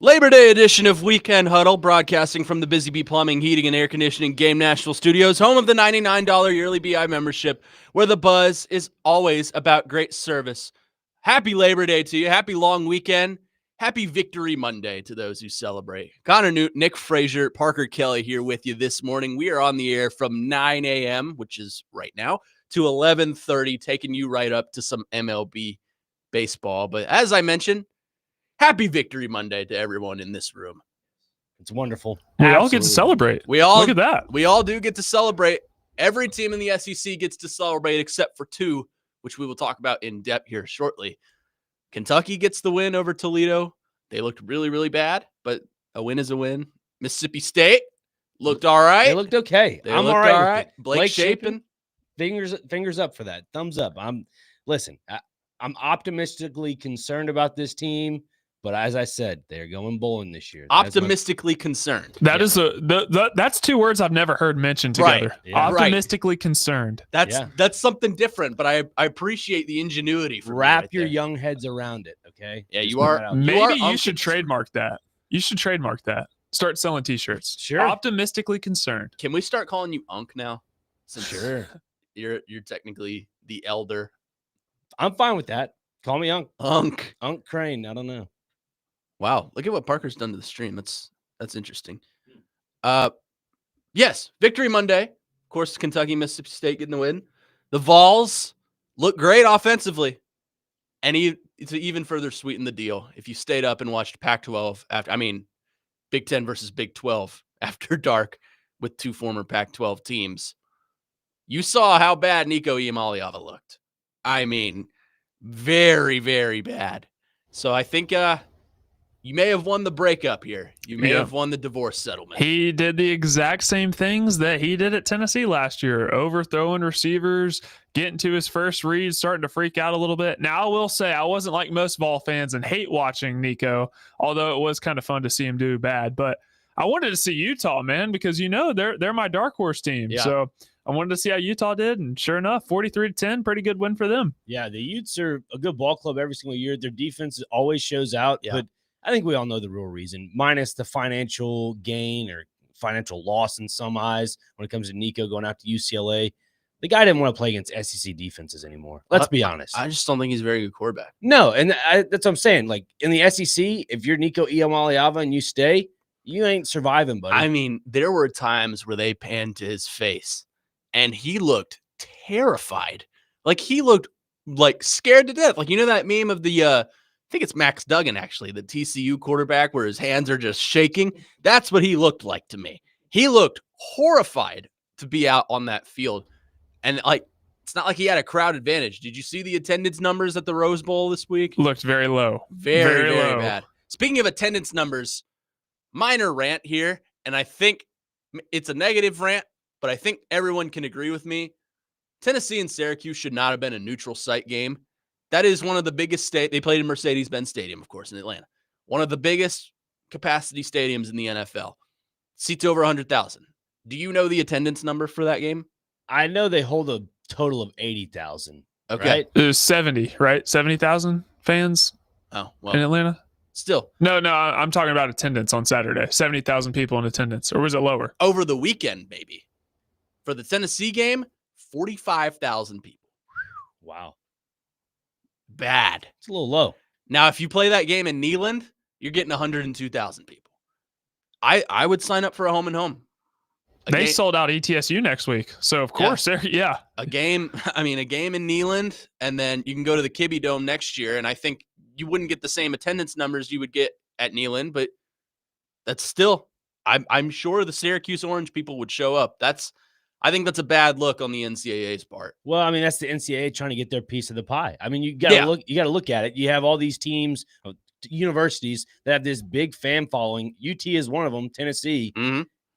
Labor Day edition of Weekend Huddle, broadcasting from the Busy Bee Plumbing, Heating, and Air Conditioning Game Nashville Studios, home of the $99 yearly BI membership, where the buzz is always about great service. Happy Labor Day to you. Happy long weekend. Happy Victory Monday to those who celebrate. Connor Newt, Nick Frazier, Parker Kelly here with you this morning. We are on the air from 9 a.m., which is right now, to 11:30, taking you right up to some MLB baseball. But as I mentioned, happy Victory Monday to everyone in this room. It's wonderful. We all get to celebrate. Look at that. We all do get to celebrate. Every team in the SEC gets to celebrate except for two, which we will talk about in depth here shortly. Kentucky gets the win over Toledo. They looked really, really bad, but a win is a win. Mississippi State looked all right. They looked okay. I'm all right. Blake Shapen. Fingers up for that. Thumbs up. I'm optimistically concerned about this team. But as I said, they're going bowling this year. Optimistically concerned. That's two words I've never heard mentioned together. Right. Yeah. Optimistically concerned. That's something different, but I appreciate the ingenuity. Wrap your young heads around it, okay? Yeah, you are. Maybe you should trademark that. You should trademark that. Start selling T-shirts. Sure. Optimistically concerned. Can we start calling you Unk now? Sure. You're technically the elder. I'm fine with that. Call me Unk. Unk Crane. I don't know. Wow, look at what Parker's done to the stream. That's interesting. Yes, Victory Monday. Of course, Kentucky, Mississippi State getting the win. The Vols look great offensively. And to even further sweeten the deal, if you stayed up and watched Pac-12 Big 10 versus Big 12 after dark with two former Pac-12 teams, you saw how bad Nico Iamaleava looked. I mean, very, very bad. So I think you may have won the breakup here. You may have won the divorce settlement. He did the exact same things that he did at Tennessee last year, overthrowing receivers, getting to his first read, starting to freak out a little bit. Now, I will say I wasn't like most Vol fans and hate watching Nico, although it was kind of fun to see him do bad. But I wanted to see Utah, man, because they're my dark horse team. Yeah. So I wanted to see how Utah did, and sure enough, 43-10, pretty good win for them. Yeah, the Utes are a good ball club every single year. Their defense always shows out, but I think we all know the real reason, minus the financial gain or financial loss in some eyes when it comes to Nico going out to UCLA. The guy didn't want to play against SEC defenses anymore. Let's be honest. I just don't think he's a very good quarterback. No, and that's what I'm saying. Like in the SEC, if you're Nico Iamaleava and you stay, you ain't surviving, buddy. I mean, there were times where they panned to his face, and he looked terrified. Like he looked like scared to death. Like that meme of the I think it's Max Duggan, actually, the TCU quarterback, where his hands are just shaking. That's what he looked like to me. He looked horrified to be out on that field. And, it's not like he had a crowd advantage. Did you see the attendance numbers at the Rose Bowl this week? Looked very low. Very, very bad. Speaking of attendance numbers, minor rant here, and I think it's a negative rant, but I think everyone can agree with me. Tennessee and Syracuse should not have been a neutral site game. That is one of the biggest they played in Mercedes-Benz Stadium, of course, in Atlanta. One of the biggest capacity stadiums in the NFL. Seats over 100,000. Do you know the attendance number for that game? I know they hold a total of 80,000. Okay. Right? It was 70, right? 70,000 fans in Atlanta? Still. No, I'm talking about attendance on Saturday. 70,000 people in attendance. Or was it lower? Over the weekend, maybe. For the Tennessee game, 45,000 people. Wow. Bad. It's a little low. Now, if you play that game in Neyland, you're getting 102,000 people. I would sign up for a home and home. They sold out ETSU next week, so of course, A game in Neyland, and then you can go to the Kibbe Dome next year, and I think you wouldn't get the same attendance numbers you would get at Neyland, but that's still, I'm sure the Syracuse Orange people would show up. I think that's a bad look on the NCAA's part. Well, I mean, that's the NCAA trying to get their piece of the pie. I mean, you got to look at it. You have all these teams, universities that have this big fan following. UT is one of them, Tennessee,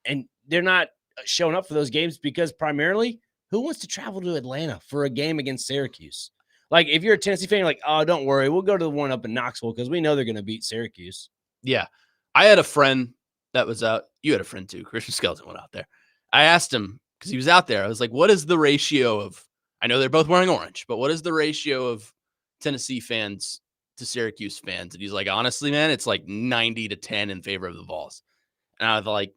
and they're not showing up for those games because primarily, who wants to travel to Atlanta for a game against Syracuse? Like, if you're a Tennessee fan, you're like, oh, don't worry, we'll go to the one up in Knoxville because we know they're going to beat Syracuse. Yeah. I had a friend that was out. You had a friend too. Christian Skelton went out there. I asked him, because he was out there, I was like, what is the ratio of, I know they're both wearing orange, but what is the ratio of Tennessee fans to Syracuse fans. And he's like, honestly, man, it's like 90-10 in favor of the Vols. And I was like,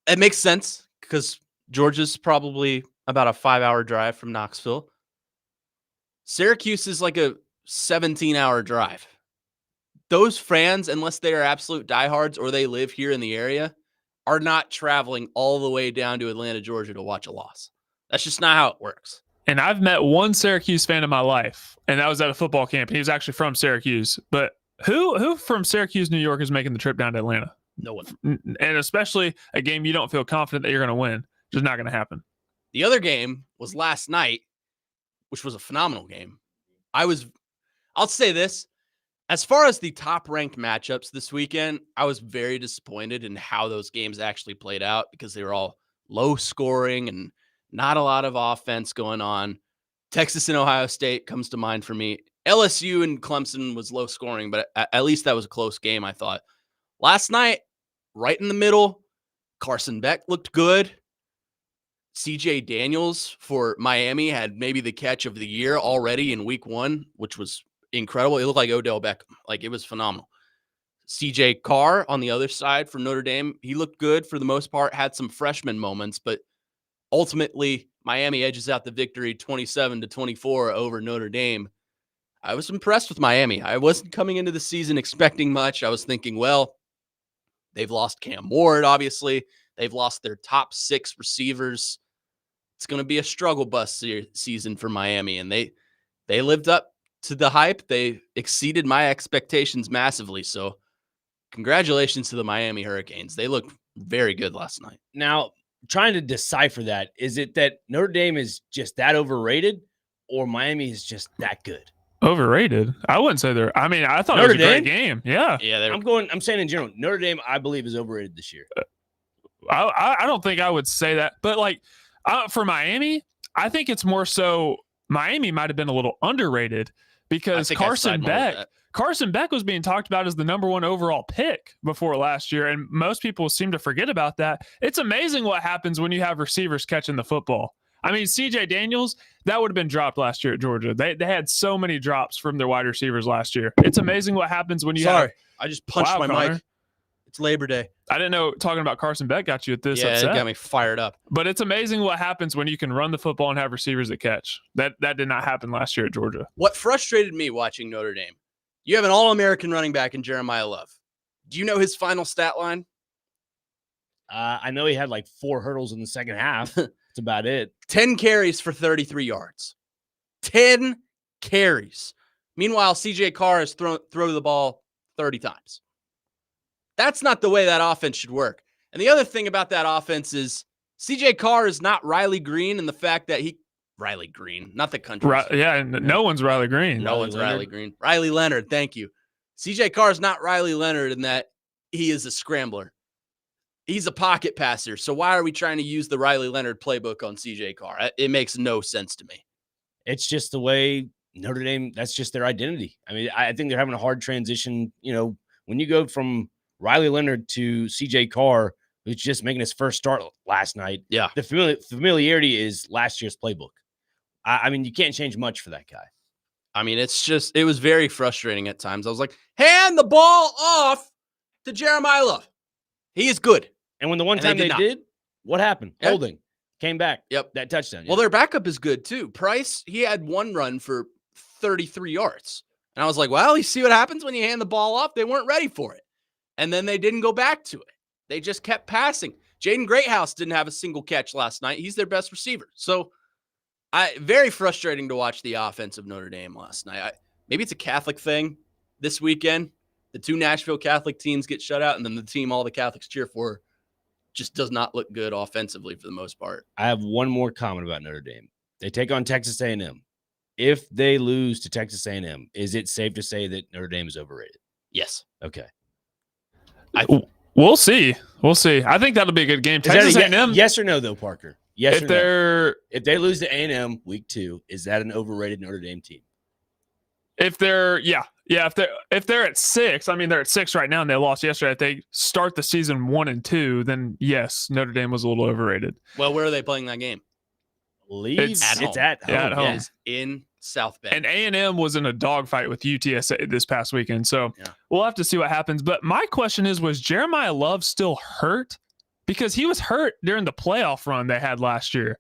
it makes sense because Georgia's probably about a 5-hour drive from Knoxville. Syracuse is like a 17-hour drive. Those fans, unless they are absolute diehards or they live here in the area, are not traveling all the way down to Atlanta, Georgia to watch a loss. That's just not how it works. And I've met one Syracuse fan in my life, and that was at a football camp. He was actually from Syracuse. But who from Syracuse, New York is making the trip down to Atlanta? No one. And especially a game you don't feel confident that you're going to win. Just not going to happen. The other game was last night, which was a phenomenal game. I'll say this. As far as the top-ranked matchups this weekend, I was very disappointed in how those games actually played out because they were all low-scoring and not a lot of offense going on. Texas and Ohio State comes to mind for me. LSU and Clemson was low-scoring, but at least that was a close game, I thought. Last night, right in the middle, Carson Beck looked good. CJ Daniels for Miami had maybe the catch of the year already in week 1, which was incredible. It looked like Odell Beckham. Like, it was phenomenal. CJ Carr on the other side for Notre Dame, he looked good for the most part, had some freshman moments, but ultimately Miami edges out the victory 27-24 over Notre Dame. I was impressed with Miami. I wasn't coming into the season expecting much. I was thinking, well, they've lost Cam Ward, obviously. They've lost their top 6 receivers. It's going to be a struggle bus season for Miami, and they lived up to the hype. They exceeded my expectations massively. So congratulations to the Miami Hurricanes. They looked very good last night. Now, trying to decipher that, is it that Notre Dame is just that overrated or Miami is just that good? Overrated? I wouldn't say they're. I mean, I thought Notre it was a Dame? great game. Yeah. Yeah, I'm saying in general, Notre Dame, I believe, is overrated this year. I don't think I would say that. But, like, for Miami, I think it's more so Miami might have been a little underrated because Carson Beck was being talked about as the number 1 overall pick before last year, and most people seem to forget about that. It's amazing what happens when you have receivers catching the football. I mean, CJ Daniels, that would have been dropped last year at Georgia. They had so many drops from their wide receivers last year. It's amazing what happens when you I just punched my Connor. mic. It's Labor Day. I didn't know talking about Carson Beck got you at this upset. It got me fired up. But it's amazing what happens when you can run the football and have receivers that catch. That did not happen last year at Georgia. What frustrated me watching Notre Dame, you have an All-American running back in Jeremiah Love. Do you know his final stat line? I know he had like 4 hurdles in the second half. That's about it. 10 carries for 33 yards. 10 carries. Meanwhile, CJ Carr has thrown the ball 30 times. That's not the way that offense should work. And the other thing about that offense is CJ Carr is not Riley Green, and the fact that Riley Green, not the country. No one's Riley Green. No one's Riley Green. Riley Leonard, thank you. CJ Carr is not Riley Leonard in that he is a scrambler. He's a pocket passer. So why are we trying to use the Riley Leonard playbook on CJ Carr? It makes no sense to me. It's just the way Notre Dame, that's just their identity. I mean, I think they're having a hard transition. You know, when you go from Riley Leonard to CJ Carr, who's just making his first start last night. Yeah. The familiarity is last year's playbook. I mean, you can't change much for that guy. I mean, it was very frustrating at times. I was like, hand the ball off to Jeremiah Love. He is good. And when the one time they did, what happened? Yep. Holding. Came back. Yep. That touchdown. Well, their backup is good too. Price, he had 1 run for 33 yards. And I was like, well, you see what happens when you hand the ball off? They weren't ready for it. And then they didn't go back to it. They just kept passing. Jaden Greathouse didn't have a single catch last night. He's their best receiver. So very frustrating to watch the offense of Notre Dame last night. Maybe it's a Catholic thing this weekend. The 2 Nashville Catholic teams get shut out, and then the team all the Catholics cheer for just does not look good offensively for the most part. I have one more comment about Notre Dame. They take on Texas A&M. If they lose to Texas A&M, is it safe to say that Notre Dame is overrated? Yes. Okay. We'll see. We'll see. I think that'll be a good game. Texas A&M. Yes or no, though, Parker? Yes if or they're no? If they lose to A&M week 2, is that an overrated Notre Dame team? If they're if they're at 6, I mean they're at 6 right now and they lost yesterday. If they start the season 1-2, then yes, Notre Dame was a little overrated. Well, where are they playing that game? It's at home. At home. It is in South Bend. And A&M was in a dogfight with UTSA this past weekend. So we'll have to see what happens. But my question is, was Jeremiah Love still hurt? Because he was hurt during the playoff run they had last year.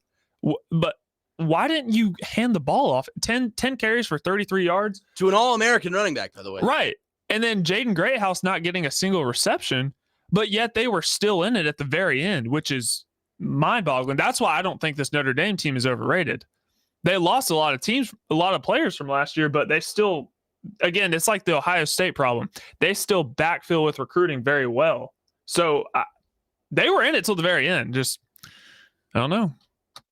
But why didn't you hand the ball off? 10 carries for 33 yards? To an All-American running back, by the way. Right. And then Jaden Greathouse not getting a single reception, but yet they were still in it at the very end, which is mind-boggling. That's why I don't think this Notre Dame team is overrated. They lost a lot of players from last year, but they still, again, it's like the Ohio State problem. They still backfill with recruiting very well. So they were in it till the very end. Just, I don't know.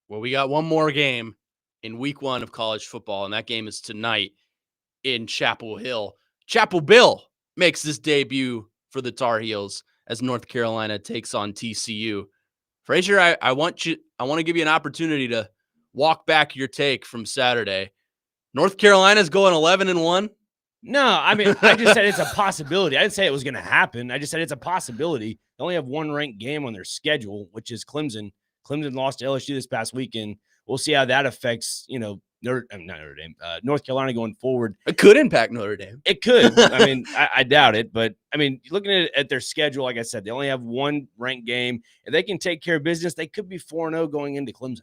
Well, we got one more game in week 1 of college football, and that game is tonight in Chapel Hill. Chapel Bill makes his debut for the Tar Heels as North Carolina takes on TCU. Frazier, I want to give you an opportunity to walk back your take from Saturday. North Carolina's going 11-1. No, I mean, I just said it's a possibility. I didn't say it was going to happen. I just said it's a possibility. They only have one ranked game on their schedule, which is Clemson. Clemson lost to LSU this past weekend. We'll see how that affects, North Carolina going forward. It could impact Notre Dame. It could. I mean, I doubt it. But, I mean, looking at their schedule, like I said, they only have one ranked game. If they can take care of business, they could be 4-0 going into Clemson.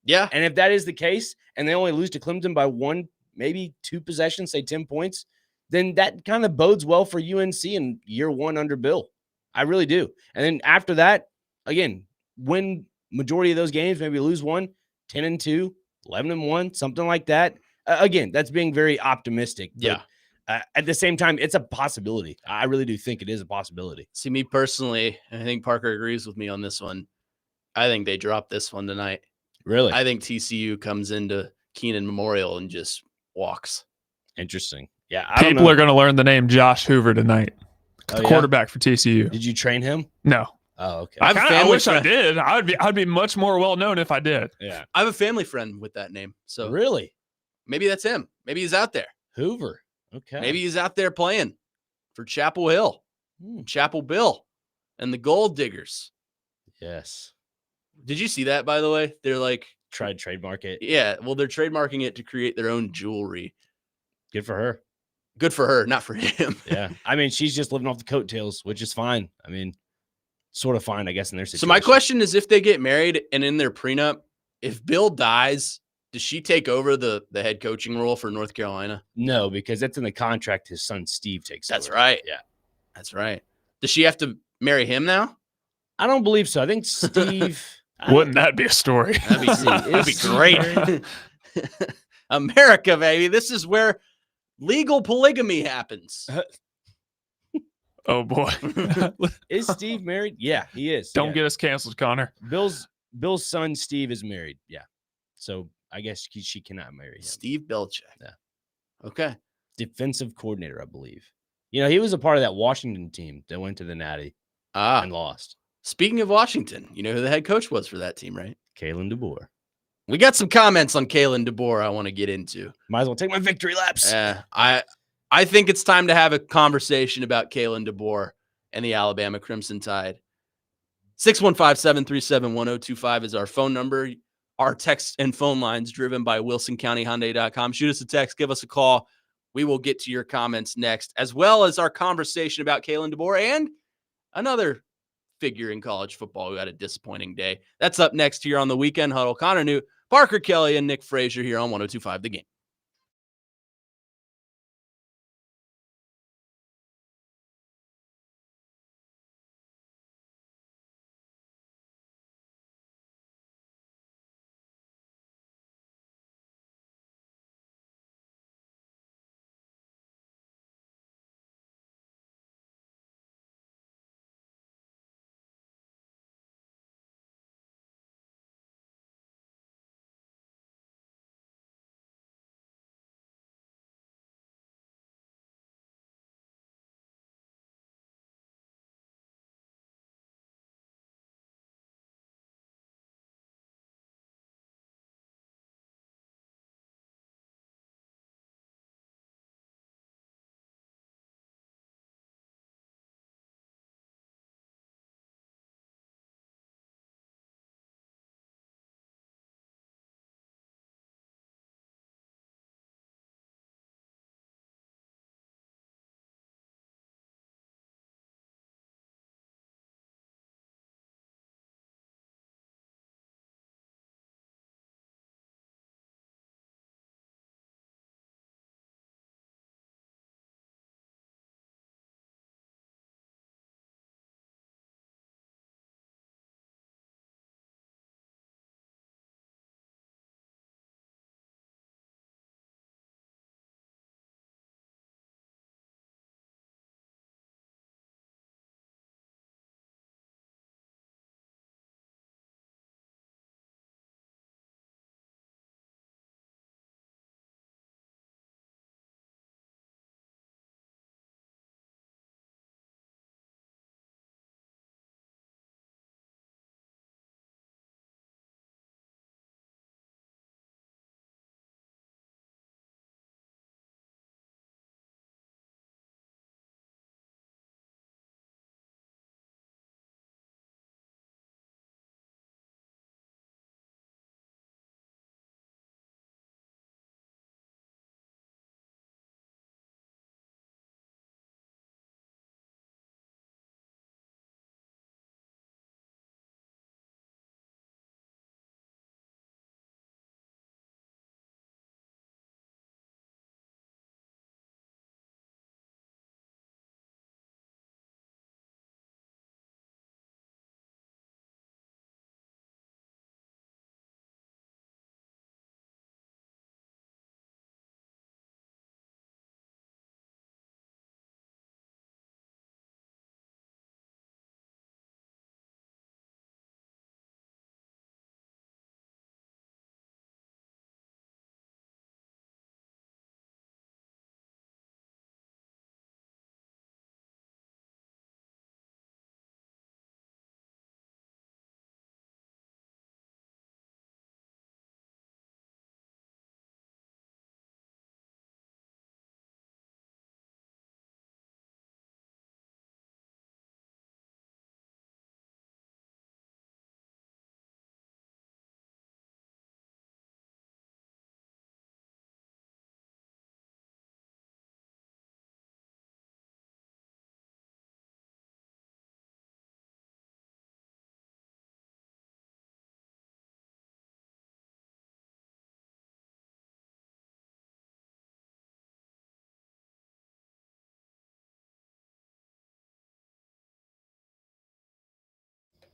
Yeah. And if that is the case, and they only lose to Clemson by 1, maybe 2 possessions, say 10 points, then that kind of bodes well for UNC in year 1 under Bill. I really do. And then after that, again, win majority of those games, maybe lose one, 10-2, 11-1, something like that. Again, that's being very optimistic. But, at the same time, it's a possibility. I really do think it is a possibility. See, me personally, and I think Parker agrees with me on this one, I think they drop this one tonight. Really? I think TCU comes into Keenan Memorial and just walks. Interesting. Yeah. People are going to learn the name Josh Hoover tonight. The quarterback for TCU. Did you train him? No. Oh, okay. I wish I did. I'd be much more well known if I did. Yeah. I have a family friend with that name. So really? Maybe that's him. Maybe he's out there. Hoover. Okay. Maybe he's out there playing for Chapel Hill, Chapel Bill, and the Gold Diggers. Yes. Did you see that, by the way? They're like tried to trademark it. Yeah. Well, they're trademarking it to create their own jewelry. Good for her. Good for her, not for him. Yeah. I mean, she's just living off the coattails, which is fine. I mean, sort of fine, I guess, in their situation. So my question is, if they get married and in their prenup, if Bill dies, does she take over the head coaching role for North Carolina? No, because that's in the contract his son Steve takes over. That's right. Yeah. That's right. Does she have to marry him now? I don't believe so. I think Steve... Wouldn't that be a story? That'd be great. America, baby. This is where legal polygamy happens. Oh, boy. Is Steve married? Yeah, he is. Don't get us canceled, Connor. Bill's son, Steve, is married. Yeah. So I guess she cannot marry him. Steve Belichick. Yeah. Okay. Defensive coordinator, I believe. You know, he was a part of that Washington team that went to the Natty and lost. Speaking of Washington, you know who the head coach was for that team, right? Kalen DeBoer. We got some comments on Kalen DeBoer I want to get into. Might as well take my victory laps. I think it's time to have a conversation about Kalen DeBoer and the Alabama Crimson Tide. 615-737-1025 is our phone number. Our text and phone lines driven by WilsonCountyHyundai.com. Shoot us a text, give us a call. We will get to your comments next, as well as our conversation about Kalen DeBoer and another figure in college football who had a disappointing day. That's up next here on the Weekend Huddle. Connor Newt, Parker Kelly, and Nick Frazier here on 102.5 The Game.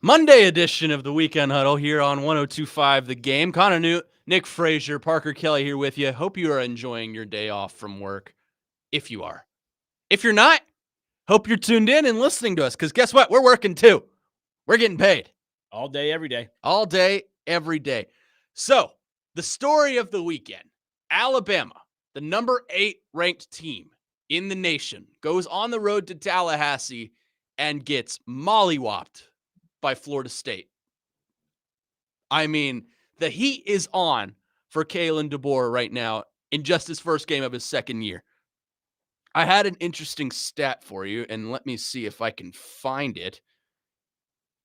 Monday edition of the Weekend Huddle here on 102.5 The Game. Connor Newt, Nick Frazier, Parker Kelly here with you. Hope you are enjoying your day off from work, if you are. If you're not, hope you're tuned in and listening to us, because guess what? We're working too. We're getting paid. All day, every day. All day, every day. So, the story of the weekend, Alabama, the number 8 ranked team in the nation, goes on the road to Tallahassee and gets mollywopped by Florida State. I mean, the heat is on for Kalen DeBoer right now in just his first game of his second year. I had an interesting stat for you, and let me see if I can find it.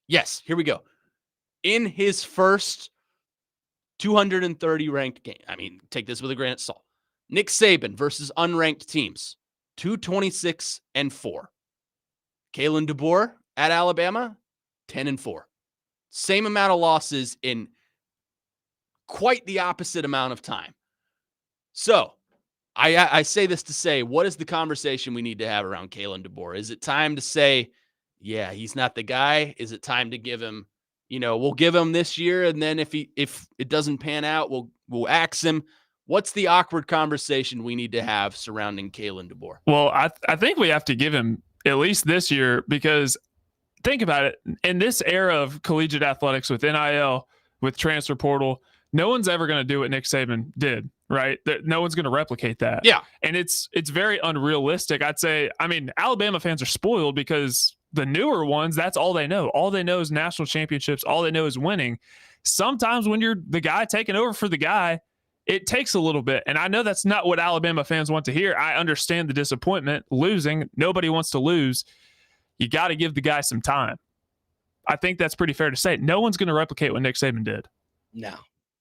Yes, here we go. In his first 230 ranked game, I mean, take this with a grain of salt. Nick Saban versus unranked teams, 226-4. Kalen DeBoer at Alabama, 10-4. Same amount of losses in quite the opposite amount of time. So, I say this to say, what is the conversation we need to have around Kalen DeBoer? Is it time to say, yeah, he's not the guy? Is it time to give him, we'll give him this year, and then if it doesn't pan out, we'll axe him? What's the awkward conversation we need to have surrounding Kalen DeBoer? Well, I think we have to give him at least this year, because think about it. In this era of collegiate athletics with NIL, with transfer portal, no one's ever going to do what Nick Saban did, right? No one's going to replicate that. Yeah. And it's very unrealistic. I'd say, Alabama fans are spoiled because the newer ones, that's all they know. All they know is national championships. All they know is winning. Sometimes when you're the guy taking over for the guy, it takes a little bit. And I know that's not what Alabama fans want to hear. I understand the disappointment, losing. Nobody wants to lose. You got to give the guy some time. I think that's pretty fair to say. No one's going to replicate what Nick Saban did. No.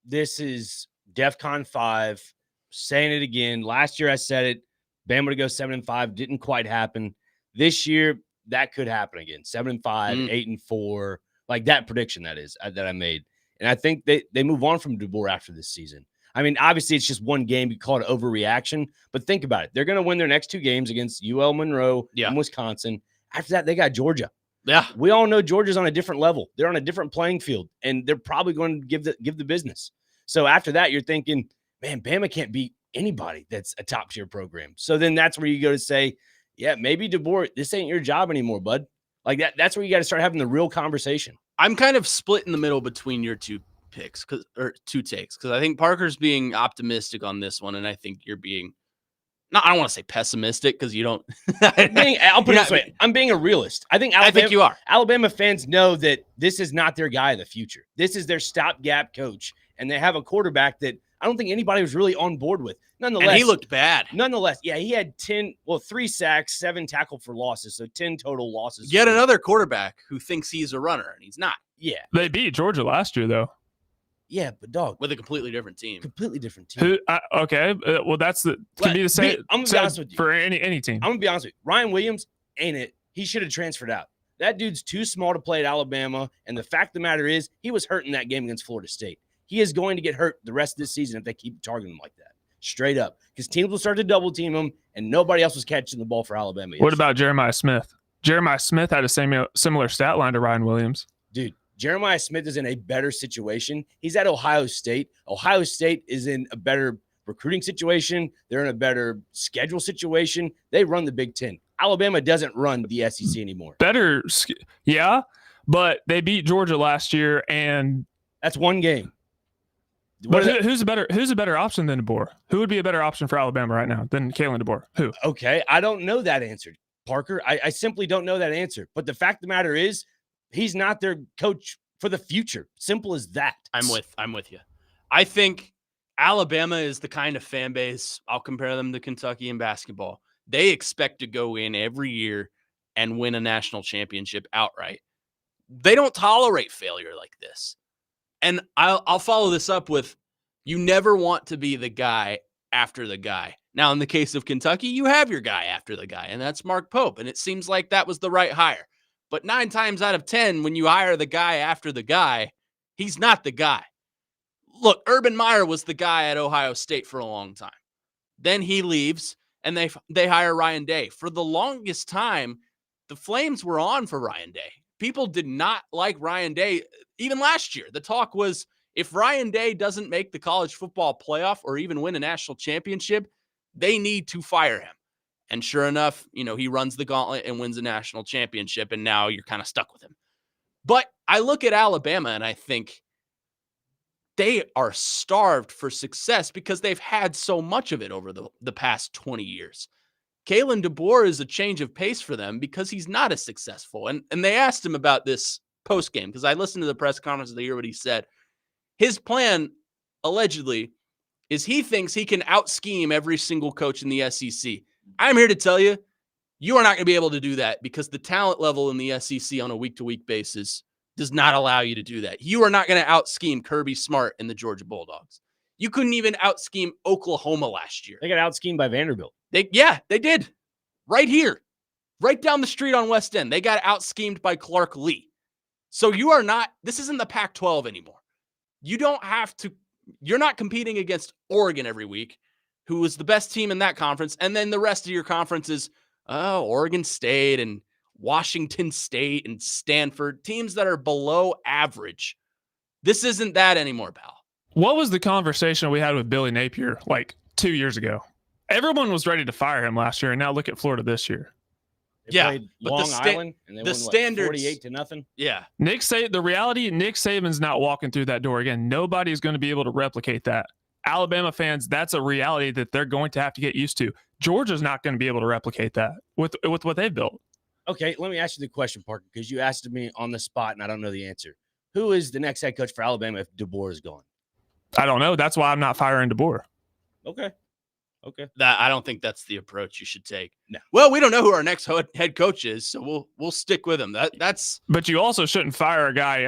This is DEFCON 5. Saying it again. Last year I said it. Bama to go 7-5. Didn't quite happen. This year, that could happen again. 7-5, 8-4. Like that prediction, that is, that I made. And I think they move on from DeBoer after this season. I mean, obviously, it's just one game. You call it overreaction. But think about it. They're going to win their next 2 games against UL Monroe and Wisconsin. After that, they got Georgia. Yeah. We all know Georgia's on a different level. They're on a different playing field, and they're probably going to give the business. So after that, you're thinking, man, Bama can't beat anybody that's a top-tier program. So then that's where you go to say, yeah, maybe DeBoer, this ain't your job anymore, bud. Like that's where you got to start having the real conversation. I'm kind of split in the middle between your two takes, because I think Parker's being optimistic on this one, and I think you're being I don't want to say pessimistic, because you don't. I'll put it this way. I'm being a realist. I think you are. Alabama fans know that this is not their guy of the future. This is their stopgap coach, and they have a quarterback that I don't think anybody was really on board with. Nonetheless, and he looked bad. Nonetheless, yeah, he had 3 sacks, 7 tackle for losses, so 10 total losses. Yet another quarterback who thinks he's a runner, and he's not. Yeah. They beat Georgia last year, though. Yeah, but dog, with a completely different team. Okay, well, can be the same. I'm gonna be honest with you. For any team. I'm gonna be honest with you. Ryan Williams ain't it. He should have transferred out. That dude's too small to play at Alabama. And the fact of the matter is, he was hurt in that game against Florida State. He is going to get hurt the rest of this season if they keep targeting him like that. Straight up, because teams will start to double team him, and nobody else was catching the ball for Alabama. What about Jeremiah Smith? Jeremiah Smith had a similar stat line to Ryan Williams. Dude, Jeremiah Smith is in a better situation. He's at Ohio State. Ohio State is in a better recruiting situation. They're in a better schedule situation. They run the Big Ten. Alabama doesn't run the SEC anymore. Better, yeah, but they beat Georgia last year, and that's one game. But who's a better option than DeBoer? Who would be a better option for Alabama right now than Kalen DeBoer? Who? Okay, I don't know that answer, Parker. I simply don't know that answer. But the fact of the matter is, he's not their coach for the future. Simple as that. I'm with you. I think Alabama is the kind of fan base, I'll compare them to Kentucky in basketball. They expect to go in every year and win a national championship outright. They don't tolerate failure like this. And I'll follow this up with, you never want to be the guy after the guy. Now, in the case of Kentucky, you have your guy after the guy, and that's Mark Pope. And it seems like that was the right hire. But 9 times out of 10, when you hire the guy after the guy, he's not the guy. Look, Urban Meyer was the guy at Ohio State for a long time. Then he leaves, and they hire Ryan Day. For the longest time, the flames were on for Ryan Day. people did not like Ryan Day. Even last year, the talk was if Ryan Day doesn't make the college football playoff or even win a national championship, they need to fire him. And sure enough, he runs the gauntlet and wins a national championship, and now you're kind of stuck with him. But I look at Alabama and I think they are starved for success because they've had so much of it over the past 20 years. Kalen DeBoer is a change of pace for them because he's not as successful. And they asked him about this post-game because I listened to the press conference to hear what he said. His plan, allegedly, is he thinks he can out-scheme every single coach in the SEC. I'm here to tell you, you are not going to be able to do that because the talent level in the SEC on a week-to-week basis does not allow you to do that. You are not going to out-scheme Kirby Smart and the Georgia Bulldogs. You couldn't even out-scheme Oklahoma last year. They got out-schemed by Vanderbilt. They did. Right here. Right down the street on West End. They got out-schemed by Clark Lee. So this isn't the Pac-12 anymore. You're not competing against Oregon every week, who is the best team in that conference, and then the rest of your conference is Oregon State and Washington State and Stanford, teams that are below average. This isn't that anymore, pal. What was the conversation we had with Billy Napier like 2 years ago? Everyone was ready to fire him last year, and now look at Florida this year. They played Long Island, and they won standards 48-0. Yeah. Nick Saban's not walking through that door again. Nobody's going to be able to replicate that. Alabama fans, that's a reality that they're going to have to get used to. Georgia's not going to be able to replicate that with what they've built. Okay, let me ask you the question, Parker, because you asked me on the spot, and I don't know the answer. Who is the next head coach for Alabama if DeBoer is gone? I don't know. That's why I'm not firing DeBoer. Okay. I don't think that's the approach you should take. No. Well, we don't know who our next head coach is, so we'll stick with him. That's. But you also shouldn't fire a guy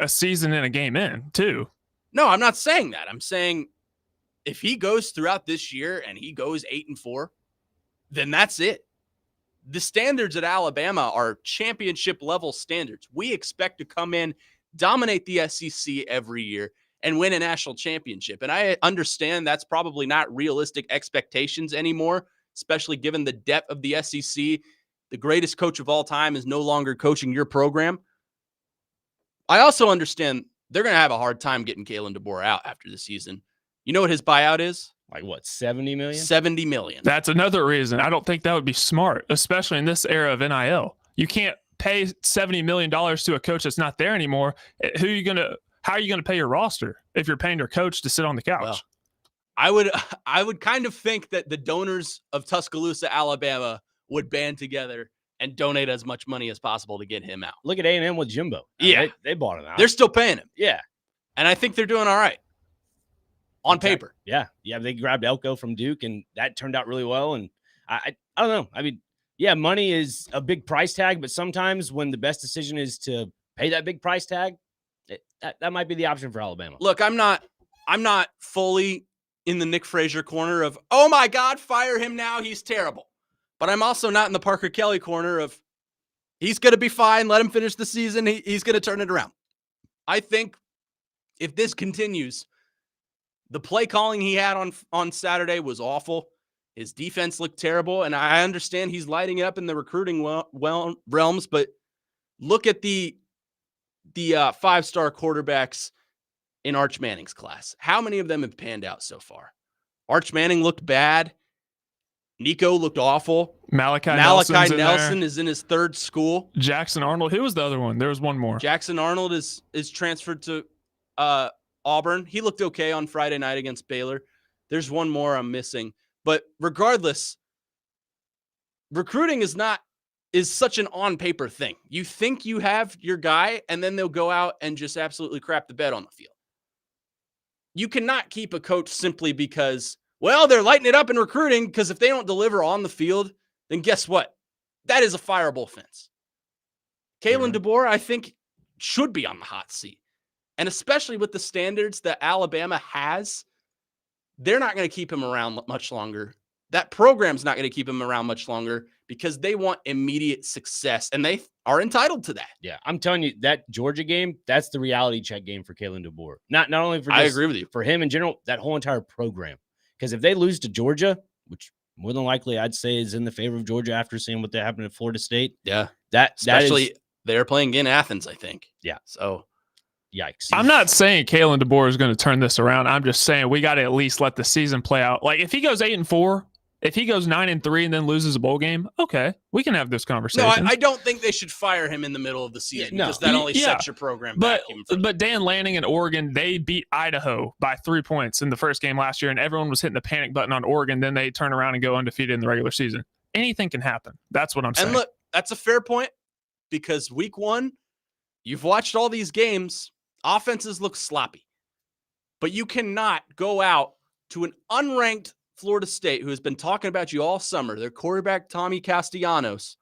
a season and a game in, too. No, I'm not saying that. I'm saying if he goes throughout this year and he goes 8-4, then that's it. The standards at Alabama are championship level standards. We expect to come in, dominate the SEC every year, and win a national championship. And I understand that's probably not realistic expectations anymore, especially given the depth of the SEC. The greatest coach of all time is no longer coaching your program. I also understand they're going to have a hard time getting Kalen DeBoer out after the season. You know what his buyout is? Like what, $70 million? $70 million. That's another reason. I don't think that would be smart, especially in this era of NIL. You can't pay $70 million to a coach that's not there anymore. How are you going to pay your roster if you're paying your coach to sit on the couch? Well, I would kind of think that the donors of Tuscaloosa, Alabama would band together and donate as much money as possible to get him out. Look at A&M with Jimbo. Yeah. They bought him out. They're still paying him. Yeah. And I think they're doing all right on paper. Yeah. They grabbed Elko from Duke, and that turned out really well. And I don't know. I mean, yeah, money is a big price tag, but sometimes when the best decision is to pay that big price tag, that might be the option for Alabama. Look, I'm not fully in the Nick Frazier corner of, oh my God, fire him now, he's terrible. But I'm also not in the Parker Kelly corner of, he's going to be fine, let him finish the season, he's going to turn it around. I think if this continues, the play calling he had on Saturday was awful. His defense looked terrible, and I understand he's lighting up in the recruiting realms, but look at the five-star quarterbacks in Arch Manning's class. How many of them have panned out so far? Arch Manning looked bad. Nico looked awful. Malachi Nelson is in his third school. Jackson Arnold. Who was the other one? There was one more. Jackson Arnold is transferred to Auburn. He looked okay on Friday night against Baylor. There's one more I'm missing. But regardless, recruiting is such an on-paper thing. You think you have your guy, and then they'll go out and just absolutely crap the bed on the field. You cannot keep a coach simply because, well, they're lighting it up in recruiting, because if they don't deliver on the field, then guess what? That is a fireable offense. Kalen DeBoer, I think, should be on the hot seat. And especially with the standards that Alabama has, they're not going to keep him around much longer. That program's not going to keep him around much longer because they want immediate success, and they are entitled to that. Yeah, I'm telling you, that Georgia game, that's the reality check game for Kalen DeBoer. Not only for I agree with you. For him in general, that whole entire program. Because if they lose to Georgia, which more than likely I'd say is in the favor of Georgia after seeing what happened at Florida State. Yeah. Especially They're playing in Athens, I think. Yeah. So, yikes. I'm not saying Kalen DeBoer is going to turn this around. I'm just saying we got to at least let the season play out. Like if he goes 8-4, if he goes 9-3 and then loses a bowl game, okay, we can have this conversation. No, I don't think they should fire him in the middle of the season because that only sets your program back. But Dan Lanning and Oregon, they beat Idaho by 3 points in the first game last year, and everyone was hitting the panic button on Oregon. Then they turn around and go undefeated in the regular season. Anything can happen. That's what I'm saying. And look, that's a fair point because week 1, you've watched all these games. Offenses look sloppy, but you cannot go out to an unranked Florida State, who has been talking about you all summer, their quarterback, Tommy Castellanos.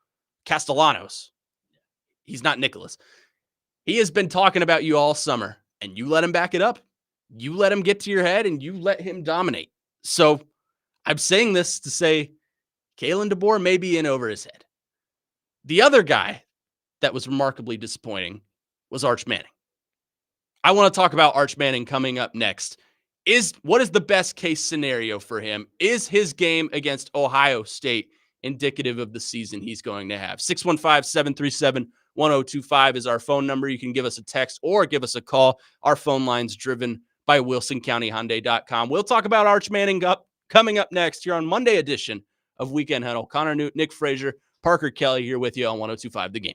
He's not Nicholas. He has been talking about you all summer, and you let him back it up. You let him get to your head, and you let him dominate. So I'm saying this to say Kalen DeBoer may be in over his head. The other guy that was remarkably disappointing was Arch Manning. I want to talk about Arch Manning coming up next. What is the best case scenario for him? Is his game against Ohio State indicative of the season he's going to have? 615-737-1025 is our phone number. You can give us a text or give us a call. Our phone line's driven by WilsonCountyHyundai.com. We'll talk about Arch Manning coming up next here on Monday edition of Weekend Huddle. Connor Newt, Nick Frazier, Parker Kelly here with you on 1025 The Game.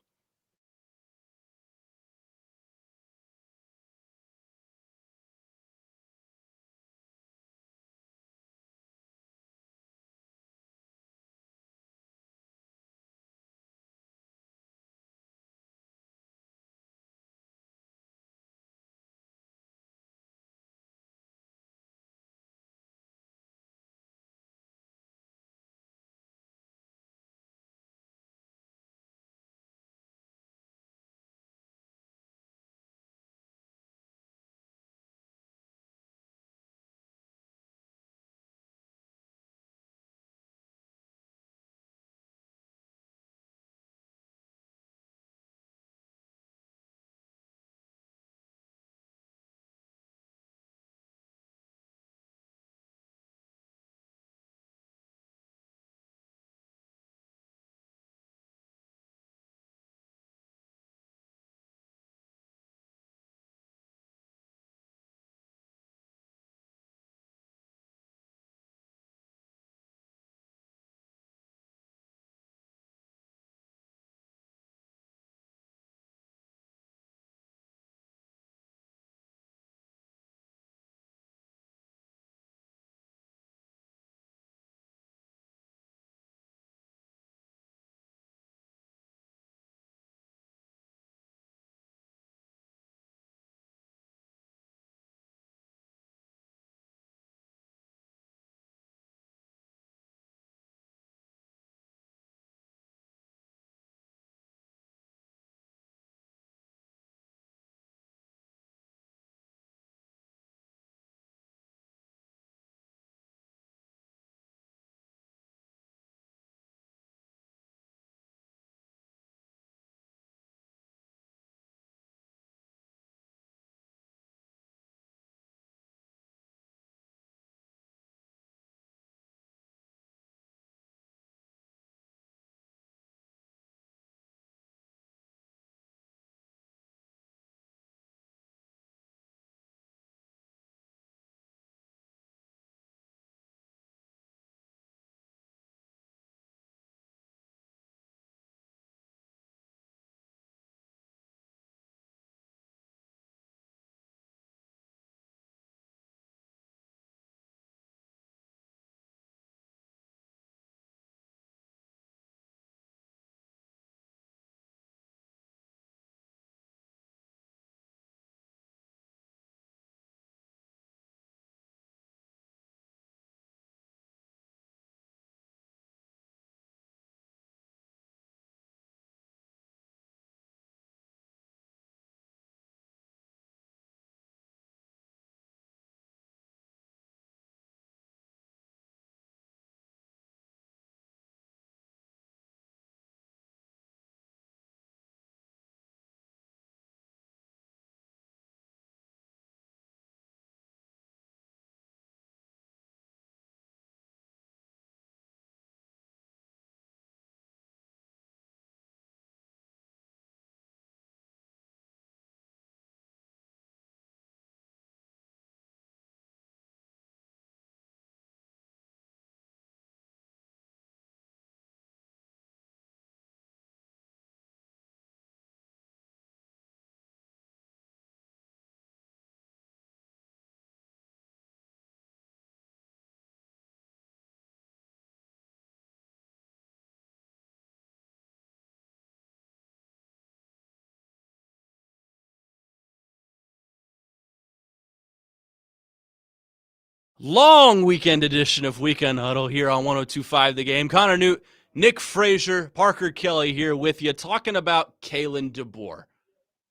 Long weekend edition of Weekend Huddle here on 102.5 The Game. Connor Newt, Nick Frazier, Parker Kelly here with you talking about Kalen DeBoer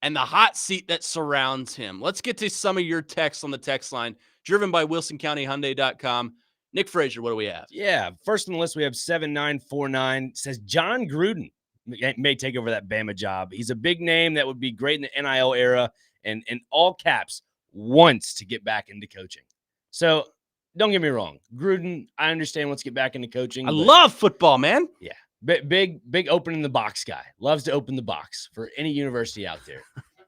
and the hot seat that surrounds him. Let's get to some of your texts on the text line, driven by WilsonCountyHyundai.com. Nick Frazier, what do we have? Yeah, first on the list we have 7949. Says John Gruden may take over that Bama job. He's a big name that would be great in the NIL era, and in all caps, wants to get back into coaching. So don't get me wrong, Gruden, I understand wants to get back into coaching. I love football, man. Yeah, big opening the box guy. Loves to open the box for any university out there.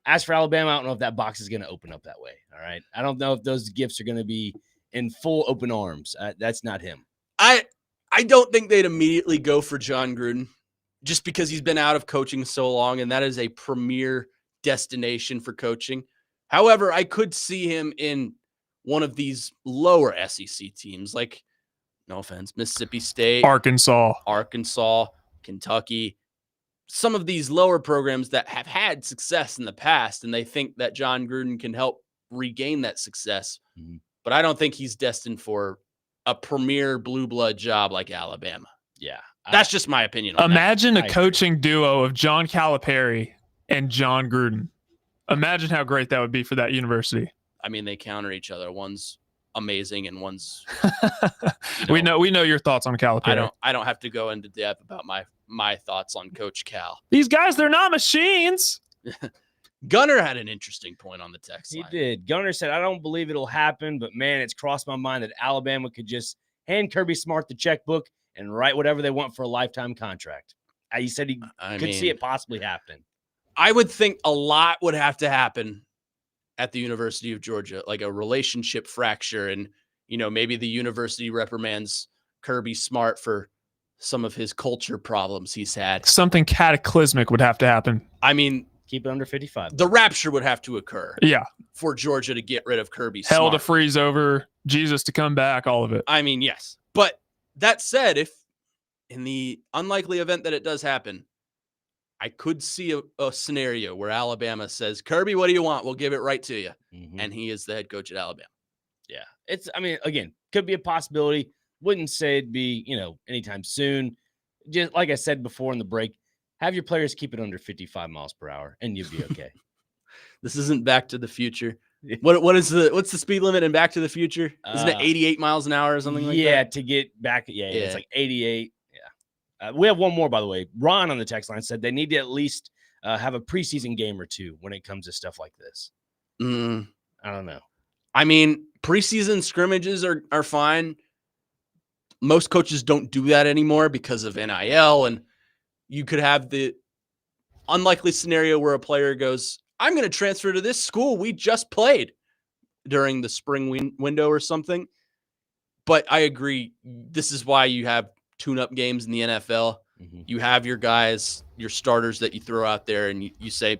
As for Alabama, I don't know if that box is going to open up that way. All right, I don't know if those gifts are going to be in full open arms. That's not him. I don't think they'd immediately go for John Gruden just because he's been out of coaching so long, and that is a premier destination for coaching. However, I could see him in one of these lower SEC teams, like, no offense, Mississippi State, Arkansas, Kentucky, some of these lower programs that have had success in the past, and they think that John Gruden can help regain that success. Mm-hmm. But I don't think he's destined for a premier blue blood job like Alabama. Yeah. That's just my opinion. Imagine a coaching duo of John Calipari and John Gruden. Imagine how great that would be for that university. I mean, they counter each other. One's amazing and one's we know your thoughts on Calipari. I don't have to go into depth about my thoughts on Coach Cal. These guys, they're not machines. Gunner had an interesting point on the text line. He did. Gunner said, I don't believe it'll happen, but man, it's crossed my mind that Alabama could just hand Kirby Smart the checkbook and write whatever they want for a lifetime contract. He said he could see it possibly happen. I would think a lot would have to happen at the University of Georgia, like a relationship fracture. And, maybe the university reprimands Kirby Smart for some of his culture problems he's had. Something cataclysmic would have to happen. I mean, keep it under 55. The rapture would have to occur. Yeah. For Georgia to get rid of Kirby Hell Smart. to freeze over, Jesus to come back, all of it. I mean, yes. But that said, if in the unlikely event that it does happen, I could see a scenario where Alabama says, Kirby, what do you want? We'll give it right to you. Mm-hmm. And he is the head coach at Alabama. Yeah. Again, could be a possibility. Wouldn't say it'd be, anytime soon. Just like I said before in the break, have your players keep it under 55 miles per hour and you'll be okay. This isn't Back to the Future. What's the speed limit in Back to the Future? Isn't it 88 miles an hour or something like that? Yeah, to get back. Yeah, it's like 88. We have one more, by the way. Ron on the text line said they need to at least have a preseason game or two when it comes to stuff like this. I don't know. I mean, preseason scrimmages are fine. Most coaches don't do that anymore because of NIL, and you could have the unlikely scenario where a player goes, I'm going to transfer to this school we just played during the spring window or something. But I agree. This is why you have tune-up games in the NFL. Mm-hmm. You have your guys, your starters that you throw out there, and you say,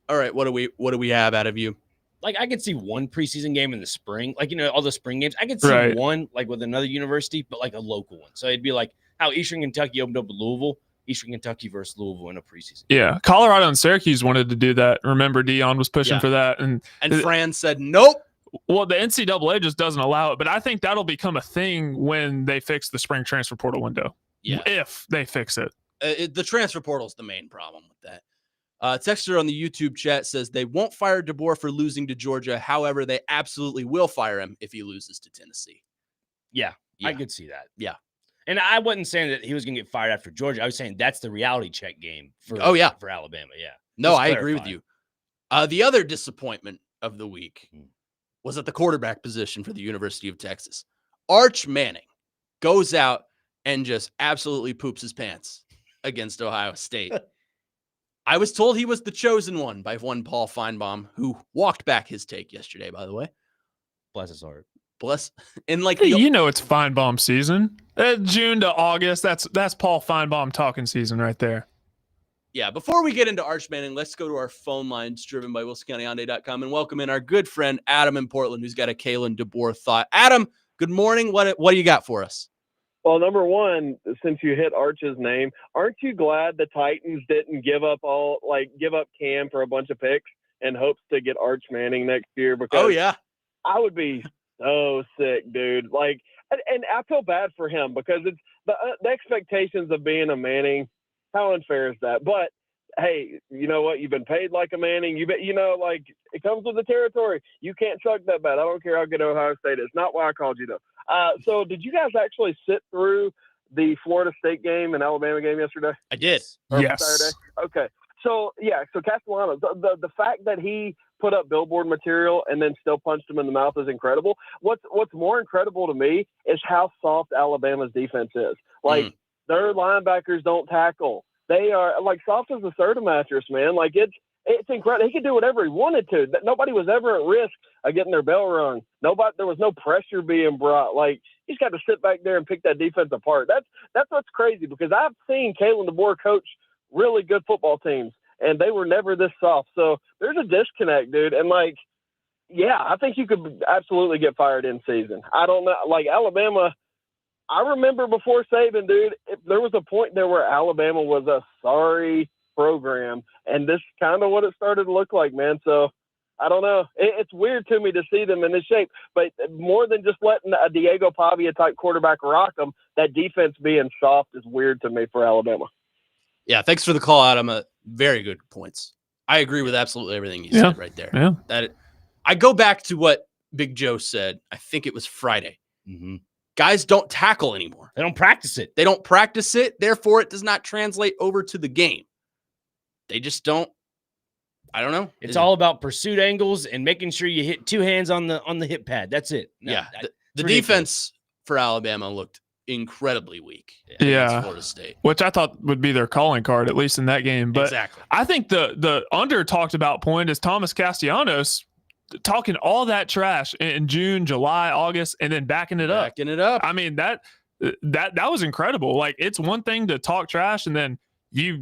all right, what do we have out of you? Like, I could see one preseason game in the spring, like, all the spring games. I could see one, like, with another university, but, like, a local one. So it'd be like how Eastern Kentucky opened up with Louisville, Eastern Kentucky versus Louisville in a preseason. Yeah, Colorado and Syracuse wanted to do that. Remember, Dion was pushing for that. And Fran said, nope. Well, the NCAA just doesn't allow it, but I think that'll become a thing when they fix the spring transfer portal window. Yeah. If they fix it. The transfer portal is the main problem with that. Texter on the YouTube chat says they won't fire DeBoer for losing to Georgia. However, they absolutely will fire him if he loses to Tennessee. Yeah. I could see that. Yeah. And I wasn't saying that he was going to get fired after Georgia. I was saying that's the reality check game for Alabama. Yeah. No, I agree with you. The other disappointment of the week was at the quarterback position for the University of Texas. Arch Manning goes out and just absolutely poops his pants against Ohio State. I was told he was the chosen one by one Paul Feinbaum, who walked back his take yesterday, by the way. Bless his heart. And like it's Feinbaum season. June to August. That's Paul Feinbaum talking season right there. Yeah, before we get into Arch Manning, let's go to our phone lines driven by WilsonCountyHyundai.com and welcome in our good friend Adam in Portland, who's got a Kalen DeBoer thought. Adam, good morning. What do you got for us? Well, number one, since you hit Arch's name, aren't you glad the Titans didn't give up Cam for a bunch of picks in hopes to get Arch Manning next year? Because oh yeah, I would be so sick, dude. Like, and I feel bad for him because it's the expectations of being a Manning. How unfair is that? But hey, you know what? You've been paid like a Manning. Like it comes with the territory. You can't chuck that bad. I don't care how good Ohio State is. Not why I called you though. So did you guys actually sit through the Florida State game and Alabama game yesterday? I did. Yes. Saturday. Okay. So Castellanos, the fact that he put up billboard material and then still punched him in the mouth is incredible. What's more incredible to me is how soft Alabama's defense is. Like their linebackers don't tackle. They are like soft as a soda mattress, man. Like it's incredible. He could do whatever he wanted to. Nobody was ever at risk of getting their bell rung. There was no pressure being brought. Like he's got to sit back there and pick that defense apart. That's what's crazy because I've seen Kalen DeBoer coach really good football teams, and they were never this soft. So there's a disconnect, dude. And I think you could absolutely get fired in season. I don't know. Like Alabama, I remember before Saban, dude, there was a point there where Alabama was a sorry program, and this is kind of what it started to look like, man. So I don't know. It's weird to me to see them in this shape, but more than just letting a Diego Pavia type quarterback rock them, that defense being soft is weird to me for Alabama. Yeah, thanks for the call, Adam. Very good points. I agree with absolutely everything you said right there. Yeah. I go back to what Big Joe said. I think it was Friday. Mm-hmm. Guys don't tackle anymore. They don't practice it. Therefore, it does not translate over to the game. They just don't. I don't know. It's all about pursuit angles and making sure you hit two hands on the hip pad. That's it. The defense for Alabama looked incredibly weak. Yeah, Florida State, which I thought would be their calling card, at least in that game. But exactly. I think the under talked about point is Thomas Castellanos talking all that trash in June, July, August, and then backing it up. I mean, that was incredible. Like, it's one thing to talk trash and then you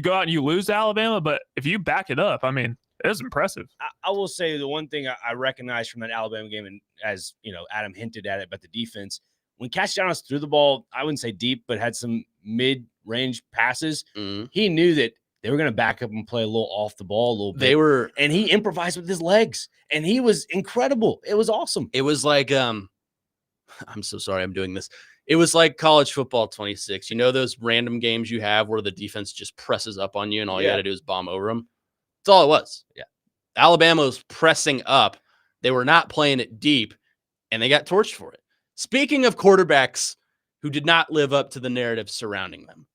go out and you lose to Alabama, but if you back it up, I mean, it was impressive. I will say the one thing I recognize from that Alabama game, and as you know, Adam hinted at it, but the defense, when Castellanos threw the ball, I wouldn't say deep, but had some mid-range passes, he knew that they were going to back up and play a little off the ball a little bit. And he improvised with his legs, and he was incredible. It was awesome. It was like, I'm so sorry I'm doing this. It was like college football 26. You know those random games you have where the defense just presses up on you and all you got to do is bomb over them? That's all it was. Yeah. Alabama was pressing up. They were not playing it deep, and they got torched for it. Speaking of quarterbacks who did not live up to the narrative surrounding them,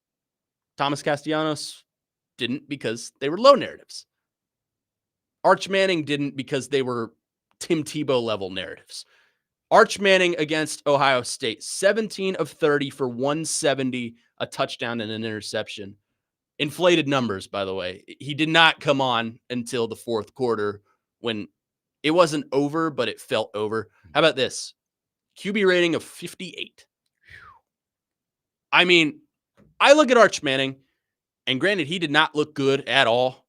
Thomas Castellanos didn't because they were low narratives. Arch Manning didn't because they were Tim Tebow level narratives. Arch Manning against Ohio State, 17 of 30 for 170, a touchdown and an interception. Inflated numbers, by the way. He did not come on until the fourth quarter when it wasn't over, but it felt over. How about this? QB rating of 58. I mean, I look at Arch Manning, and granted, he did not look good at all.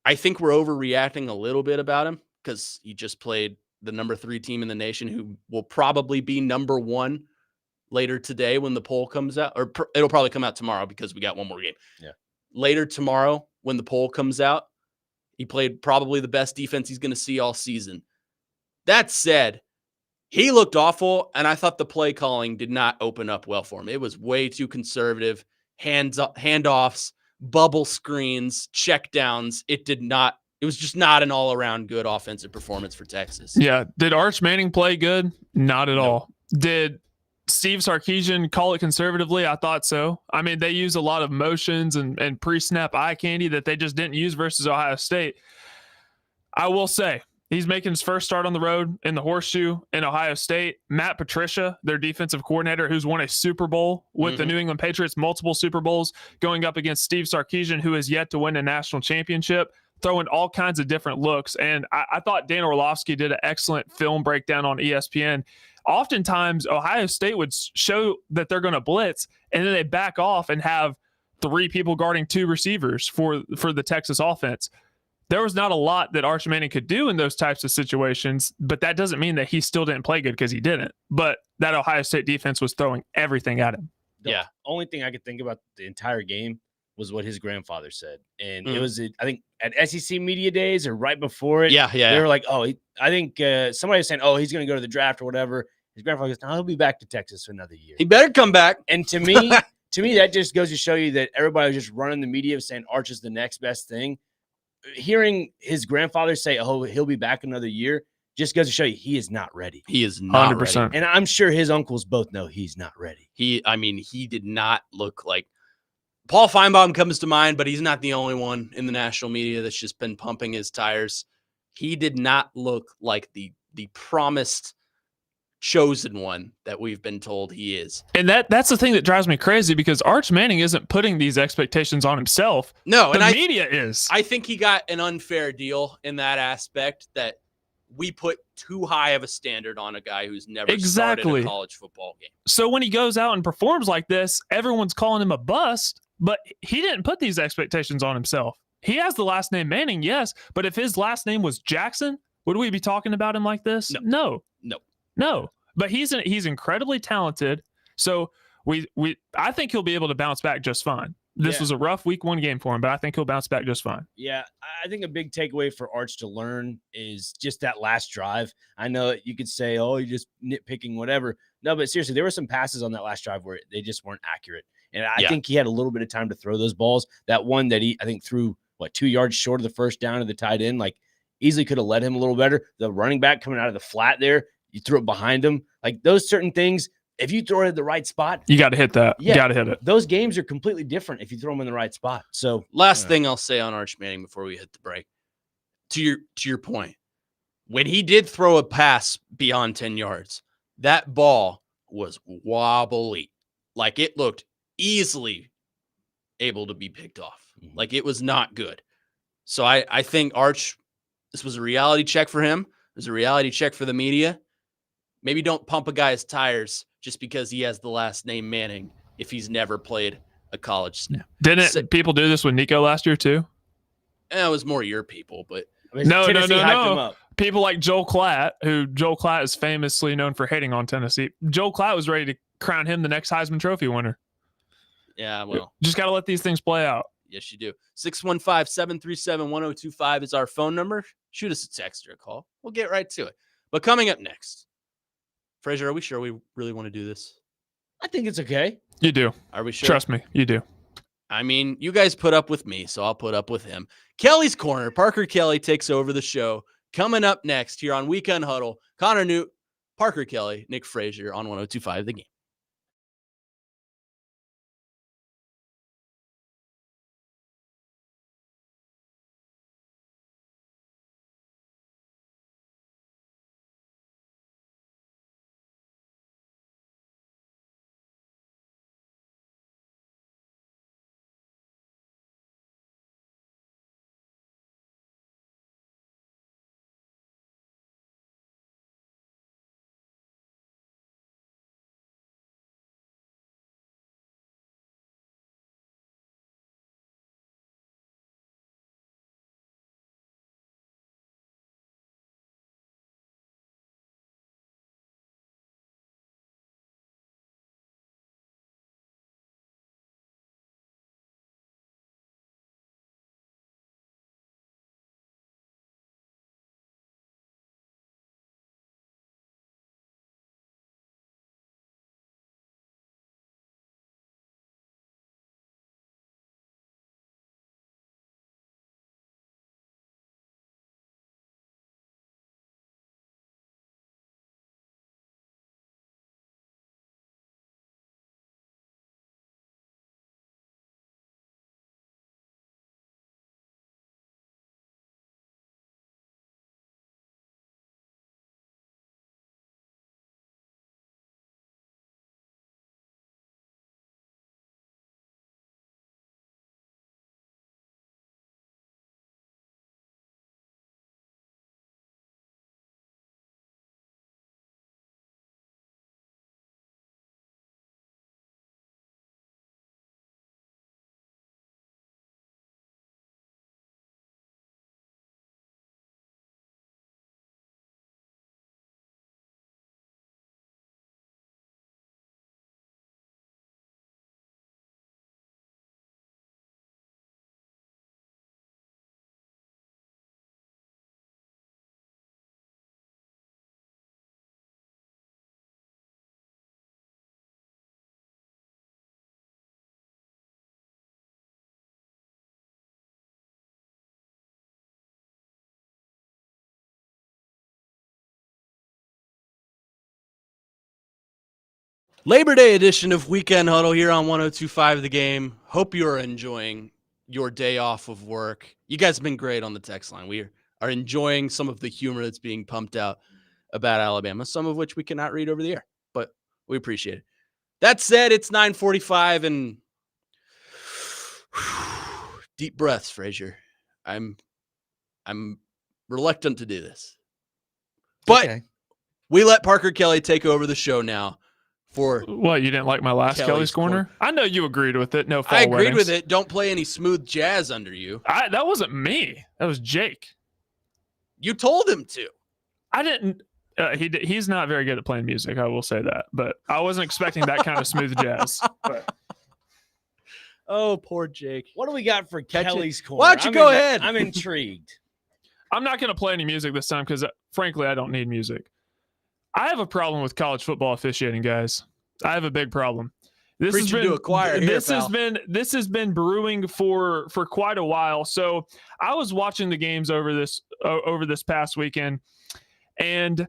I think we're overreacting a little bit about him because he just played the number 3 team in the nation who will probably be number 1 later today when the poll comes out, or it'll probably come out tomorrow because we got one more game. Yeah. Later tomorrow when the poll comes out, he played probably the best defense he's going to see all season. That said, he looked awful, and I thought the play calling did not open up well for him. It was way too conservative, handoffs, bubble screens, checkdowns. It was just not an all-around good offensive performance for Texas. Yeah. Did Arch Manning play good? Not at all. Did Steve Sarkisian call it conservatively? I thought so. I mean, they use a lot of motions and pre-snap eye candy that they just didn't use versus Ohio State. I will say, he's making his first start on the road in the Horseshoe in Ohio State. Matt Patricia, their defensive coordinator, who's won a Super Bowl with the New England Patriots, multiple Super Bowls, going up against Steve Sarkisian, who has yet to win a national championship, throwing all kinds of different looks. And I thought Dan Orlovsky did an excellent film breakdown on ESPN. Oftentimes, Ohio State would show that they're going to blitz, and then they back off and have 3 people guarding 2 receivers for the Texas offense. There was not a lot that Arch Manning could do in those types of situations, but that doesn't mean that he still didn't play good because he didn't. But that Ohio State defense was throwing everything at him. The only thing I could think about the entire game was what his grandfather said. And it was, I think, at SEC Media Days or right before it. Yeah. They were like, oh, I think somebody was saying, oh, he's going to go to the draft or whatever. His grandfather goes, no, he'll be back to Texas for another year. He better come back. And to me, that just goes to show you that everybody was just running the media saying Arch is the next best thing. Hearing his grandfather say, oh, he'll be back another year just goes to show you he is not ready. He is not 100%. Ready. And I'm sure his uncles both know he's not ready. He did not look like Paul Feinbaum comes to mind, but he's not the only one in the national media that's just been pumping his tires. He did not look like the promised chosen one that we've been told he is. And that's the thing that drives me crazy, because Arch Manning isn't putting these expectations on himself. No, the media is. I think he got an unfair deal in that aspect, that we put too high of a standard on a guy who's never started a college football game. So when he goes out and performs like this, everyone's calling him a bust, but he didn't put these expectations on himself. He has the last name Manning, yes, but if his last name was Jackson, would we be talking about him like this? No. But he's incredibly talented. So I think he'll be able to bounce back just fine. This was a rough week 1 game for him, but I think he'll bounce back just fine. Yeah, I think a big takeaway for Arch to learn is just that last drive. I know you could say, oh, you're just nitpicking, whatever. No, but seriously, there were some passes on that last drive where they just weren't accurate. And I think he had a little bit of time to throw those balls. That one that I think threw, 2 yards short of the first down to the tight end, like easily could have led him a little better. The running back coming out of the flat there, you threw it behind him. Like those certain things, if you throw it at the right spot, you got to hit that. You got to hit it. Those games are completely different if you throw them in the right spot. So last thing I'll say on Arch Manning before we hit the break, to your point, when he did throw a pass beyond 10 yards, that ball was wobbly. Like it looked easily able to be picked off. Like it was not good. So I think Arch, this was a reality check for him. It was a reality check for the media. Maybe don't pump a guy's tires just because he has the last name Manning if he's never played a college snap. Didn't people do this with Nico last year too? It was more your people, but no. People like Joel Klatt, who Joel Klatt is famously known for hating on Tennessee. Joel Klatt was ready to crown him the next Heisman Trophy winner. Yeah, well. Just got to let these things play out. Yes, you do. 615-737-1025 is our phone number. Shoot us a text or a call. We'll get right to it. But coming up next, Fraser, are we sure we really want to do this? I think it's okay. You do. Are we sure? Trust me, you do. I mean, you guys put up with me, so I'll put up with him. Kelly's Corner. Parker Kelly takes over the show. Coming up next here on Weekend Huddle, Connor Newt, Parker Kelly, Nick Frazier on 102.5 The Game. Labor Day edition of Weekend Huddle here on 102.5 The Game. Hope you are enjoying your day off of work. You guys have been great on the text line. We are enjoying some of the humor that's being pumped out about Alabama, some of which we cannot read over the air, but we appreciate it. That said, it's 9:45 and deep breaths, Frazier. I'm reluctant to do this. But we let Parker Kelly take over the show now. For what, you didn't like my last Kelly's Corner? I know you agreed with it. No fall I agreed weddings. with it. Don't play any smooth jazz under you. That wasn't me. That was Jake. You told him to. I didn't. He's not very good at playing music. I will say that. But I wasn't expecting that kind of smooth jazz. But. Oh, poor Jake. What do we got for Kelly's Corner? Why don't you go ahead? I'm intrigued. I'm not going to play any music this time because, frankly, I don't need music. I have a problem with college football officiating, guys. I have a big problem. This has been brewing for quite a while. So I was watching the games over this past weekend, and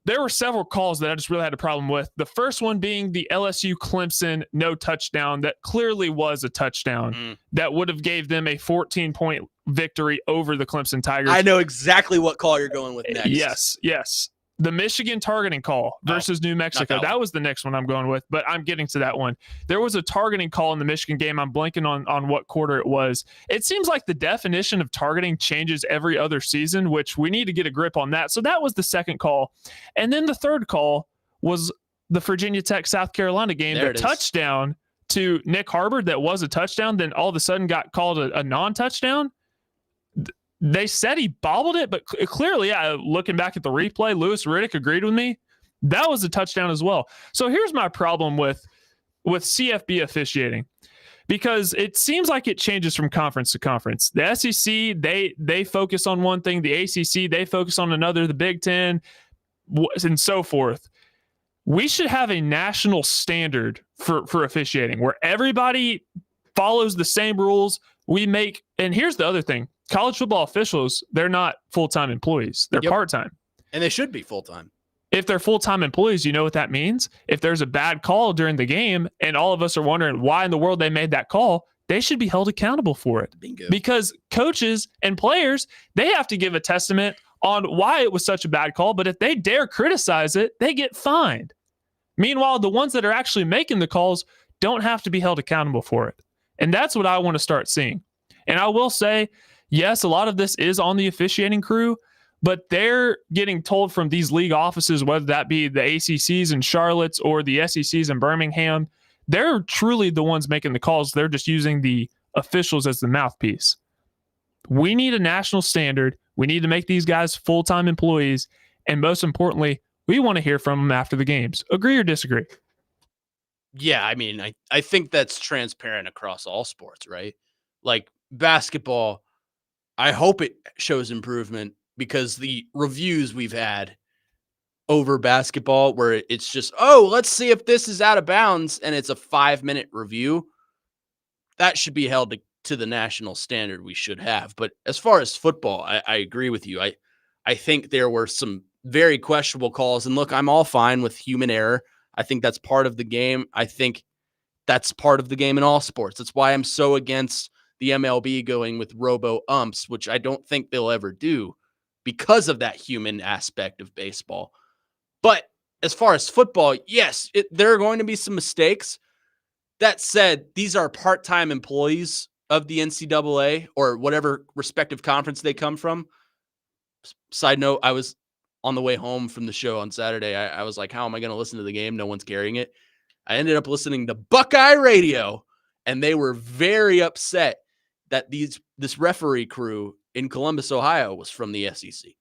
there were several calls that I just really had a problem with. The first one being the LSU Clemson no touchdown that clearly was a touchdown that would have gave them a 14-point victory over the Clemson Tigers. I know exactly what call you're going with next. Yes. The Michigan targeting call versus New Mexico. That was the next one I'm going with, but I'm getting to that one. There was a targeting call in the Michigan game. I'm blanking on what quarter it was. It seems like the definition of targeting changes every other season, which we need to get a grip on that. So that was the second call. And then the third call was the Virginia Tech South Carolina game. The touchdown to Nick Harbor that was a touchdown, then all of a sudden got called a non-touchdown. They said he bobbled it, but clearly, looking back at the replay, Lewis Riddick agreed with me. That was a touchdown as well. So here's my problem with CFB officiating, because it seems like it changes from conference to conference. The SEC, they focus on one thing. The ACC, they focus on another. The Big Ten, and so forth. We should have a national standard for officiating where everybody follows the same rules. And here's the other thing. College football officials, they're not full-time employees. They're part-time. And they should be full-time. If they're full-time employees, you know what that means? If there's a bad call during the game and all of us are wondering why in the world they made that call, they should be held accountable for it. Bingo. Because coaches and players, they have to give a testament on why it was such a bad call. But if they dare criticize it, they get fined. Meanwhile, the ones that are actually making the calls don't have to be held accountable for it. And that's what I want to start seeing. And I will say, yes, a lot of this is on the officiating crew, but they're getting told from these league offices, whether that be the ACCs in Charlotte or the SECs in Birmingham, they're truly the ones making the calls. They're just using the officials as the mouthpiece. We need a national standard. We need to make these guys full-time employees. And most importantly, we want to hear from them after the games. Agree or disagree? Yeah, I mean, I think that's transparent across all sports, right? Like basketball, I hope it shows improvement because the reviews we've had over basketball where it's just, let's see if this is out of bounds, and it's a 5-minute review, that should be held to the national standard we should have. But as far as football, I agree with you. I think there were some very questionable calls, and look, I'm all fine with human error. I think that's part of the game. I think that's part of the game in all sports. That's why I'm so against the MLB going with robo-umps, which I don't think they'll ever do because of that human aspect of baseball. But as far as football, yes, there are going to be some mistakes. That said, these are part-time employees of the NCAA or whatever respective conference they come from. Side note, I was on the way home from the show on Saturday. I was like, how am I going to listen to the game? No one's carrying it. I ended up listening to Buckeye Radio, and they were very upset that this referee crew in Columbus, Ohio was from the SEC.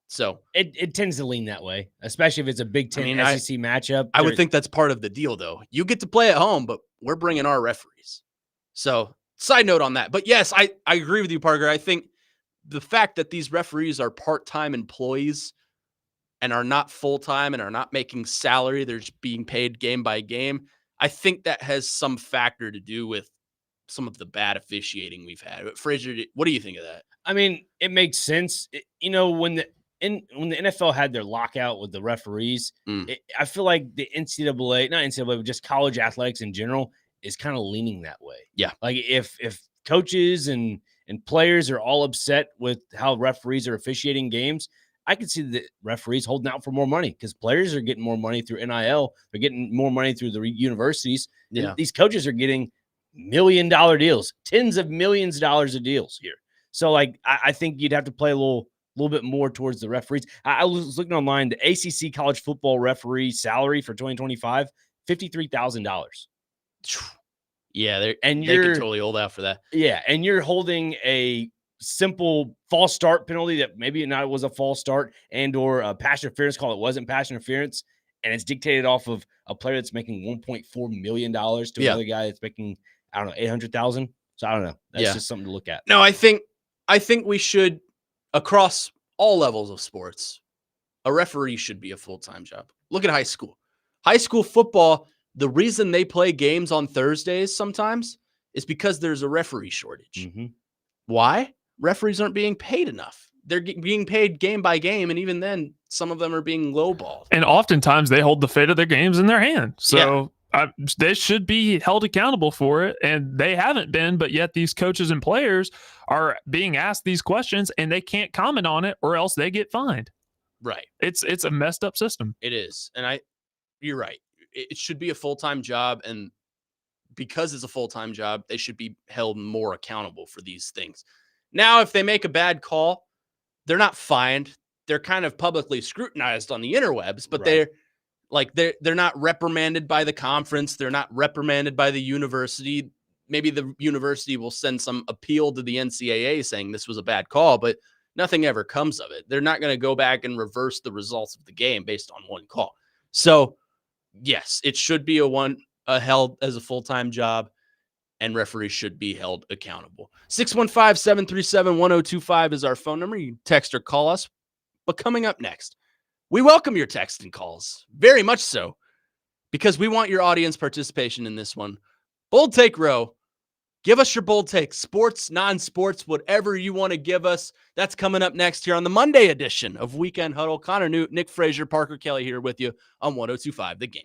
So it tends to lean that way, especially if it's a Big Ten SEC matchup. I would think that's part of the deal, though. You get to play at home, but we're bringing our referees. So side note on that. But yes, I agree with you, Parker. I think the fact that these referees are part-time employees and are not full-time and are not making salary, they're just being paid game by game, I think that has some factor to do with some of the bad officiating we've had. Frazier, what do you think of that? I mean, it makes sense. When And when the NFL had their lockout with the referees, I feel like the NCAA, not NCAA, but just college athletics in general, is kind of leaning that way. Yeah. Like if coaches and players are all upset with how referees are officiating games, I can see the referees holding out for more money because players are getting more money through NIL. They're getting more money through the universities. Yeah. And these coaches are getting $1 million deals, tens of millions of dollars of deals here. So, like, I think you'd have to play a little bit more towards the referees. I was looking online, the ACC college football referee salary for 2025, $53,000. Yeah, they can totally hold out for that. Yeah, and you're holding a simple false start penalty that maybe not was a false start and or a pass interference call. It wasn't pass interference, and it's dictated off of a player that's making $1.4 million to another guy that's making, I don't know, 800,000. So I don't know. That's just something to look at. No, I think we should, across all levels of sports, a referee should be a full-time job. Look at high school. High school football, the reason they play games on Thursdays sometimes is because there's a referee shortage. Mm-hmm. Why? Referees aren't being paid enough. They're being paid game by game, and even then, some of them are being lowballed. And oftentimes, they hold the fate of their games in their hand. So they should be held accountable for it, and they haven't been. But yet, these coaches and players are being asked these questions, and they can't comment on it, or else they get fined. Right. It's a messed up system. It is, and you're right. It should be a full-time job, and because it's a full-time job, they should be held more accountable for these things. Now, if they make a bad call, they're not fined. They're kind of publicly scrutinized on the interwebs, but they're not reprimanded by the conference. They're not reprimanded by the university. Maybe the university will send some appeal to the NCAA saying this was a bad call, but nothing ever comes of it. They're not going to go back and reverse the results of the game based on one call. So, yes, it should be held as a full-time job, and referees should be held accountable. 615-737-1025 is our phone number. You can text or call us. But coming up next, we welcome your text and calls, very much so, because we want your audience participation in this one. Bold Take Row. Give us your bold take, sports, non-sports, whatever you want to give us. That's coming up next here on the Monday edition of Weekend Huddle. Connor Newt, Nick Frazier, Parker Kelly here with you on 102.5 The Game.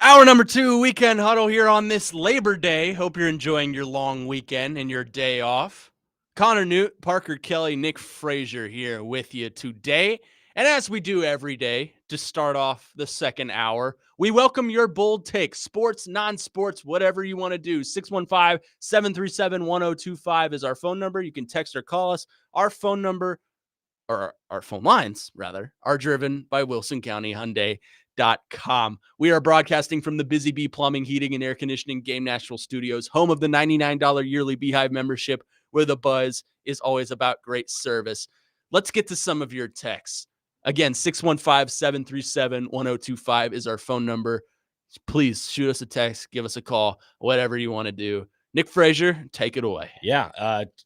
Hour number 2, Weekend Huddle here on this Labor Day. Hope you're enjoying your long weekend and your day off. Connor Newt, Parker Kelly, Nick Frazier here with you today. And as we do every day to start off the second hour, we welcome your bold takes, sports, non-sports, whatever you want to do. 615-737-1025 is our phone number. You can text or call us. Our phone number, or our phone lines, rather, are driven by Wilson County Hyundai.com. We are broadcasting from the Busy Bee Plumbing, Heating, and Air Conditioning Game National Studios, home of the $99 yearly Beehive membership, where the buzz is always about great service. Let's get to some of your texts. Again, 615-737-1025 is our phone number. Please shoot us a text, give us a call, whatever you want to do. Nick Frazier, take it away. Yeah,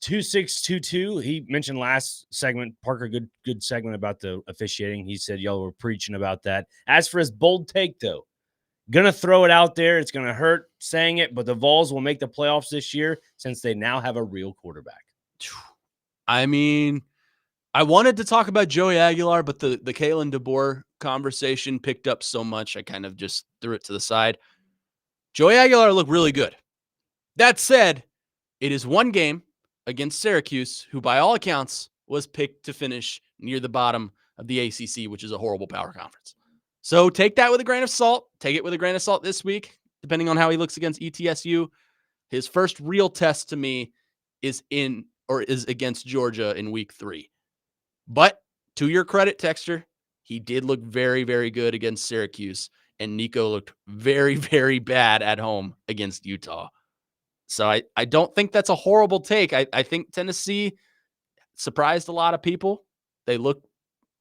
2622. He mentioned last segment, Parker, good segment about the officiating. He said y'all were preaching about that. As for his bold take, though, gonna throw it out there. It's gonna hurt saying it, but the Vols will make the playoffs this year since they now have a real quarterback. I mean, I wanted to talk about Joey Aguilar, but the Kalen DeBoer conversation picked up so much, I kind of just threw it to the side. Joey Aguilar looked really good. That said, it is one game against Syracuse, who by all accounts was picked to finish near the bottom of the ACC, which is a horrible power conference. So take that with a grain of salt. Take it with a grain of salt this week, depending on how he looks against ETSU. His first real test to me is against Georgia in week 3. But to your credit, Texter, he did look very, very good against Syracuse, and Nico looked very, very bad at home against Utah. So I don't think that's a horrible take. I think Tennessee surprised a lot of people. They looked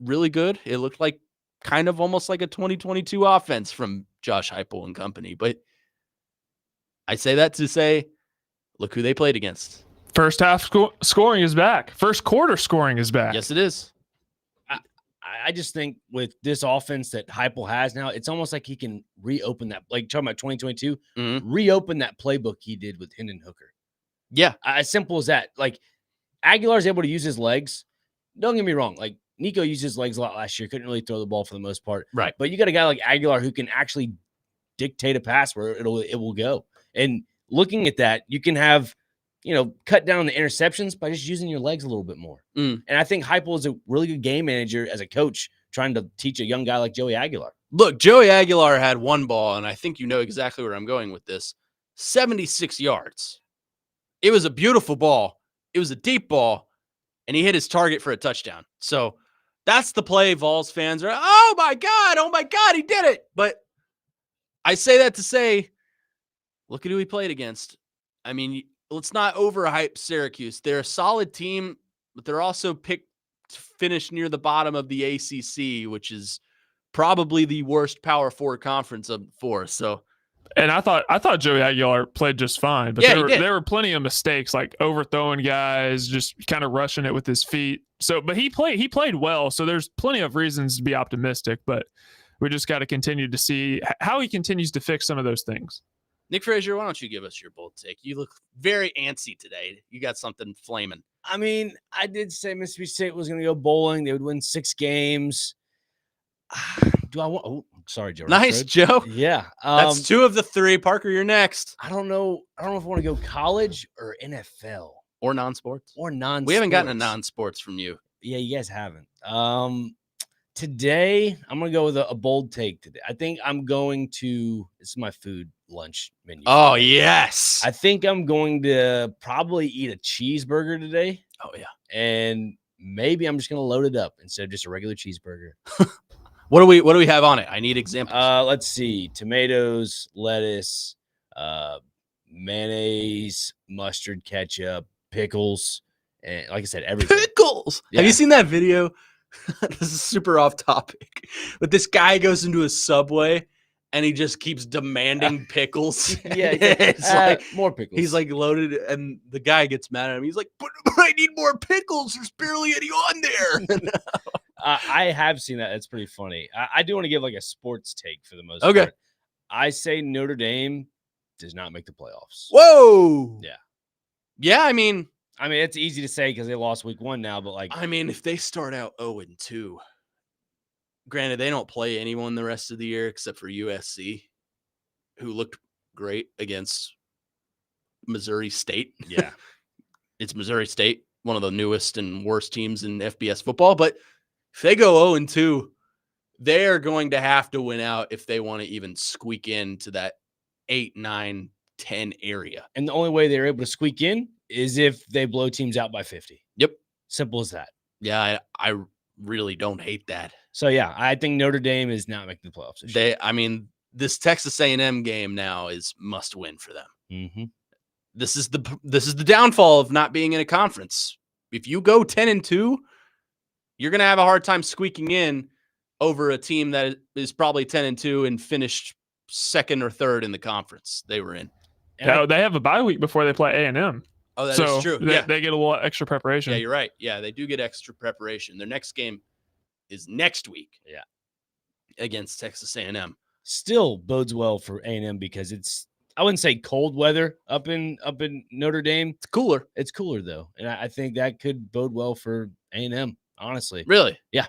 really good. It looked like kind of almost like a 2022 offense from Josh Heupel and company. But I say that to say, look who they played against. First half scoring is back. First quarter scoring is back. Yes, it is. I just think with this offense that Heupel has now, it's almost like he can reopen that, like talking about 2022, reopen that playbook he did with Hendon Hooker. Yeah. As simple as that. Like, Aguilar's able to use his legs. Don't get me wrong. Like, Nico used his legs a lot last year. Couldn't really throw the ball for the most part. Right. But you got a guy like Aguilar who can actually dictate a pass where it will go. And looking at that, you can have, cut down the interceptions by just using your legs a little bit more. And I think Heupel is a really good game manager as a coach trying to teach a young guy like Joey Aguilar. Look, Joey Aguilar had one ball, and I think you know exactly where I'm going with this. 76 yards. It was a beautiful ball. It was a deep ball, and he hit his target for a touchdown. So that's the play Vols fans are, oh my God, he did it. But I say that to say, look at who he played against. I mean, let's not overhype Syracuse. They're a solid team, but they're also picked to finish near the bottom of the ACC, which is probably the worst Power 4 conference of 4. So, and I thought Joey Aguilar played just fine, but there were plenty of mistakes, like overthrowing guys, just kind of rushing it with his feet. So, but he played well. So there's plenty of reasons to be optimistic, but we just got to continue to see how he continues to fix some of those things. Nick Frazier, why don't you give us your bold take? You look very antsy today. You got something flaming. I mean, I did say Mississippi State was going to go bowling. They would win 6 games. Do I want? Oh, sorry, Joe. Nice, Joe. Yeah, that's 2 of the 3. Parker, you're next. I don't know if I want to go college or NFL or non-sports. We haven't gotten a non-sports from you. Yeah, you guys haven't. Today, I'm going to go with a bold take today. I think I'm going to – this is my food lunch menu. Oh, yes. I think I'm going to probably eat a cheeseburger today. Oh, yeah. And maybe I'm just going to load it up instead of just a regular cheeseburger. What do we have on it? I need examples. Let's see. Tomatoes, lettuce, mayonnaise, mustard, ketchup, pickles, and like I said, everything. Pickles. Yeah. Have you seen that video? This is super off topic, but this guy goes into a Subway and he just keeps demanding pickles. Yeah, it's like more pickles. He's like loaded, and the guy gets mad at him. He's like, but I need more pickles. There's barely any on there. I have seen that. It's pretty funny. I do want to give like a sports take for the most part. Okay. I say Notre Dame does not make the playoffs. Whoa. Yeah. Yeah, I mean, it's easy to say because they lost week 1 now, but like, I mean, if they start out 0-2, granted, they don't play anyone the rest of the year except for USC. who looked great against Missouri State. Yeah. It's Missouri State, one of the newest and worst teams in FBS football. But if they go 0-2, they are going to have to win out if they want to even squeak into that 8, 9, 10 area. And the only way they're able to squeak in is if they blow teams out by 50. Yep. Simple as that. Yeah, I really don't hate that. So, yeah, I think Notre Dame is not making the playoffs this year. This Texas A&M game now is must win for them. Mm-hmm. This is the downfall of not being in a conference. If you go 10-2, you're going to have a hard time squeaking in over a team that is probably 10-2 and finished second or third in the conference they were in. And they have a bye week before they play A&M. Oh, that is true. They get a little extra preparation. Yeah, you're right. Yeah, they do get extra preparation. Their next game is next week. Yeah, against Texas A&M. Still bodes well for A&M because it's, I wouldn't say cold weather up in Notre Dame. It's cooler. It's cooler though, and I think that could bode well for A&M. Honestly, Really? Yeah.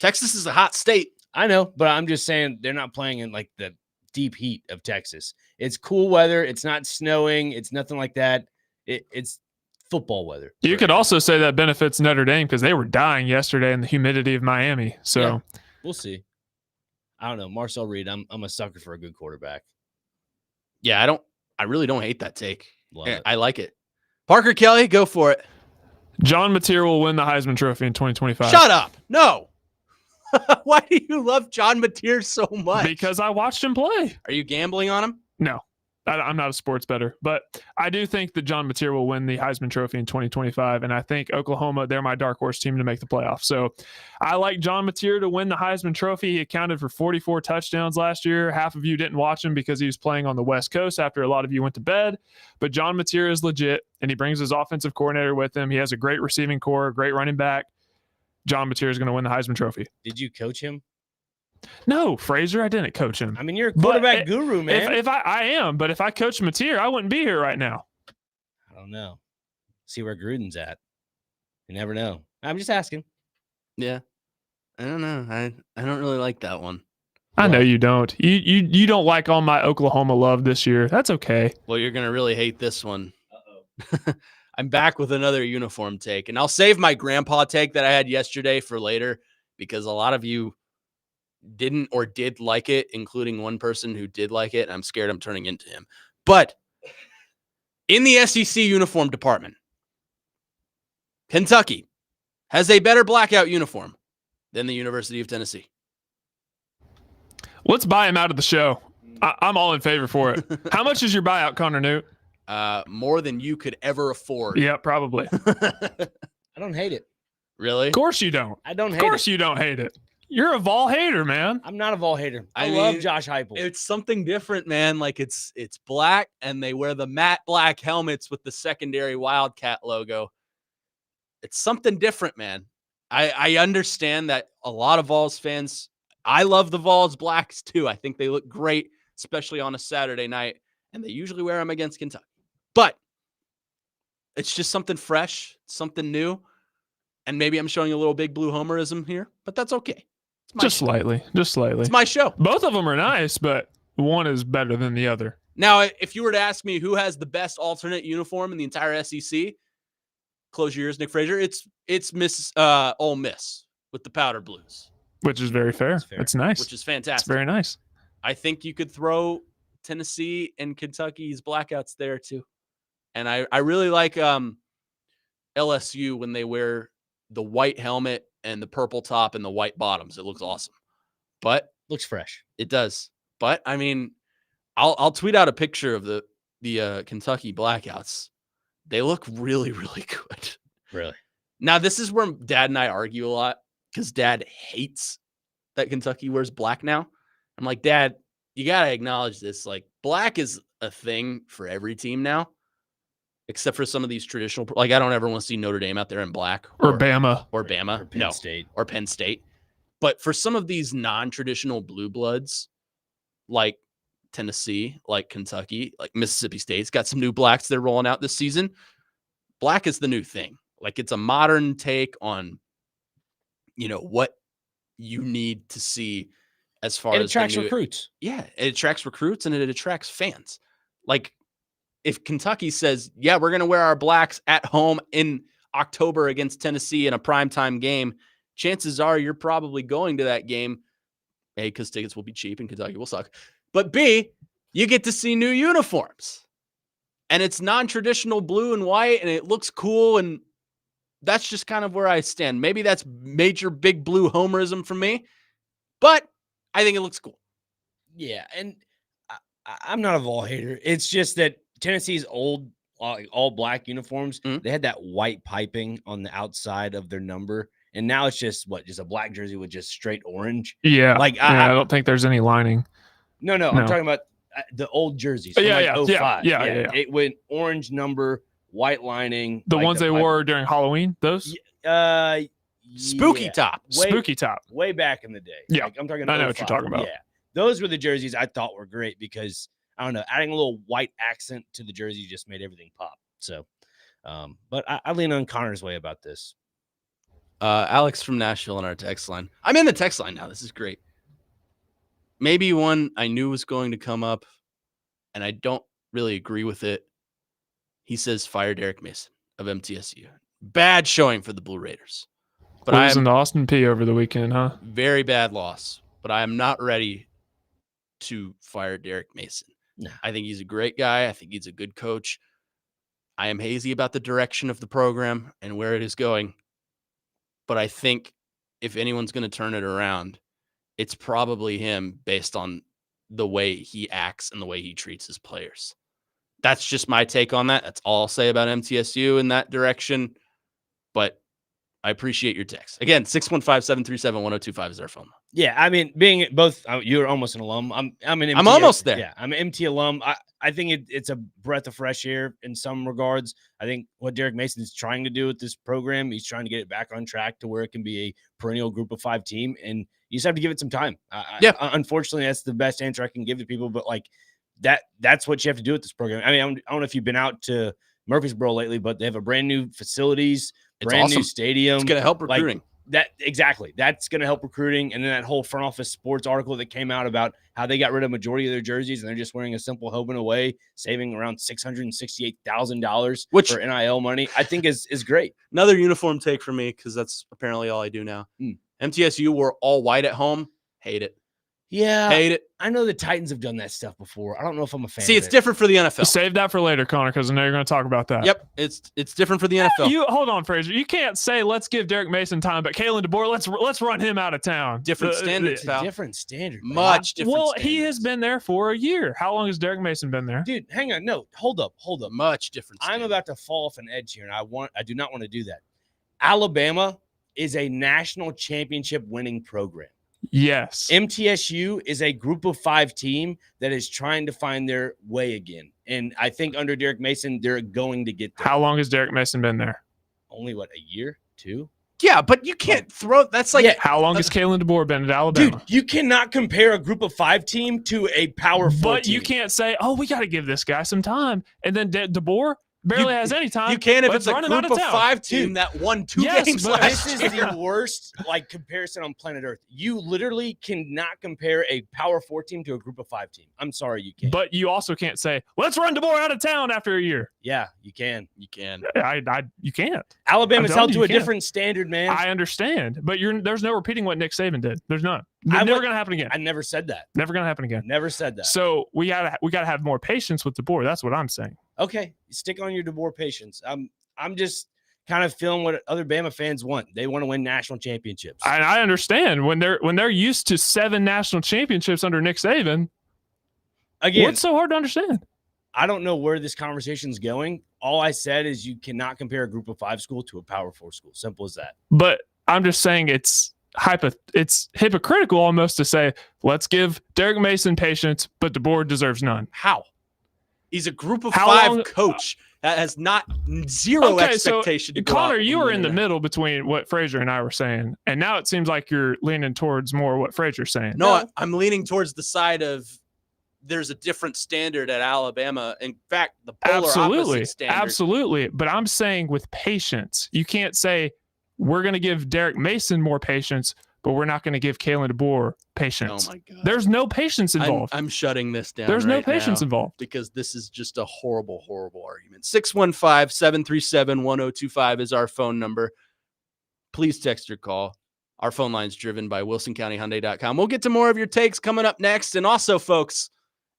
Texas is a hot state. I know, but I'm just saying they're not playing in like the deep heat of Texas. It's cool weather. It's not snowing. It's nothing like that. It's football weather. You could also say that benefits Notre Dame because they were dying yesterday in the humidity of Miami. So yeah, we'll see. I don't know. Marcel Reed, I'm a sucker for a good quarterback. Yeah, I really don't hate that take. Love it. I like it. Parker Kelly, go for it. John Mateer will win the Heisman Trophy in 2025. Shut up. No. Why do you love John Mateer so much? Because I watched him play. Are you gambling on him? No, I'm not a sports bettor, but I do think that John Mateer will win the Heisman Trophy in 2025, and I think Oklahoma, they're my dark horse team to make the playoffs. So I like John Mateer to win the Heisman Trophy. He accounted for 44 touchdowns last year. Half of you didn't watch him because he was playing on the West Coast after a lot of you went to bed, but John Mateer is legit, and he brings his offensive coordinator with him. He has a great receiving core, great running back. John Mateer is going to win the Heisman Trophy. Did you coach him? No, Fraser, I didn't coach him. I mean, you're a quarterback guru, man. If I am, but if I coached Mateer, I wouldn't be here right now. I don't know. See where Gruden's at. You never know. I'm just asking. Yeah. I don't know. I don't really like that one. I know you don't. You don't like all my Oklahoma love this year. That's okay. Well, you're going to really hate this one. Uh-oh. I'm back with another uniform take, and I'll save my grandpa take that I had yesterday for later because a lot of you didn't or did like it, including one person who did like it. And I'm scared I'm turning into him. But in the SEC uniform department, Kentucky has a better blackout uniform than the University of Tennessee. Let's buy him out of the show. I'm all in favor for it. How much is your buyout, Connor Newt? More than you could ever afford. Yeah, probably. I don't hate it. Really? Of course you don't. I don't hate it. Of course you don't hate it. You're a Vol hater, man. I'm not a Vol hater. I mean, love Josh Heupel. It's something different, man. Like it's black, and they wear the matte black helmets with the secondary Wildcat logo. It's something different, man. I understand that a lot of Vols fans, I love the Vols blacks too. I think they look great, especially on a Saturday night, and they usually wear them against Kentucky. But it's just something fresh, something new. And maybe I'm showing a little big blue homerism here, but that's okay. Just slightly. It's my show. Both of them are nice, but one is better than the other. Now, if you were to ask me who has the best alternate uniform in the entire SEC, close your ears, Nick Frazier, it's Miss Ole Miss with the powder blues. Which is very fair. It's nice. Which is fantastic. It's very nice. I think you could throw Tennessee and Kentucky's blackouts there too. And I really like LSU when they wear the white helmet and the purple top and the white bottoms. It looks awesome. But looks fresh. It does. But I mean, I'll tweet out a picture of the Kentucky blackouts. They look really, really good. Really? Now, this is where Dad and I argue a lot because Dad hates that Kentucky wears black now. I'm like, Dad, you got to acknowledge this. Like, black is a thing for every team now. Except for some of these traditional, like I don't ever want to see Notre Dame out there in black or Bama or Penn State or Penn State. But for some of these non-traditional blue bloods, like Tennessee, like Kentucky, like Mississippi State's got some new blacks they're rolling out this season. Black is the new thing. Like it's a modern take on, what you need to see as far it as attracts recruits. Yeah, it attracts recruits and it attracts fans. Like if Kentucky says, yeah, we're going to wear our blacks at home in October against Tennessee in a primetime game, chances are you're probably going to that game. A, because tickets will be cheap and Kentucky will suck. But B, you get to see new uniforms. And it's non-traditional blue and white and it looks cool. And that's just kind of where I stand. Maybe that's major big blue homerism for me, but I think it looks cool. Yeah, and I'm not a Vol hater. It's just that Tennessee's old all black uniforms, they had that white piping on the outside of their number. And now it's just a black jersey with just straight orange. Yeah. Like I don't think there's any lining. No. I'm talking about the old jerseys. From Yeah. It went orange number, white lining. The ones they wore during Halloween, those? Spooky top. Spooky top. Way back in the day. Yeah. Like, I'm talking I know what you're talking about. Yeah. Those were the jerseys I thought were great because, I don't know, adding a little white accent to the jersey just made everything pop. So, but I lean on Connor's way about this. Alex from Nashville on our text line. I'm in the text line now. This is great. Maybe one I knew was going to come up, and I don't really agree with it. He says, fire Derek Mason of MTSU. Bad showing for the Blue Raiders. But losing to Austin Peay over the weekend, huh? Very bad loss. But I am not ready to fire Derek Mason. No. I think he's a great guy. I think he's a good coach. I am hazy about the direction of the program and where it is going. But I think if anyone's going to turn it around, it's probably him based on the way he acts and the way he treats his players. That's just my take on that. That's all I'll say about MTSU in that direction. But I appreciate your text. Again, 615-737-1025 is our phone. Yeah, I mean, being both, you're almost an alum. I'm an MT. I'm almost there. Yeah, I'm an MT alum. I think it's a breath of fresh air in some regards. I think what Derek Mason is trying to do with this program, he's trying to get it back on track to where it can be a perennial group of 5 team, and you just have to give it some time. Unfortunately, that's the best answer I can give to people, but like that's what you have to do with this program. I mean, I don't know if you've been out to Murfreesboro lately, but they have a brand new facilities, brand new stadium. It's going to help recruiting. That's going to help recruiting. And then that whole front office sports article that came out about how they got rid of majority of their jerseys and they're just wearing a simple Hoban away, saving around $668,000 for NIL money, I think is great. Another uniform take for me, because that's apparently all I do now. MTSU wore all white at home. Hate it. Yeah. Hate it. I know the Titans have done that stuff before. I don't know if I'm a fan See, of it's different for the NFL. Save that for later, Connor, because I know you're going to talk about that. Yep. It's different for the NFL. Hold on, Fraser. You can't say, let's give Derek Mason time, but Kalen DeBoer, let's run him out of town. Different standards, It's a different standard. Much different Well, standards. he has been there for a year. How long has Derek Mason been there? Dude, hang on. No, hold up. Much different standards. I'm about to fall off an edge here, and I do not want to do that. Alabama is a national championship winning program. Yes. MTSU is a group of 5 team that is trying to find their way again. And I think under Derek Mason, they're going to get there. How long has Derek Mason been there? Only, a year? 2? Yeah, but you can't throw – that's like How long has Kalen DeBoer been at Alabama? Dude, you cannot compare a group of 5 team to a Power 4 But team. you can't say, we got to give this guy some time. And then DeBoer barely has any time. You can if Let's it's a run him group out of town. 5 team that won 2 games but last This year. is the worst comparison on planet Earth. You literally cannot compare a Power 4 team to a group of 5 team. I'm sorry, you can't. But you also can't say, let's run DeBoer out of town after a year. Yeah, you can. You can. You can't. Alabama's I'm held telling to you, a you can't. different standard, man. I understand, but there's no repeating what Nick Saban did. There's none. I Never would- going to happen again. I never said that. Never going to happen again. Never said that. So we gotta have more patience with DeBoer. That's what I'm saying. Okay, stick on your DeBoer patience. I'm just kind of feeling what other Bama fans want. They want to win national championships. And I understand when they're used to 7 national championships under Nick Saban. Again, What's so hard to understand? I don't know where this conversation's going. All I said is you cannot compare a group of 5 school to a Power 4 school. Simple as that. But I'm just saying it's hypocritical almost to say, let's give Derek Mason patience, but DeBoer deserves none. How? He's a group of How 5 long- coach that has zero expectation to go Connor, out you and were win in the it. middle between what Fraser and I were saying, and now it seems like you're leaning towards more what Fraser's saying. No, I'm leaning towards the side of there's a different standard at Alabama. In fact, the polar opposite standard. Absolutely. But I'm saying with patience, you can't say we're going to give Derek Mason more patience, but we're not going to give Kalen DeBoer patience. Oh my God. There's no patience involved. I'm shutting this down. There's no right patience now involved because this is just a horrible, horrible argument. 615-737-1025 is our phone number. Please text or call. Our phone line is driven by WilsonCountyHyundai.com. We'll get to more of your takes coming up next. And also, folks,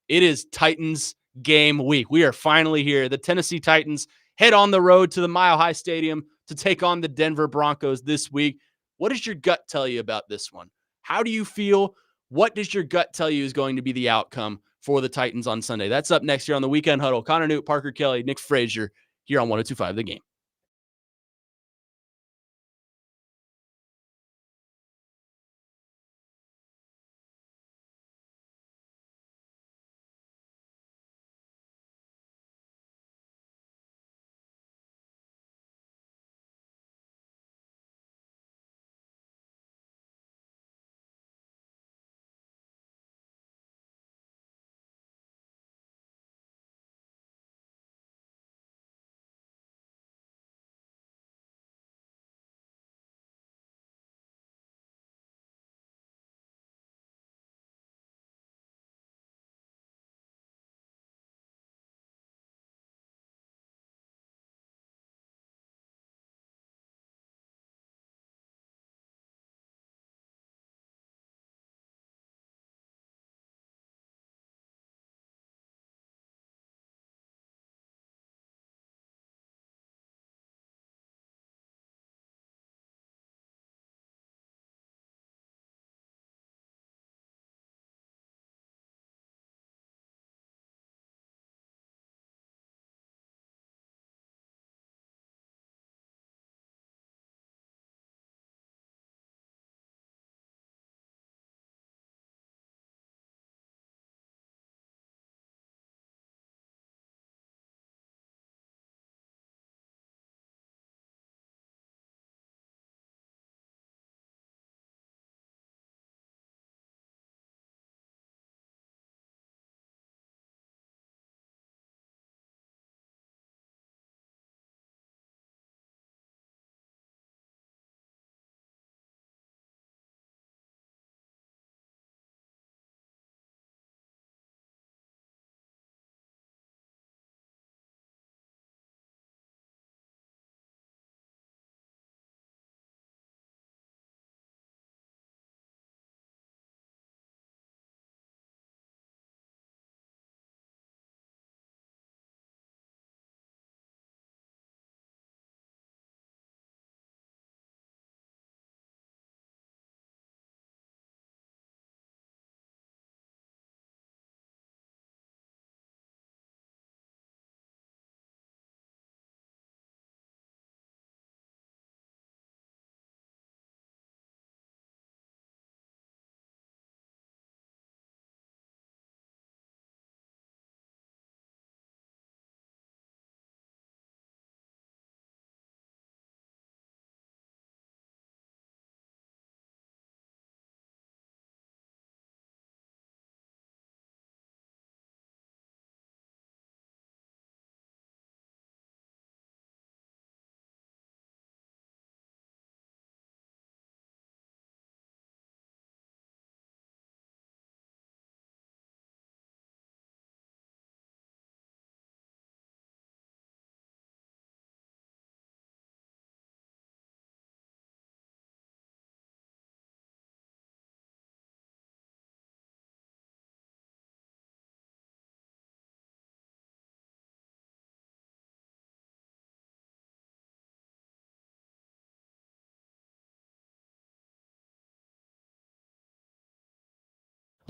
it is Titans game week. We are finally here. The Tennessee Titans head on the road to the Mile High Stadium to take on the Denver Broncos this week. What does your gut tell you about this one? How do you feel? What does your gut tell you is going to be the outcome for the Titans on Sunday? That's up next here on the Weekend Huddle. Connor Newt, Parker Kelly, Nick Frazier here on 102.5 The Game.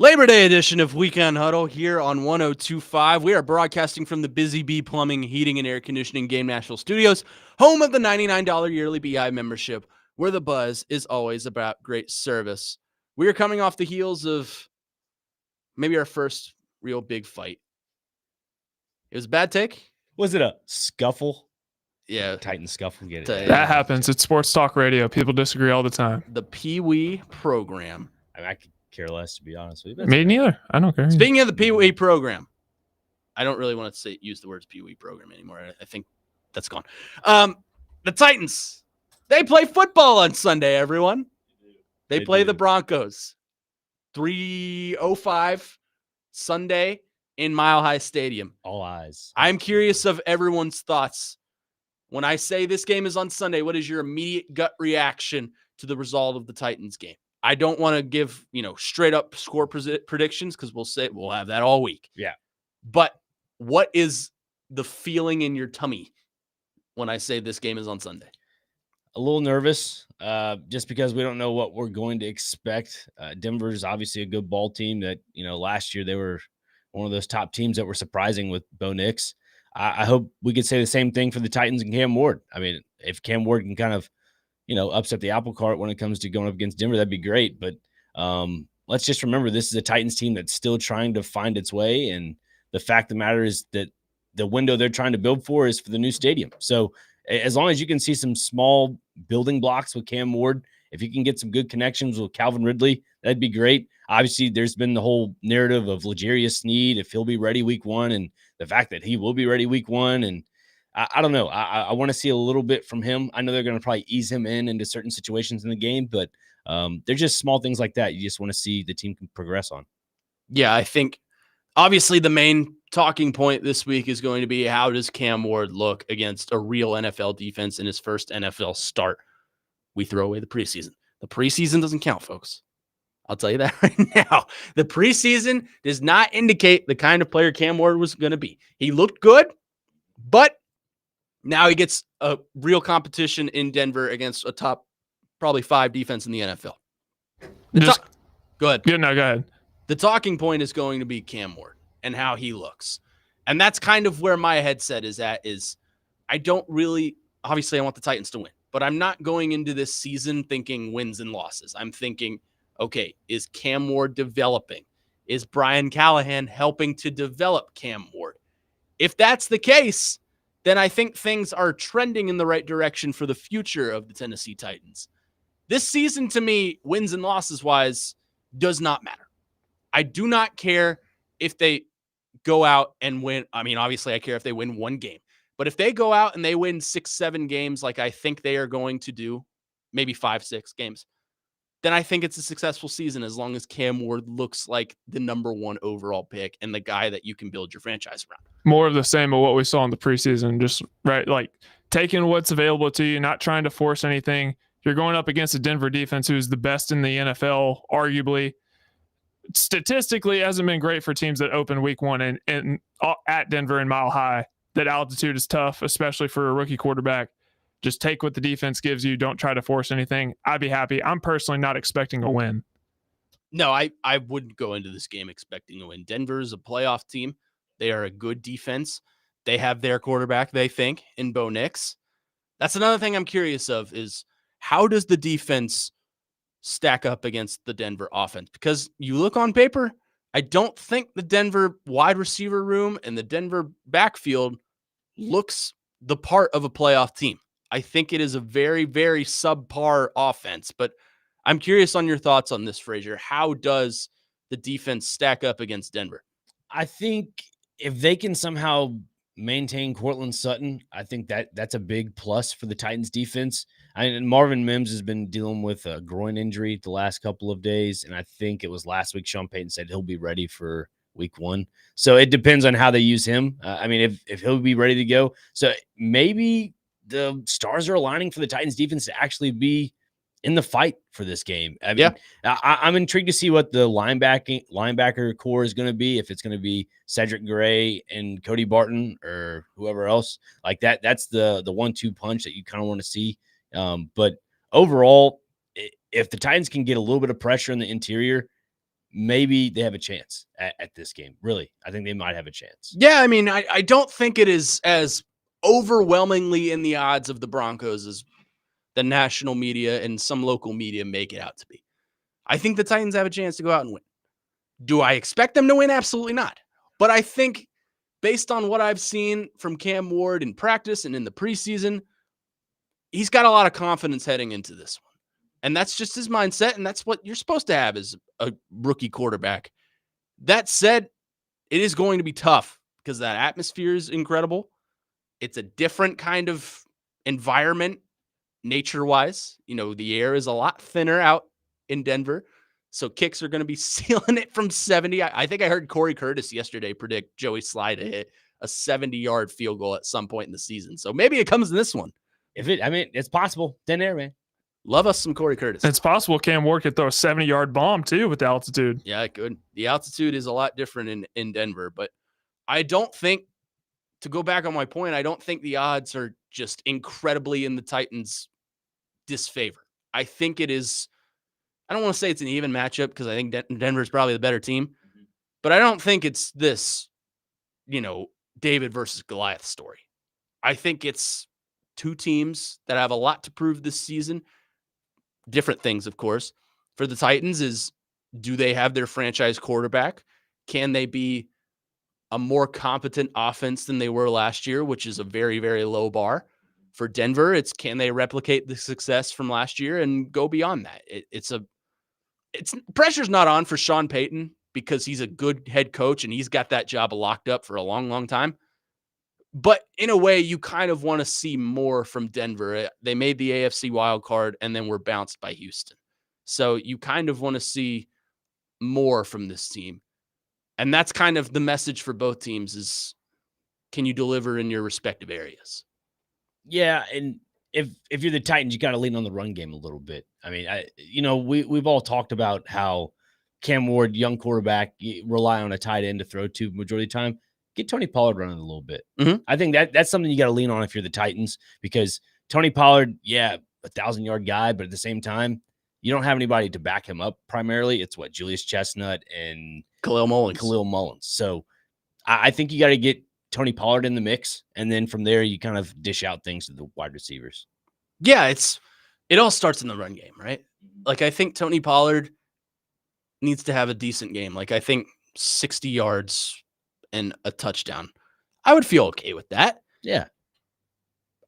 Labor Day edition of Weekend Huddle here on 102.5. We are broadcasting from the Busy Bee Plumbing, Heating, and Air Conditioning Game National Studios, home of the $99 yearly BI membership, where the buzz is always about great service. We are coming off the heels of maybe our first real big fight. It was a bad take. Was it a scuffle? Yeah. Titan scuffle. Get it. that happens. It's sports talk radio. People disagree all the time. The Pee Wee program. I could care less, to be honest with you. Me neither. I don't care. Speaking of the Pee Wee program, I don't really want to use the words Pee Wee program anymore. I think that's gone. The Titans, they play football on Sunday, everyone. They play the Broncos 3:05 Sunday in Mile High Stadium. All eyes. I'm curious of everyone's thoughts. When I say this game is on Sunday, what is your immediate gut reaction to the result of the Titans game? I don't want to give, straight up score predictions because we'll have that all week. Yeah. But what is the feeling in your tummy when I say this game is on Sunday? A little nervous, just because we don't know what we're going to expect. Denver's obviously a good ball team that, last year they were one of those top teams that were surprising with Bo Nix. I hope we could say the same thing for the Titans and Cam Ward. I mean, if Cam Ward can kind of, upset the apple cart when it comes to going up against Denver, that'd be great. But let's just remember, this is a Titans team that's still trying to find its way. And the fact of the matter is that the window they're trying to build for is for the new stadium. So as long as you can see some small building blocks with Cam Ward, if you can get some good connections with Calvin Ridley, that'd be great. Obviously, there's been the whole narrative of L'Jarius Sneed, if he'll be ready week 1, and the fact that he will be ready week 1. And I don't know. I want to see a little bit from him. I know they're going to probably ease him into certain situations in the game, but they're just small things like that you just want to see the team can progress on. Yeah, I think obviously the main talking point this week is going to be, how does Cam Ward look against a real NFL defense in his first NFL start? We throw away the preseason. The preseason doesn't count, folks. I'll tell you that right now. The preseason does not indicate the kind of player Cam Ward was going to be. He looked good, but now he gets a real competition in Denver against a top probably 5 defense in the NFL. Go ahead. Yeah, no, go ahead. The talking point is going to be Cam Ward and how he looks. And that's kind of where my headset is at, is I don't really, obviously I want the Titans to win, but I'm not going into this season thinking wins and losses. I'm thinking, okay, is Cam Ward developing? Is Brian Callahan helping to develop Cam Ward? If that's the case, then I think things are trending in the right direction for the future of the Tennessee Titans. This season, to me, wins and losses wise, does not matter. I do not care if they go out and win. I mean, obviously, I care if they win 1 game. But if they go out and they win 6-7 games like I think they are going to do, maybe 5-6 games, then I think it's a successful season as long as Cam Ward looks like the number 1 overall pick and the guy that you can build your franchise around. More of the same of what we saw in the preseason, just right, like taking what's available to you, not trying to force anything. You're going up against a Denver defense who's the best in the NFL, arguably. Statistically, it hasn't been great for teams that open week 1 and at Denver and Mile High. That altitude is tough, especially for a rookie quarterback. Just take what the defense gives you. Don't try to force anything. I'd be happy. I'm personally not expecting a win. No, I wouldn't go into this game expecting a win. Denver is a playoff team. They are a good defense. They have their quarterback, they think, in Bo Nix. That's another thing I'm curious of, is how does the defense stack up against the Denver offense? Because you look on paper, I don't think the Denver wide receiver room and the Denver backfield looks the part of a playoff team. I think it is a very, very subpar offense, but I'm curious on your thoughts on this, Frazier. How does the defense stack up against Denver? I think if they can somehow maintain Cortland Sutton, I think that's a big plus for the Titans defense. Marvin Mims has been dealing with a groin injury the last couple of days, and I think it was last week Sean Payton said he'll be ready for week 1. So it depends on how they use him. If he'll be ready to go. So maybe the stars are aligning for the Titans defense to actually be in the fight for this game. I'm intrigued to see what the linebacker core is going to be. If it's going to be Cedric Gray and Cody Barton or whoever else like that. That's the 1-2 punch that you kind of want to see. But overall, if the Titans can get a little bit of pressure in the interior, maybe they have a chance at this game. Really, I think they might have a chance. Yeah, I don't think it is as overwhelmingly in the odds of the Broncos as the national media and some local media make it out to be. I think the Titans have a chance to go out and win. Do I expect them to win? Absolutely not. But I think based on what I've seen from Cam Ward in practice and in the preseason, he's got a lot of confidence heading into this one. And that's just his mindset, and that's what you're supposed to have as a rookie quarterback. That said, it is going to be tough because that atmosphere is incredible. It's a different kind of environment nature-wise. The air is a lot thinner out in Denver. So kicks are going to be sealing it from 70. I think I heard Corey Curtis yesterday predict Joey Sly to hit a 70-yard field goal at some point in the season. So maybe it comes in this one. It's possible. Thin air, man. Love us some Corey Curtis. It's possible Cam Ward could throw a 70-yard bomb too with the altitude. Yeah, it could. The altitude is a lot different in Denver, but I don't think, to go back on my point, I don't think the odds are just incredibly in the Titans' disfavor. I think it is, I don't want to say it's an even matchup because I think Denver is probably the better team, but I don't think it's this, David versus Goliath story. I think it's two teams that have a lot to prove this season. Different things, of course. For the Titans is, do they have their franchise quarterback? Can they be a more competent offense than they were last year, which is a very, very low bar? For Denver, it's, can they replicate the success from last year and go beyond that? It's pressure's not on for Sean Payton because he's a good head coach and he's got that job locked up for a long, long time. But in a way, you kind of want to see more from Denver. They made the AFC wild card and then were bounced by Houston. So you kind of want to see more from this team. And that's kind of the message for both teams is, can you deliver in your respective areas? Yeah, and if you're the Titans, you got to lean on the run game a little bit. I mean, we've all talked about how Cam Ward, young quarterback, rely on a tight end to throw to majority of the time. Get Tony Pollard running a little bit. Mm-hmm. I think that's something you got to lean on if you're the Titans, because Tony Pollard, 1,000-yard guy, but at the same time, you don't have anybody to back him up. Primarily, it's Julius Chestnut and Khalil Mullins. So I think you got to get Tony Pollard in the mix, and then from there, you kind of dish out things to the wide receivers. Yeah, it all starts in the run game, right? Like, I think Tony Pollard needs to have a decent game. Like, I think 60 yards and a touchdown, I would feel okay with that. Yeah.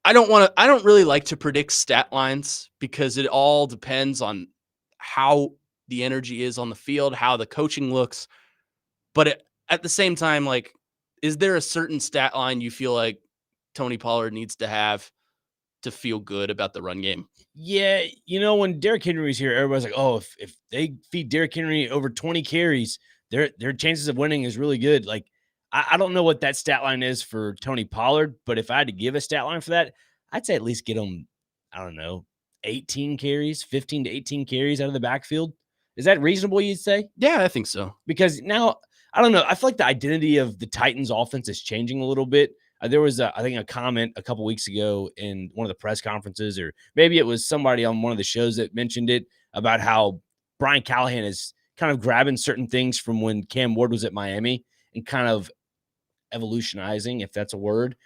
I don't really like to predict stat lines because it all depends on how the energy is on the field, how the coaching looks. But at the same time, like, is there a certain stat line you feel like Tony Pollard needs to have to feel good about the run game? Yeah, when Derrick Henry's here, everybody's like, oh, if they feed Derrick Henry over 20 carries, their chances of winning is really good. Like, I don't know what that stat line is for Tony Pollard, but if I had to give a stat line for that, I'd say at least get him, 18 carries, 15 to 18 carries out of the backfield. Is that reasonable, you'd say? Yeah, I think so. Because now, I don't know, I feel like the identity of the Titans offense is changing a little bit. There was, I think, a comment a couple weeks ago in one of the press conferences, or maybe it was somebody on one of the shows that mentioned it, about how Brian Callahan is kind of grabbing certain things from when Cam Ward was at Miami and kind of evolutionizing, if that's a word,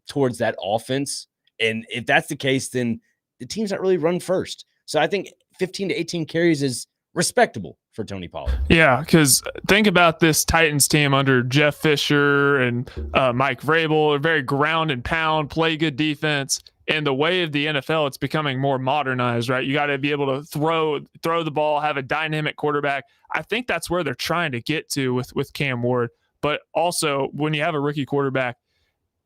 towards that offense. And if that's the case, then the team's not really run first. So I think 15 to 18 carries is respectable for Tony Pollard. Yeah, because think about this Titans team under Jeff Fisher and Mike Vrabel. They're very ground and pound, play good defense. And the way of the NFL, it's becoming more modernized, right? You got to be able to throw the ball, have a dynamic quarterback. I think that's where they're trying to get to with Cam Ward. But also, when you have a rookie quarterback,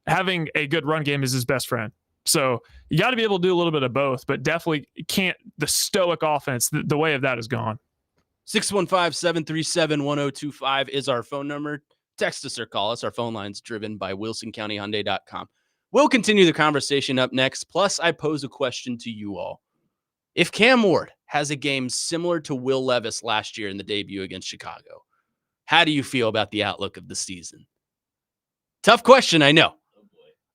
having a good run game is his best friend. So you got to be able to do a little bit of both, but definitely can't. The stoic offense, the way of that is gone. 615-737-1025 is our phone number. Text us or call us. Our phone line's driven by WilsonCountyHyundai.com. We'll continue the conversation up next. Plus, I pose a question to you all. If Cam Ward has a game similar to Will Levis last year in the debut against Chicago, how do you feel about the outlook of the season? Tough question, I know.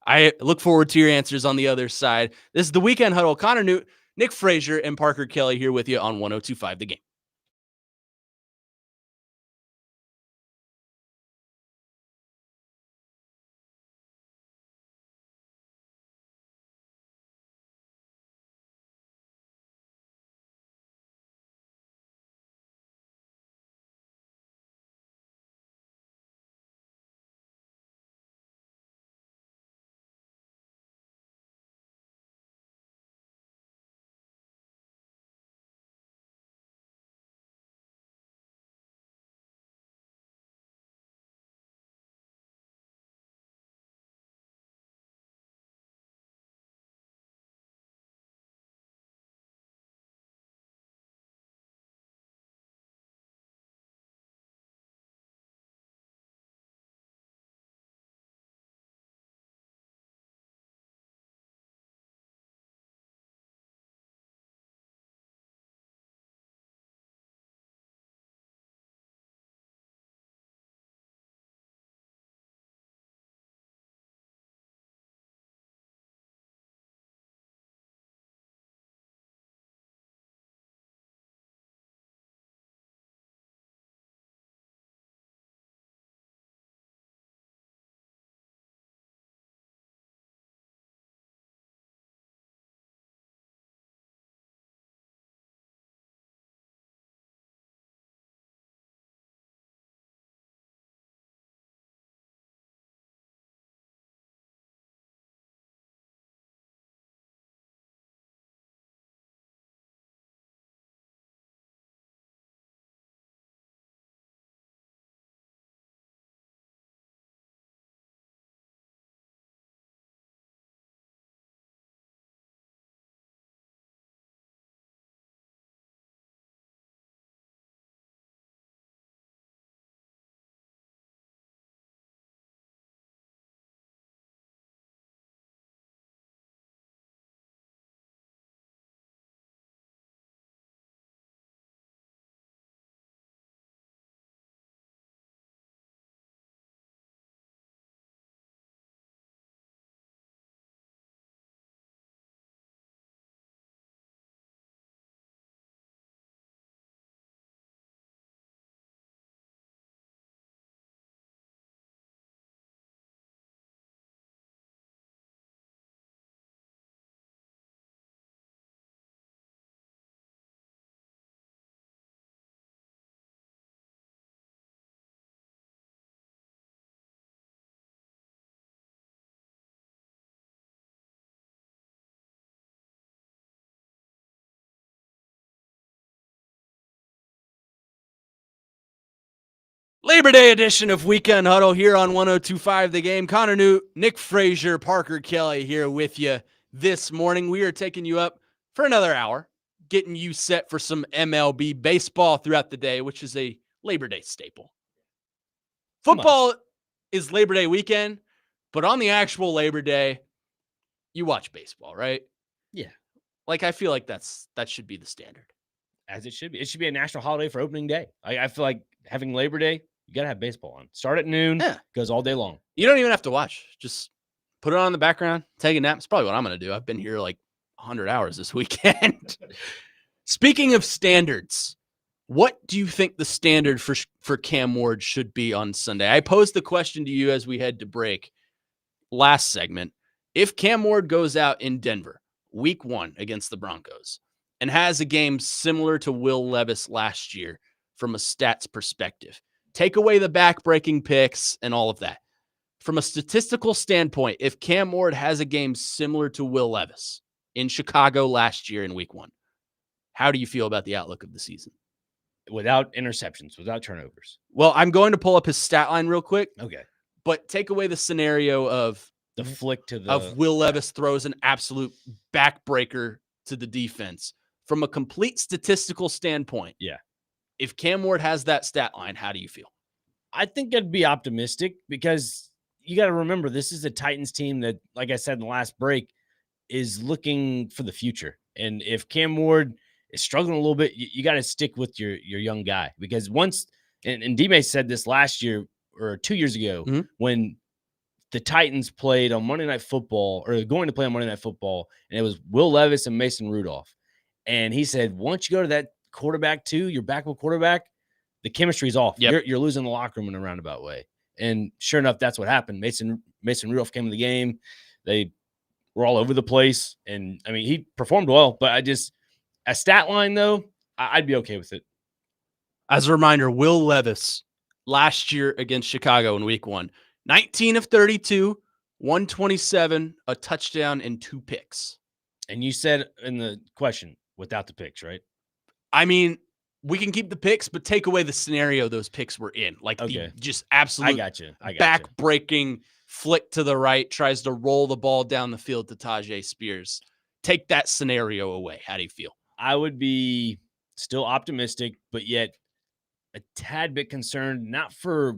I look forward to your answers on the other side. This is the Weekend Huddle. Connor Newt, Nick Frazier, and Parker Kelly here with you on 102.5 The Game. Labor Day edition of Weekend Huddle here on 102.5 The Game. Connor Newt, Nick Frazier, Parker Kelly here with you this morning. We are taking you up for another hour, getting you set for some MLB baseball throughout the day, which is a Labor Day staple. Football is Labor Day weekend, but on the actual Labor Day, you watch baseball, right? Yeah. Like, I feel like that should be the standard. As it should be. It should be a national holiday for opening day. I feel like having Labor Day, you got to have baseball on. Start at noon, goes all day long. You don't even have to watch. Just put it on in the background, take a nap. It's probably what I'm going to do. I've been here like 100 hours this weekend. Speaking of standards, what do you think the standard for Cam Ward should be on Sunday? I posed the question to you as we head to break last segment. If Cam Ward goes out in Denver, week 1 against the Broncos, and has a game similar to Will Levis last year from a stats perspective, take away the back-breaking picks and all of that. From a statistical standpoint, if Cam Ward has a game similar to Will Levis in Chicago last year in week 1, how do you feel about the outlook of the season? Without interceptions, without turnovers. Well, I'm going to pull up his stat line real quick. Okay. But take away the scenario of the flick to the of Will Levis throws an absolute backbreaker to the defense. From a complete statistical standpoint, if Cam Ward has that stat line, how do you feel? I think I'd be optimistic because you got to remember this is a Titans team that, like I said in the last break, is looking for the future. And if Cam Ward is struggling a little bit, you got to stick with your young guy because once and D-May said this last year or 2 years ago when the Titans played on Monday Night Football or going to play on Monday Night Football, and it was Will Levis and Mason Rudolph. And he said, once you go to that quarterback 2, your backup quarterback, the chemistry's off. Yep. You're losing the locker room in a roundabout way. And sure enough, that's what happened. Mason Rudolph came to the game. They were all over the place. And, I mean, he performed well. But a stat line, though, I'd be okay with it. As a reminder, Will Levis last year against Chicago in week 1, 19 of 32, 127, a touchdown, and 2 picks. And you said in the question, without the picks, right? I mean, we can keep the picks, but take away the scenario those picks were in. Like the just absolute I got you. back-breaking flick to the right, tries to roll the ball down the field to Tajay Spears. Take that scenario away. How do you feel? I would be still optimistic, but yet a tad bit concerned, not for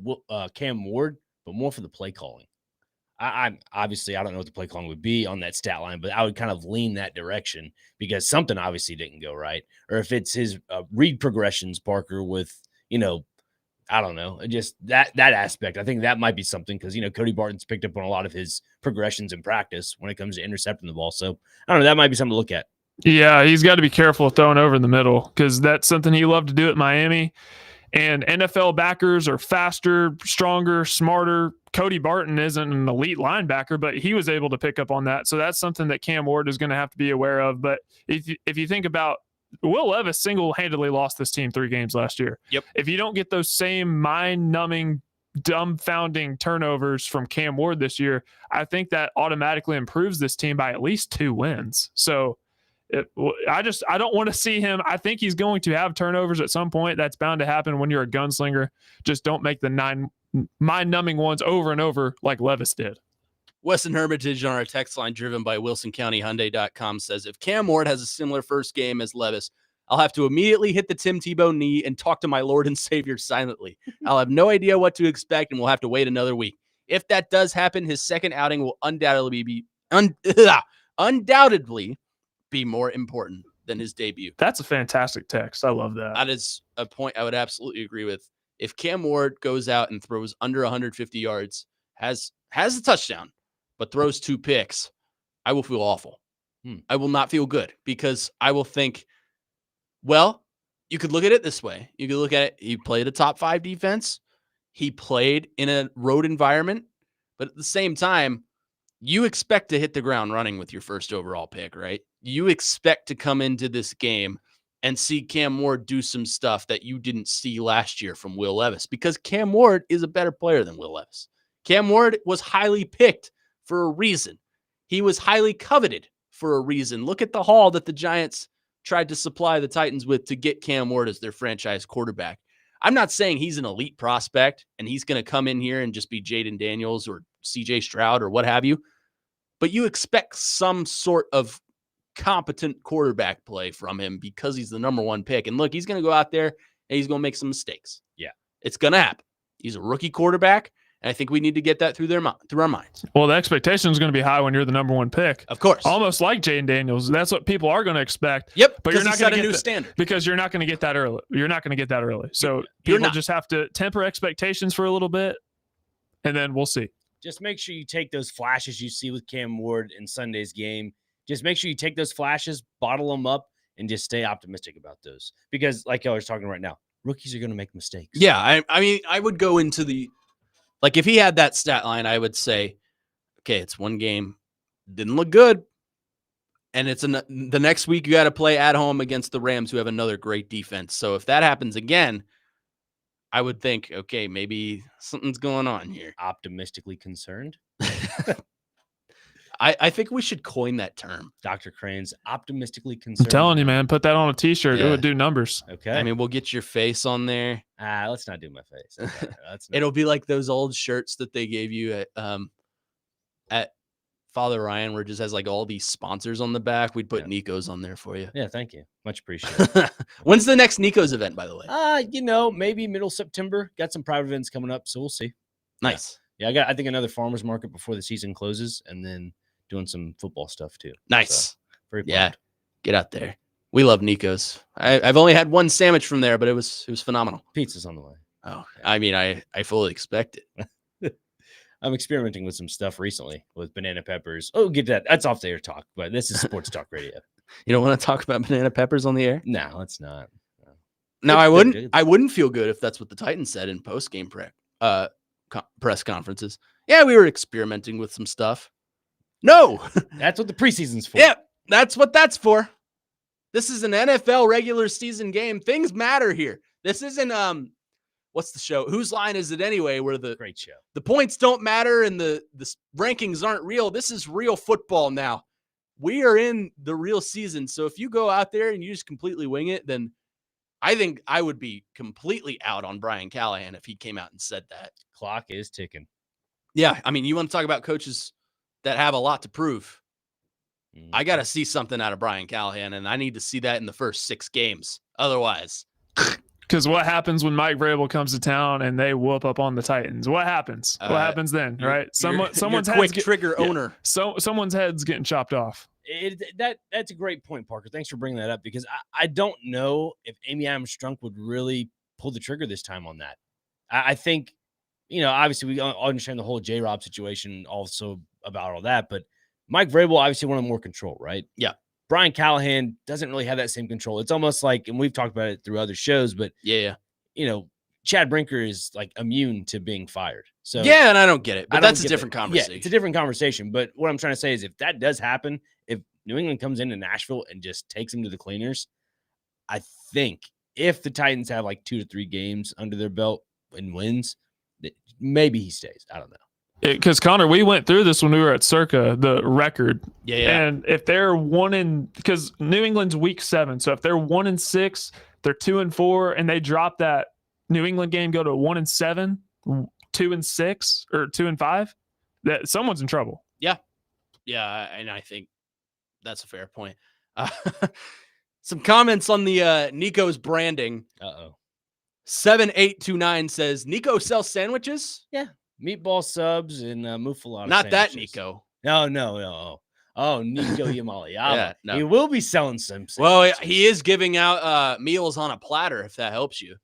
Cam Ward, but more for the play calling. I'm obviously, I don't know what the play calling would be on that stat line, but I would kind of lean that direction because something obviously didn't go right. Or if it's his read progressions, Parker, with, I don't know, just that aspect. I think that might be something because, Cody Barton's picked up on a lot of his progressions in practice when it comes to intercepting the ball. So I don't know, that might be something to look at. Yeah, he's got to be careful of throwing over in the middle because that's something he loved to do at Miami. And NFL backers are faster, stronger, smarter. Cody Barton isn't an elite linebacker, but he was able to pick up on that. So that's something that Cam Ward is going to have to be aware of. But if you think about Will Levis single-handedly lost this team 3 games last year. Yep. If you don't get those same mind-numbing, dumbfounding turnovers from Cam Ward this year, I think that automatically improves this team by at least 2 wins. So I don't want to see him. I think he's going to have turnovers at some point. That's bound to happen when you're a gunslinger. Just don't make the 9 mind-numbing ones over and over like Levis did. Weston Hermitage on our text line driven by WilsonCountyHyundai.com says, if Cam Ward has a similar first game as Levis, I'll have to immediately hit the Tim Tebow knee and talk to my Lord and Savior silently. I'll have no idea what to expect, and we'll have to wait another week. If that does happen, his second outing will undoubtedly be more important than his debut. That's a fantastic text. I love that. That is a point I would absolutely agree with. If Cam Ward goes out and throws under 150 yards, has a touchdown, but throws 2 picks, I will feel awful. I will not feel good because I will think, well, you could look at it this way. You could look at it. He played a top 5 defense. He played in a road environment, but at the same time, you expect to hit the ground running with your first overall pick, right? You expect to come into this game and see Cam Ward do some stuff that you didn't see last year from Will Levis because Cam Ward is a better player than Will Levis. Cam Ward was highly picked for a reason. He was highly coveted for a reason. Look at the haul that the Giants tried to supply the Titans with to get Cam Ward as their franchise quarterback. I'm not saying he's an elite prospect and he's going to come in here and just be Jaden Daniels or CJ Stroud or what have you, but you expect some sort of competent quarterback play from him because he's the number 1 pick. And look, he's going to go out there and he's going to make some mistakes. Yeah. It's going to happen. He's a rookie quarterback. And I think we need to get that through our minds. Well, the expectation is going to be high when you're the number 1 pick. Of course. Almost like Jaden Daniels. That's what people are going to expect. Yep. But you're not going to get a new that, standard. because you're not going to get that early. You're not going to get that early. So people just have to temper expectations for a little bit, and then we'll see. Just make sure you take those flashes you see with Cam Ward in Sunday's game. Just make sure you take those flashes, bottle them up, and just stay optimistic about those. Because like I was talking right now, rookies are going to make mistakes. Yeah. I mean, I would go into like if he had that stat line, I would say, okay, it's 1 game. Didn't look good. And it's the next week you got to play at home against the Rams, who have another great defense. So if that happens again, I would think, okay, maybe something's going on here. Optimistically concerned. I think we should coin that term. Dr. Crane's optimistically concerned. I'm telling you, man, put that on a t-shirt. Yeah. It would do numbers. Okay. I mean, we'll get your face on there. Let's not do my face. Okay, It'll be like those old shirts that they gave you at Father Ryan, where it just has like all these sponsors on the back. We'd put Nico's on there for you. Yeah, thank you. Much appreciated. When's the next Nico's event, by the way? Maybe middle September. Got some private events coming up, so we'll see. Nice. Yeah, I think another farmers market before the season closes, and then doing some football stuff too. Nice. So, very pumped. Yeah. Get out there. We love Nico's. I've only had 1 sandwich from there, but it was phenomenal. Pizza's on the way. Oh, I mean, I fully expect it. I'm experimenting with some stuff recently with banana peppers. Oh, get that. That's off the air talk, but this is sports talk radio. You don't want to talk about banana peppers on the air? No, let's not. No, I wouldn't. I wouldn't feel good if that's what the Titans said in post-game press conferences. Yeah, we were experimenting with some stuff. No, that's what the preseason's for. Yeah, that's what that's for. This is an NFL regular season game. Things matter here. This isn't what's the show? Whose Line Is It Anyway? Where Great show. The points don't matter and the rankings aren't real. This is real football now. We are in the real season. So if you go out there and you just completely wing it, then I think I would be completely out on Brian Callahan if he came out and said that. Clock is ticking. Yeah, I mean, you want to talk about coaches that have a lot to prove. I got to see something out of Brian Callahan, and I need to see that in the first 6 games. Otherwise. Because what happens when Mike Vrabel comes to town and they whoop up on the Titans? What happens? What happens then, right? Someone's quick trigger owner. So someone's head's getting chopped off. That's a great point, Parker. Thanks for bringing that up, because I don't know if Amy Adams-Strunk would really pull the trigger this time on that. I think, obviously we understand the whole J-Rob situation also about all that, but Mike Vrabel obviously wanted more control, right? Yeah. Brian Callahan doesn't really have that same control. It's almost like, and we've talked about it through other shows, but Chad Brinker is like immune to being fired. So yeah, and I don't get it, but that's a different conversation. Yeah, it's a different conversation. But what I'm trying to say is, if that does happen, if New England comes into Nashville and just takes him to the cleaners, I think if the Titans have like 2 to 3 games under their belt and wins, maybe he stays. I don't know. Because Connor, we went through this when we were at Circa, the record. Yeah. And if they're because New England's week 7, so if they're 1-6, they're 2-4, and they drop that New England game, go to 1-7, 2-6, or 2-5, that someone's in trouble. Yeah, and I think that's a fair point. Some comments on the Nico's branding. 7829 says, Nico sells sandwiches? Yeah. Meatball subs and muffalata. Not sandwiches. that Nico. No. Oh, Nico Yamaliava. Yeah, no. He will be selling some sandwiches. Well, he is giving out meals on a platter, if that helps you.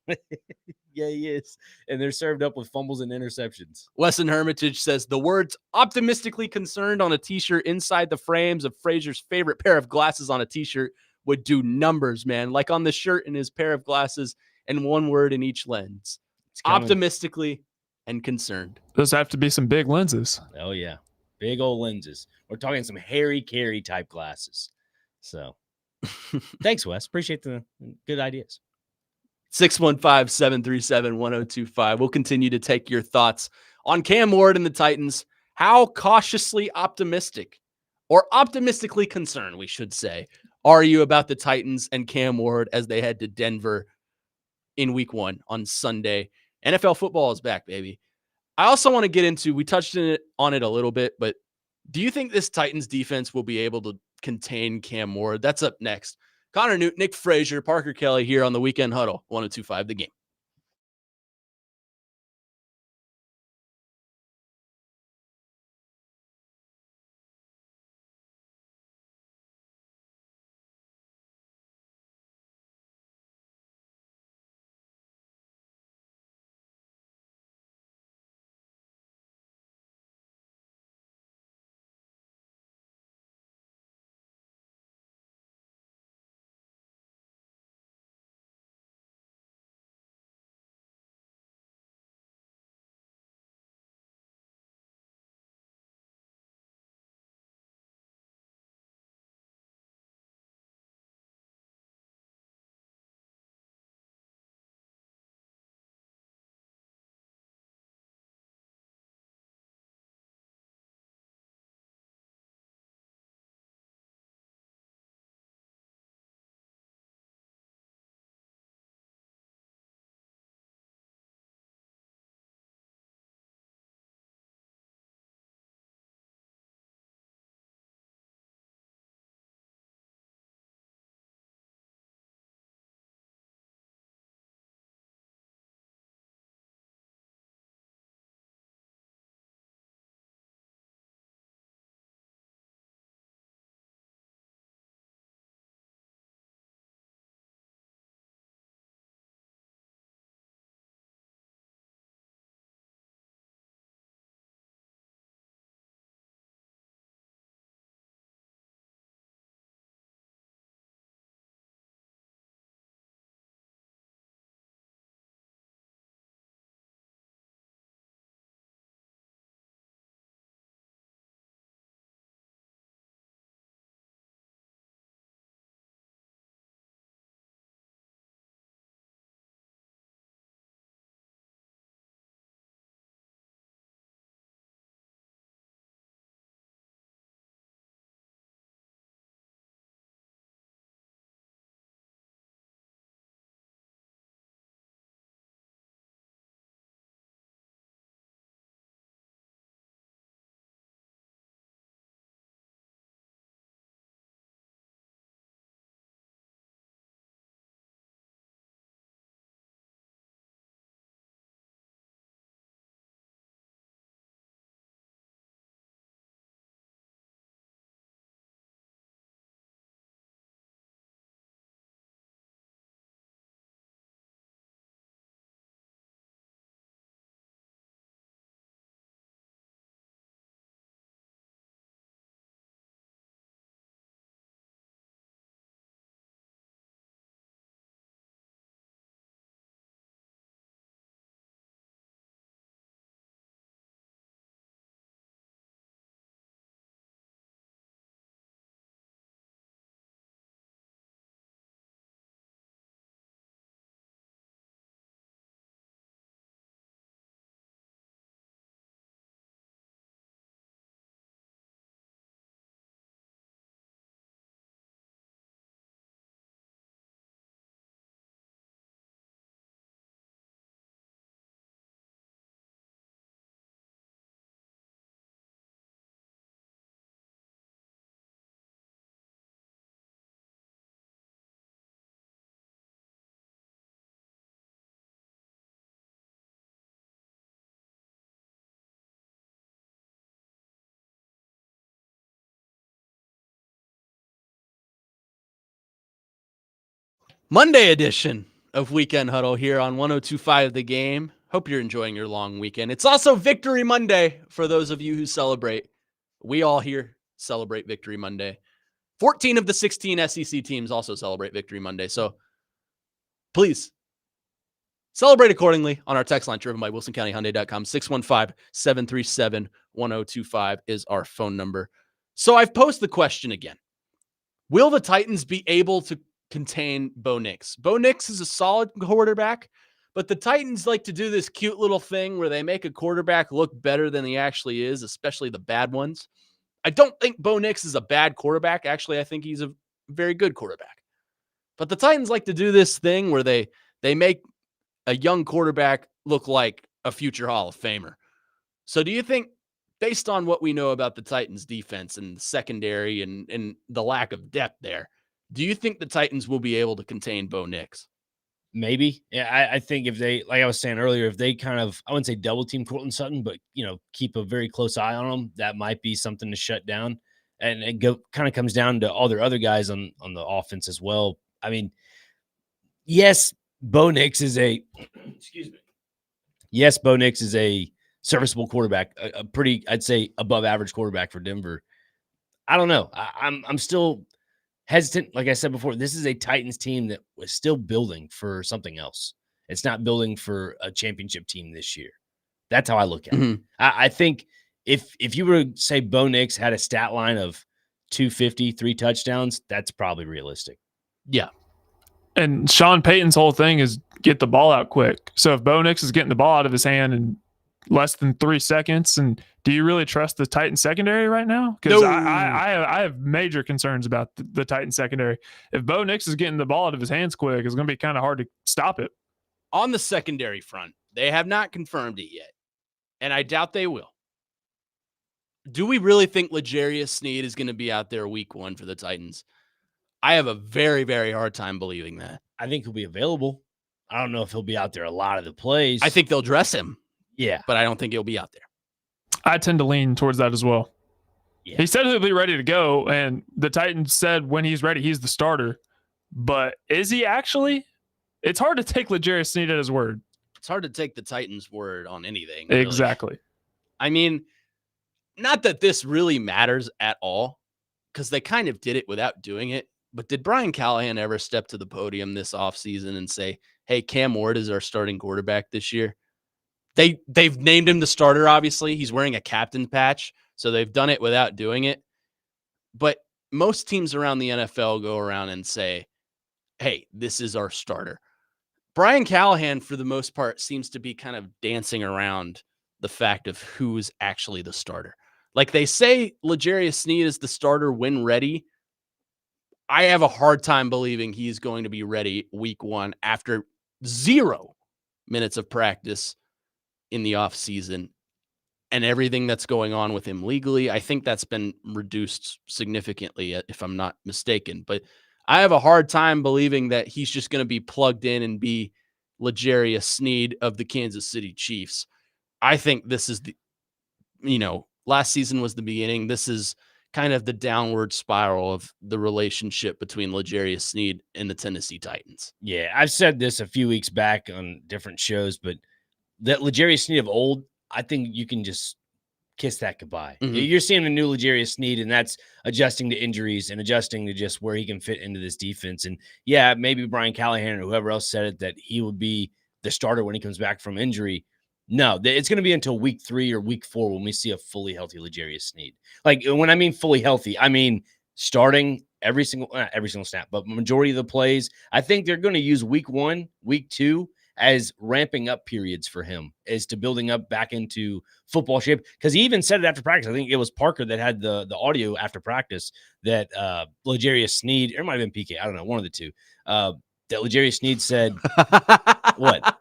Yeah, he is. And they're served up with fumbles and interceptions. Wesson Hermitage says, the words optimistically concerned on a t-shirt inside the frames of Frazier's favorite pair of glasses on a t-shirt would do numbers, man. Like on the shirt and his pair of glasses and one word in each lens. Optimistically and concerned. Those have to be some big lenses. Oh, yeah. Big old lenses. We're talking some Harry Carey type glasses. So thanks, Wes. Appreciate the good ideas. 615-737-1025. We'll continue to take your thoughts on Cam Ward and the Titans. How cautiously optimistic, or optimistically concerned, we should say, are you about the Titans and Cam Ward as they head to Denver in week 1 on Sunday. NFL football is back, baby. I also want to get into, we touched on it a little bit, but do you think this Titans defense will be able to contain Cam Ward? That's up next. Connor Newt, Nick Frazier, Parker Kelly here on the Weekend Huddle, 102.5 The Game. Monday edition of Weekend Huddle here on 102.5 The Game. Hope you're enjoying your long weekend. It's also Victory Monday for those of you who celebrate. We all here celebrate Victory Monday. 14 of the 16 SEC teams also celebrate Victory Monday. So please celebrate accordingly on our text line driven by WilsonCountyHyundai.com. 615-737-1025 is our phone number. So I've posed the question again. Will the Titans be able to contain Bo Nix? Bo Nix is a solid quarterback, but the Titans like to do this cute little thing where they make a quarterback look better than he actually is, especially the bad ones. I don't think Bo Nix is a bad quarterback. Actually, I think he's a very good quarterback. But the Titans like to do this thing where they make a young quarterback look like a future Hall of Famer. So do you think, based on what we know about the Titans defense and the secondary and the lack of depth there, do you think the Titans will be able to contain Bo Nix? Maybe. Yeah, I think if they, like I was saying earlier, if they kind of, I wouldn't say double team Courtland Sutton, but, keep a very close eye on them, that might be something to shut down. And it kind of comes down to all their other guys on the offense as well. I mean, yes, Bo Nix is excuse me. Yes, Bo Nix is a serviceable quarterback, a pretty, I'd say, above average quarterback for Denver. I don't know. I'm still hesitant. Like I said before, this is a Titans team that was still building for something else. It's not building for a championship team this year. That's how I look at it. I think if you were to say Bo Nix had a stat line of 250, 3 touchdowns, that's probably realistic. Yeah. And Sean Payton's whole thing is get the ball out quick. So if Bo Nix is getting the ball out of his hand in less than 3 seconds, and do you really trust the Titan secondary right now? Because No. I have major concerns about the Titan secondary. If Bo Nix is getting the ball out of his hands quick, it's going to be kind of hard to stop it. On the secondary front, they have not confirmed it yet, and I doubt they will. Do we really think L'Jarius Sneed is going to be out there week 1 for the Titans? I have a very, very hard time believing that. I think he'll be available. I don't know if he'll be out there a lot of the plays. I think they'll dress him. Yeah. But I don't think he'll be out there. I tend to lean towards that as well. Yeah. He said he'll be ready to go, and the Titans said when he's ready, he's the starter. But is he actually? It's hard to take L'Jarius Sneed at his word. It's hard to take the Titans' word on anything. Really. Exactly. I mean, not that this really matters at all, because they kind of did it without doing it. But did Brian Callahan ever step to the podium this offseason and say, hey, Cam Ward is our starting quarterback this year? They've named him the starter, obviously. He's wearing a captain patch, so they've done it without doing it. But most teams around the NFL go around and say, hey, this is our starter. Brian Callahan, for the most part, seems to be kind of dancing around the fact of who's actually the starter. Like they say L'Jarius Sneed is the starter when ready. I have a hard time believing he's going to be ready week 1 after 0 minutes of practice in the offseason and everything that's going on with him legally. I think that's been reduced significantly, if I'm not mistaken. But I have a hard time believing that he's just going to be plugged in and be L'Jarius Sneed of the Kansas City Chiefs. I think this is last season was the beginning. This is kind of the downward spiral of the relationship between L'Jarius Sneed and the Tennessee Titans. Yeah, I've said this a few weeks back on different shows, but that L'Jarius Sneed of old, I think you can just kiss that goodbye. Mm-hmm. You're seeing a new L'Jarius Sneed, and that's adjusting to injuries and adjusting to just where he can fit into this defense. And yeah, maybe Brian Callahan or whoever else said it, that he would be the starter when he comes back from injury. No, it's going to be until week 3 or week 4 when we see a fully healthy L'Jarius Sneed. Like when I mean fully healthy, I mean starting every single snap, but majority of the plays. I think they're going to use week 1, week 2 as ramping up periods for him, as to building up back into football shape. Because he even said it after practice. I think it was Parker that had the audio after practice that L'Jarius Sneed, or it might have been PK, I don't know, one of the two, that L'Jarius Sneed said, what?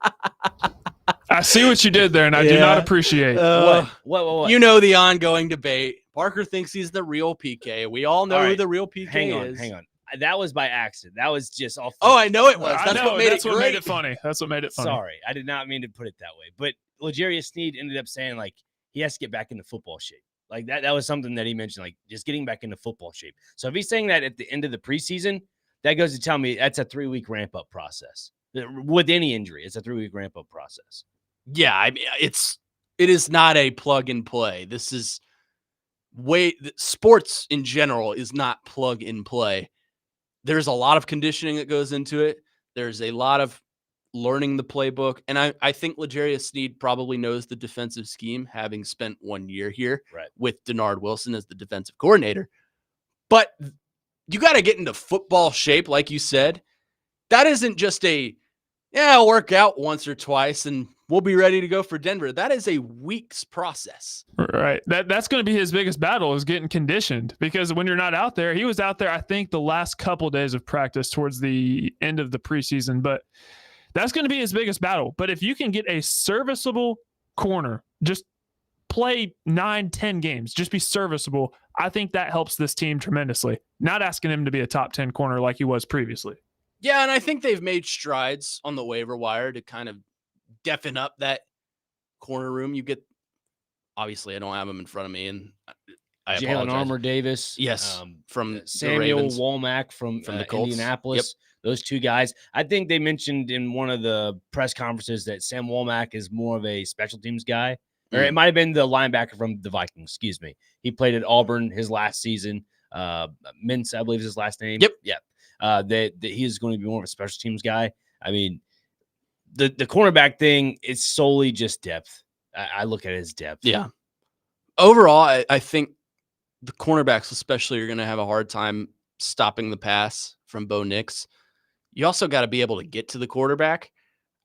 I see what you did there, and I do not appreciate. What? You know the ongoing debate. Parker thinks he's the real PK. We all know who the real PK is. Hang on. That was by accident. That was just off. Oh, I know it was. That's what made it funny. That's what made it funny. Sorry, I did not mean to put it that way. But L'Jarius Sneed ended up saying, like, he has to get back into football shape. Like that was something that he mentioned, like just getting back into football shape. So if he's saying that at the end of the preseason, that goes to tell me that's a 3-week ramp-up process. With any injury, it's a 3-week ramp-up process. Yeah, I mean, it is not a plug and play. This is sports in general is not plug and play. There's a lot of conditioning that goes into it. There's a lot of learning the playbook. And I think L'Jarius Sneed probably knows the defensive scheme, having spent 1 year here with Denard Wilson as the defensive coordinator. But you got to get into football shape, like you said. That isn't just I'll work out once or twice and we'll be ready to go for Denver. That is a week's process. Right. That's going to be his biggest battle, is getting conditioned, because when you're not out there, he was out there, I think, the last couple of days of practice towards the end of the preseason. But That's going to be his biggest battle. But if you can get a serviceable corner, just play 9-10 games, just be serviceable, I think that helps this team tremendously. Not asking him to be a top 10 corner like he was previously. Yeah, and I think they've made strides on the waiver wire to kind of deafen up that corner room. You get, obviously, I don't have them in front of me, and I Jalen apologize. Armour Davis, yes, from Samuel the Womack from the Colts. Indianapolis. Yep. Those two guys. I think they mentioned in one of the press conferences that Sam Womack is more of a special teams guy. Or it might have been the linebacker from the Vikings, excuse me. He played at Auburn his last season. Mintz, I believe is his last name. Yep. That he is going to be more of a special teams guy. I mean, the cornerback thing is solely just depth. I look at it as depth. Yeah. Overall, I think the cornerbacks especially are going to have a hard time stopping the pass from Bo Nix. You also got to be able to get to the quarterback.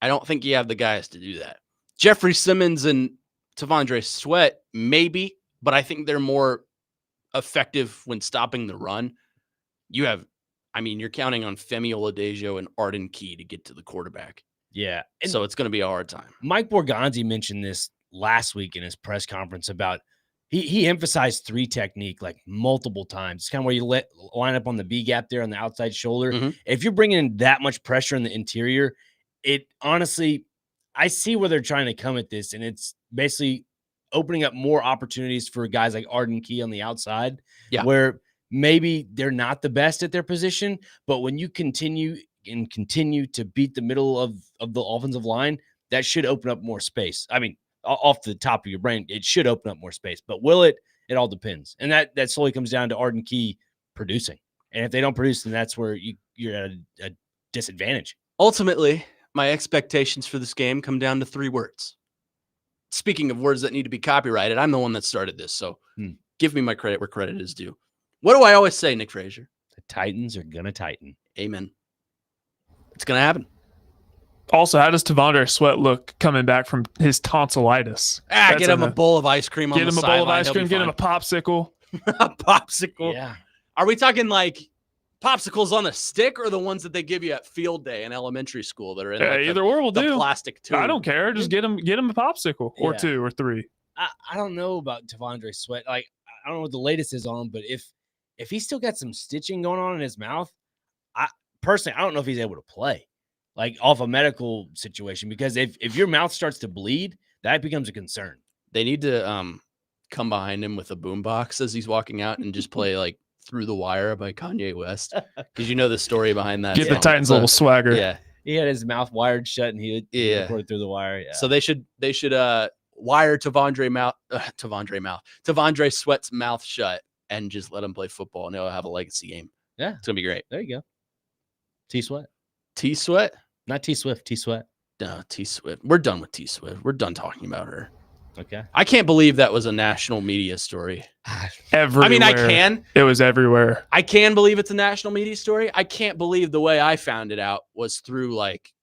I don't think you have the guys to do that. Jeffrey Simmons and Tavondre Sweat, maybe, but I think they're more effective when stopping the run. You're counting on Femi Oladejo and Arden Key to get to the quarterback. Yeah. And so it's going to be a hard time. Mike Borgonzi mentioned this last week in his press conference about he emphasized 3 technique like multiple times. It's kind of where you line up on the B gap there on the outside shoulder. Mm-hmm. If you're bringing in that much pressure in the interior, it honestly, I see where they're trying to come at this, and it's basically opening up more opportunities for guys like Arden Key on the outside, where maybe they're not the best at their position, but when you continue to beat the middle of the offensive line, that should open up more space. I mean, off the top of your brain, it should open up more space, but will it? It all depends. And that slowly comes down to Arden Key producing. And if they don't produce, then that's where you're at a disadvantage. Ultimately, my expectations for this game come down to 3 words. Speaking of words that need to be copyrighted, I'm the one that started this, so give me my credit where credit is due. What do I always say, Nick Frazier? The Titans are going to tighten. Amen. It's going to happen. Also, how does Tavondre Sweat look coming back from his tonsillitis? Get him a bowl of ice cream on the sideline. Get him a bowl of ice cream, get him a popsicle. A popsicle? Yeah. Are we talking like popsicles on a stick or the ones that they give you at field day in elementary school that are in either or will do. Plastic tube? I don't care. Just get him a popsicle or 2 or 3. I don't know about Tavondre Sweat. Like, I don't know what the latest is on him, but if he's still got some stitching going on in his mouth, I don't know if he's able to play. Like off a medical situation, because if your mouth starts to bleed, that becomes a concern. They need to come behind him with a boombox as he's walking out and just play like Through the Wire by Kanye West, because you know the story behind that. Get the Titans' little swagger. Yeah, he had his mouth wired shut and he recorded Through the Wire. Yeah. So they should wire Tavondre Sweat's mouth shut and just let him play football, and he'll have a legacy game. Yeah, it's gonna be great. There you go. T-Sweat. T-Sweat? Not T-Swift, T-Sweat. No, T-Swift. We're done with T-Swift. We're done talking about her. Okay. I can't believe that was a national media story. Everywhere. I mean, I can. It was everywhere. I can believe it's a national media story. I can't believe the way I found it out was through like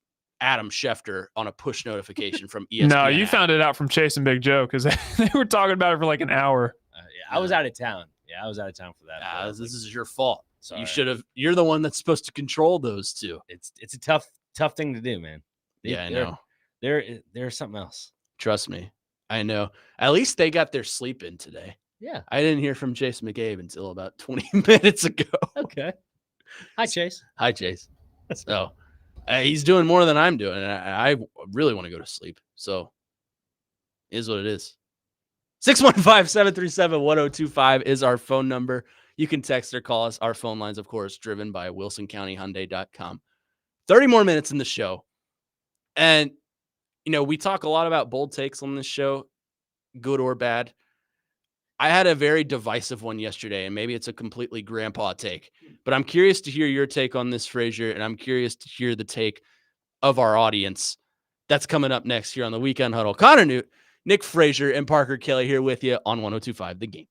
Adam Schefter on a push notification from ESPN. No, you found it out from Chase and Big Joe because they were talking about it for like an hour. I was out of town. Yeah, I was out of town for that. This is your fault. Sorry. You should have. You're the one that's supposed to control those two. It's a tough thing to do, man. I know. There's something else. Trust me, I know. At least they got their sleep in today. Yeah, I didn't hear from Chase McCabe until about 20 minutes ago. Okay. Hi, Chase. Hi, Chase. So he's doing more than I'm doing, and I really want to go to sleep. So is what it is. 615-737-1025 is our phone number. You can text or call us. Our phone lines, of course, driven by WilsonCountyHyundai.com. 30 more minutes in the show. And, we talk a lot about bold takes on this show, good or bad. I had a very divisive one yesterday, and maybe it's a completely grandpa take. But I'm curious to hear your take on this, Frazier, and I'm curious to hear the take of our audience. That's coming up next here on the Weekend Huddle. Connor Newt, Nick Frazier, and Parker Kelly here with you on 102.5 The Game.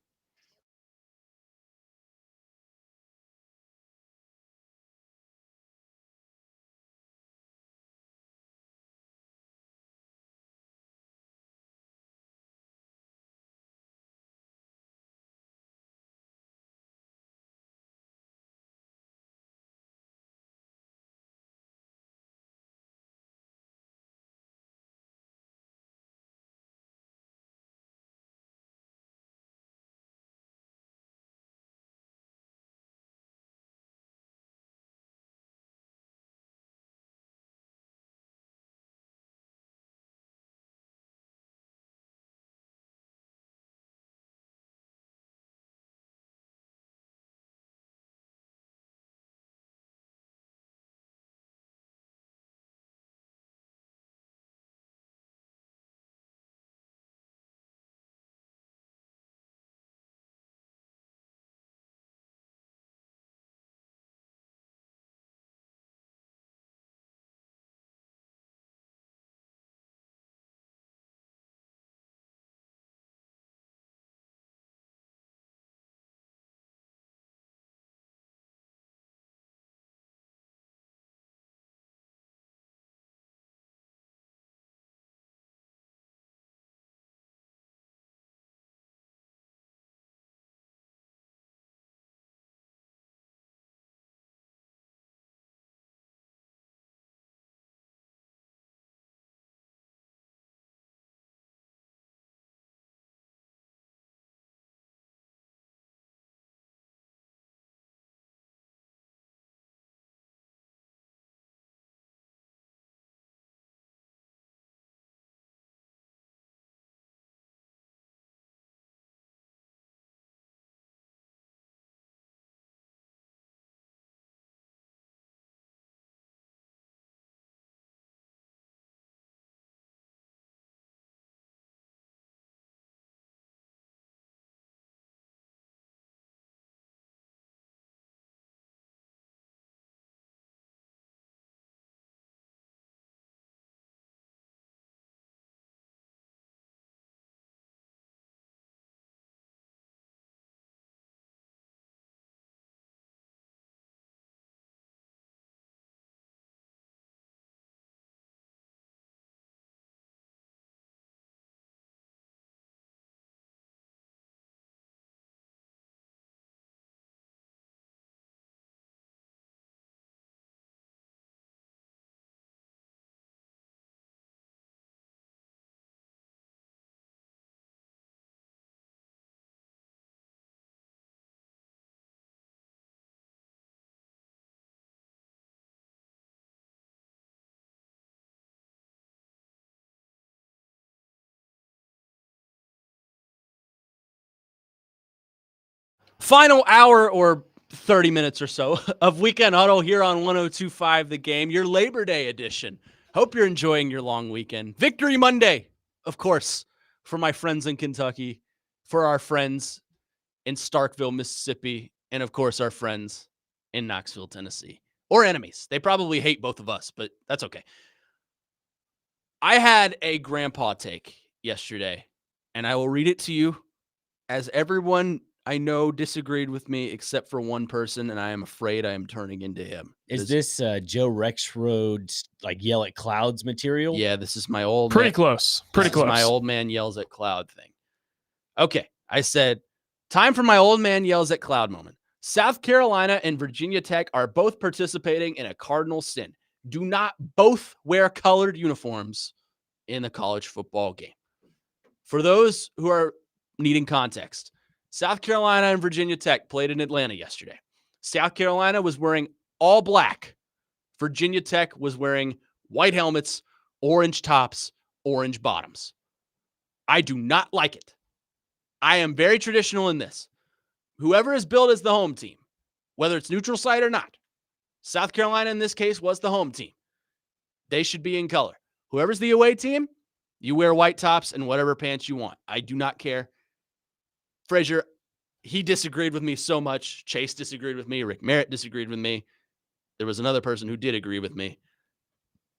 Final hour or 30 minutes or so of Weekend Huddle here on 102.5 The Game, your Labor Day edition. Hope you're enjoying your long weekend. Victory Monday, of course, for my friends in Kentucky, for our friends in Starkville, Mississippi, and of course our friends in Knoxville, Tennessee. Or enemies. They probably hate both of us, but that's okay. I had a grandpa take yesterday, and I will read it to you, as everyone I know disagreed with me except for one person, and I am afraid I am turning into him. Is this Joe Rexroad like yell at clouds material? Yeah, this is my old Pretty man. close. Pretty This is close. my old man yells at cloud thing. Okay, I said, time for my old man yells at cloud moment. South Carolina and Virginia Tech are both participating in a cardinal sin. Do not both wear colored uniforms in the college football game. For those who are needing context, South Carolina and Virginia Tech played in Atlanta yesterday. South Carolina was wearing all black. Virginia Tech was wearing white helmets, orange tops, orange bottoms. I do not like it. I am very traditional in this. Whoever is billed as the home team, whether it's neutral site or not, South Carolina in this case was the home team. They should be in color. Whoever's the away team, you wear white tops and whatever pants you want. I do not care. Frazier, he disagreed with me so much. Chase disagreed with me. Rick Merritt disagreed with me. There was another person who did agree with me.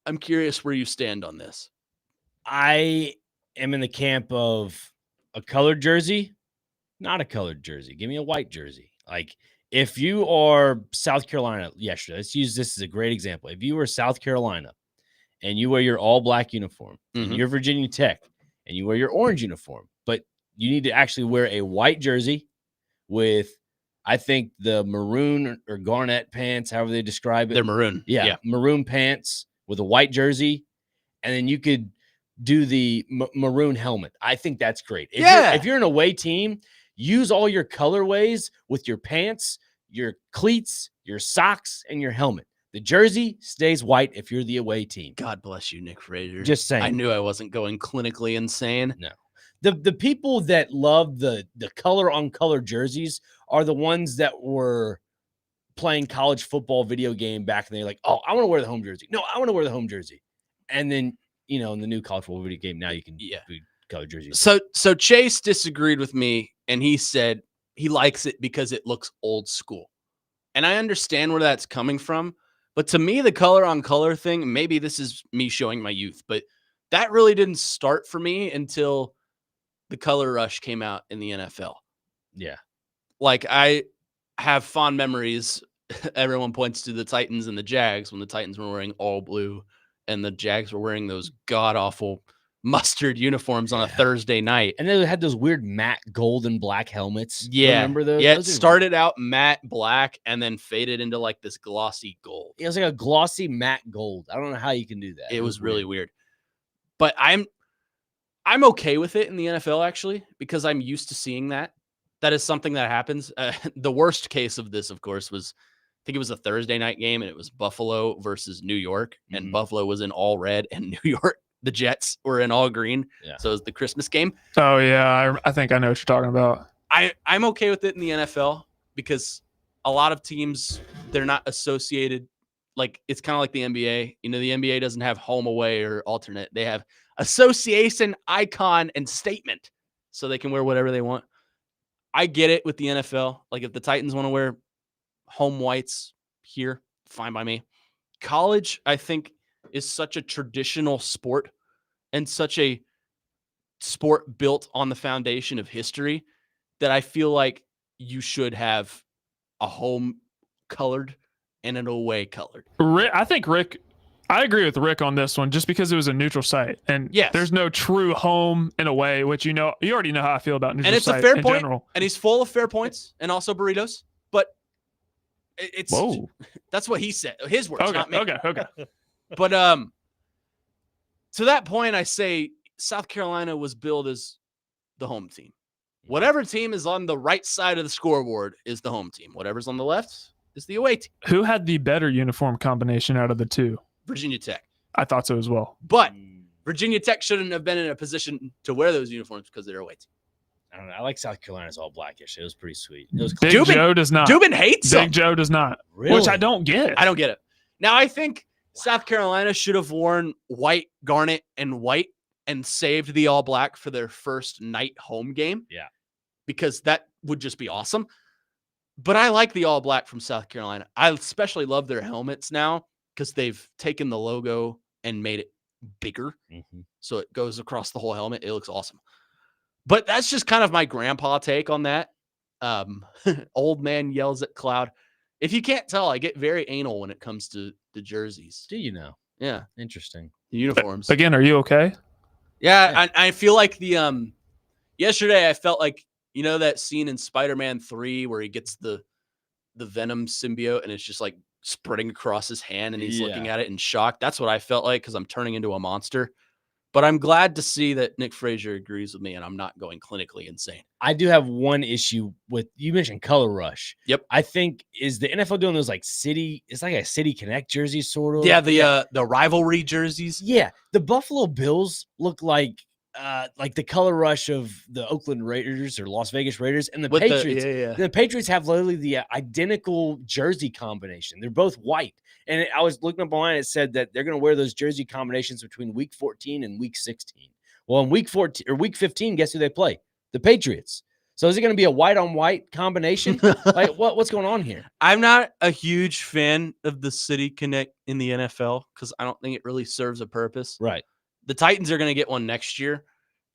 I'm curious where you stand on this. I am in the camp of a colored jersey, not a colored jersey. Give me a white jersey. Like, if you are South Carolina, let's use this as a great example. If you were South Carolina and you wear your all black uniform, and you're Virginia Tech and you wear your orange uniform, but you need to actually wear a white jersey with, I think, the maroon or garnet pants, however they describe it. They're maroon. Yeah. Maroon pants with a white jersey. And then you could do the maroon helmet. I think that's great. If you're an away team, use all your colorways with your pants, your cleats, your socks, and your helmet. The jersey stays white if you're the away team. God bless you, Nick Frazier. Just saying. I knew I wasn't going clinically insane. No. The people that love the color on color jerseys are the ones that were playing college football video game back and they're like, oh, I want to wear the home jersey. No, I want to wear the home jersey. And then, in the new college football video game, now you can do color jerseys. So Chase disagreed with me, and he said he likes it because it looks old school. And I understand where that's coming from. But to me, the color on color thing, maybe this is me showing my youth, but that really didn't start for me until the color rush came out in the NFL. Yeah. Like, I have fond memories. Everyone points to the Titans and the Jags when the Titans were wearing all blue and the Jags were wearing those god-awful mustard uniforms on a Thursday night. And they had those weird matte gold and black helmets. Yeah. Remember those? Yeah, it started out matte black and then faded into like this glossy gold. It was like a glossy matte gold. I don't know how you can do that. It was really weird. But I'm okay with it in the NFL, actually, because I'm used to seeing that. That is something that happens. The worst case of this, of course, was I think it was a Thursday night game, and it was Buffalo versus New York, and Buffalo was in all red, and New York, the Jets, were in all green. Yeah. So it was the Christmas game. Oh, yeah. I think I know what you're talking about. I'm okay with it in the NFL because a lot of teams, they're not associated. Like, it's kind of like the NBA. The NBA doesn't have home, away, or alternate. They have association, icon, and statement, so they can wear whatever they want. I get it with the NFL. Like, if the Titans want to wear home whites here, fine by me. College, I think, is such a traditional sport and such a sport built on the foundation of history that I feel like you should have a home colored and an away colored. I agree with Rick on this one just because it was a neutral site. And there's no true home and away, which you already know how I feel about neutral site. And it's a fair point. General. And he's full of fair points and also burritos. But that's what he said. His words, not me. Okay. But to that point, I say South Carolina was billed as the home team. Whatever team is on the right side of the scoreboard is the home team. Whatever's on the left is the away team. Who had the better uniform combination out of the two? Virginia Tech. I thought so as well. But Virginia Tech shouldn't have been in a position to wear those uniforms because they're away team. I don't know. I like South Carolina's all blackish. It was pretty sweet. It was Big Dubin- Joe does not. Dubin hates Big them. Joe does not. Really? Which I don't get. I don't get it. Now, I think South Carolina should have worn white, garnet, and white and saved the all black for their first night home game. Yeah. Because that would just be awesome. But I like the all black from South Carolina. I especially love their helmets now because they've taken the logo and made it bigger. Mm-hmm. So it goes across the whole helmet. It looks awesome. But that's just kind of my grandpa take on that. Old man yells at cloud. If you can't tell, I get very anal when it comes to the jerseys. Do you know? Yeah. Interesting. The uniforms. Again, are you okay? Yeah. I feel like yesterday I felt like, you know, that scene in Spider-Man 3 where he gets the Venom symbiote and it's just like spreading across his hand and he's looking at it in shock. That's what I felt like because I'm turning into a monster. But I'm glad to see that Nick Frazier agrees with me and I'm not going clinically insane. I do have one issue with, you mentioned color rush. Yep. I think, is the NFL doing those like city, it's like a City Connect jersey sort of. Yeah, the rivalry jerseys. Yeah. The Buffalo Bills look like the color rush of the Oakland Raiders or Las Vegas Raiders, and the With Patriots. The Patriots have literally the identical jersey combination. They're both white. And I was looking up online, it said that they're going to wear those jersey combinations between week 14 and week 16. Well, in week 14 or week 15, guess who they play? The Patriots. So is it going to be a white on white combination? Like what's going on here? I'm not a huge fan of the City Connect in the NFL because I don't think it really serves a purpose. Right. The Titans are going to get one next year.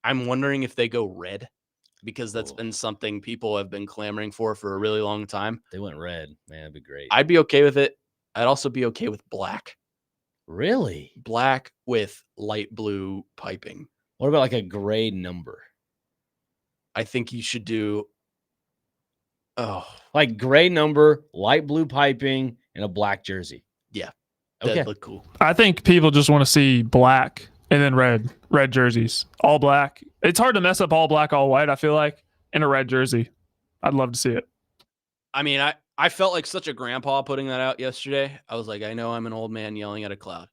I'm wondering if they go red because that's been something people have been clamoring for a really long time. They went red. Man, that'd be great. I'd be okay with it. I'd also be okay with black. Really? Black with light blue piping. What about like a gray number? I think you should do like gray number, light blue piping, and a black jersey. Yeah. Okay. That'd look cool. I think people just want to see black and then red jerseys, all black. It's hard to mess up all black, all white, I feel like, in a red jersey. I'd love to see it. I mean, I felt like such a grandpa putting that out yesterday. I was like, I know I'm an old man yelling at a cloud.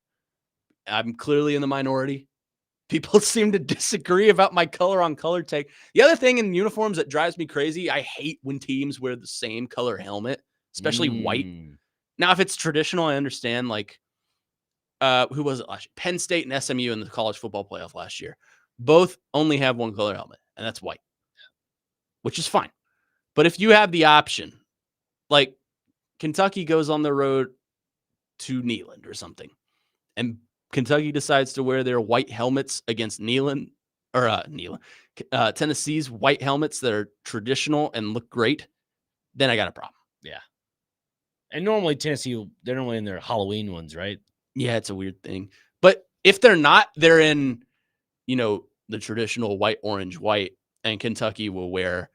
I'm clearly in the minority. People seem to disagree about my color on color take. The other thing in uniforms that drives me crazy, I hate when teams wear the same color helmet, especially white. Now, if it's traditional, I understand. Like, who was it last year? Penn State and SMU in the college football playoff last year. Both only have one color helmet, and that's white, which is fine. But if you have the option, like Kentucky goes on the road to Neyland or something, and Kentucky decides to wear their white helmets against Tennessee's white helmets that are traditional and look great, then I got a problem. Yeah. And normally Tennessee, they're normally in their Halloween ones, right? Yeah, it's a weird thing. But if they're not, they're in, the traditional white, orange, white, and Kentucky will wear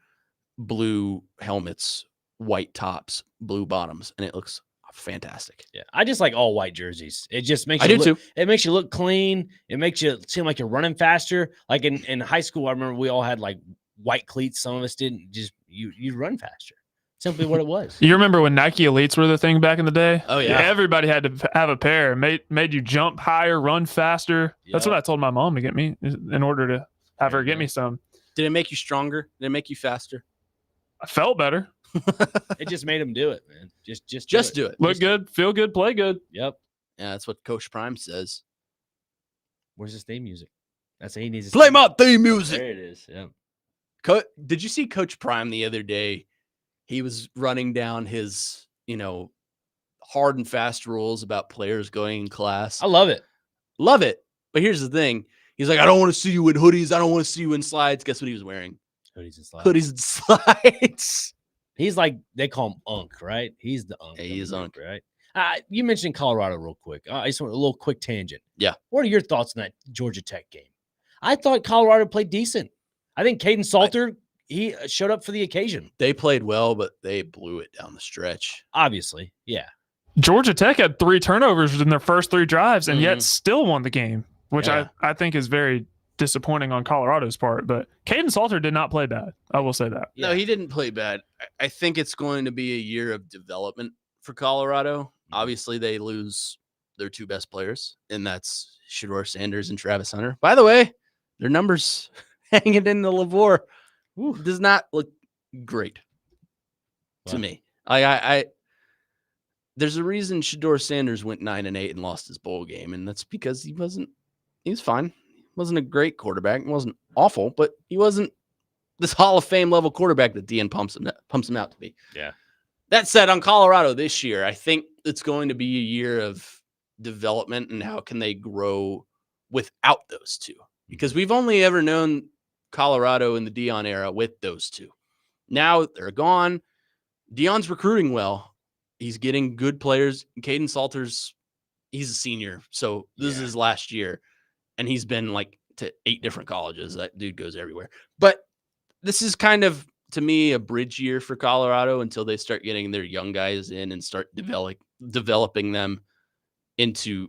blue helmets, white tops, blue bottoms, and it looks fantastic. Yeah. I just like all white jerseys. It just makes it makes you look clean. It makes you seem like you're running faster. Like in high school, I remember we all had like white cleats. Some of us didn't. Just you run faster. Simply what it was. You remember when Nike Elites were the thing back in the day? Oh, yeah. Everybody had to have a pair. Made you jump higher, run faster. Yeah. That's what I told my mom to get me in order to have her get me some. Did it make you stronger? Did it make you faster? I felt better. It just made him do it, man. Just do it. Look good, feel good, play good. Yep. Yeah, that's what Coach Prime says. Where's his theme music? That's he needs. Play my theme music. There it is. Yeah. Did you see Coach Prime the other day? He was running down his, hard and fast rules about players going in class. I love it. Love it. But here's the thing. He's like, I don't want to see you in hoodies. I don't want to see you in slides. Guess what he was wearing? Hoodies and slides. Hoodies and slides. He's like, they call him Unk, right? He's the Unk. Yeah, he is Unk. Right? You mentioned Colorado real quick. I just want a little quick tangent. Yeah. What are your thoughts on that Georgia Tech game? I thought Colorado played decent. I think Caden Salter, he showed up for the occasion. They played well, but they blew it down the stretch. Obviously, yeah. Georgia Tech had 3 turnovers in their first 3 drives and yet still won the game, which I think is very disappointing on Colorado's part. But Caden Salter did not play bad. I will say that. No, he didn't play bad. I think it's going to be a year of development for Colorado. Obviously, they lose their 2 best players, and that's Shedeur Sanders and Travis Hunter. By the way, their numbers hanging in the LaVore. does not look great to me. I there's a reason Shedeur Sanders went 9-8 and lost his bowl game, and that's because he was fine. He wasn't a great quarterback. He wasn't awful, but he wasn't this Hall of Fame level quarterback that DN pumps him out to be. Yeah. That said, on Colorado this year, I think it's going to be a year of development and how can they grow without those two, because we've only ever known Colorado in the Deion era with those two. Now they're gone. Deion's recruiting well. He's getting good players. Caden Salters, he's a senior, so this is his last year, and he's been like to 8 different colleges. That dude goes everywhere. But this is kind of, to me, a bridge year for Colorado until they start getting their young guys in and start developing them into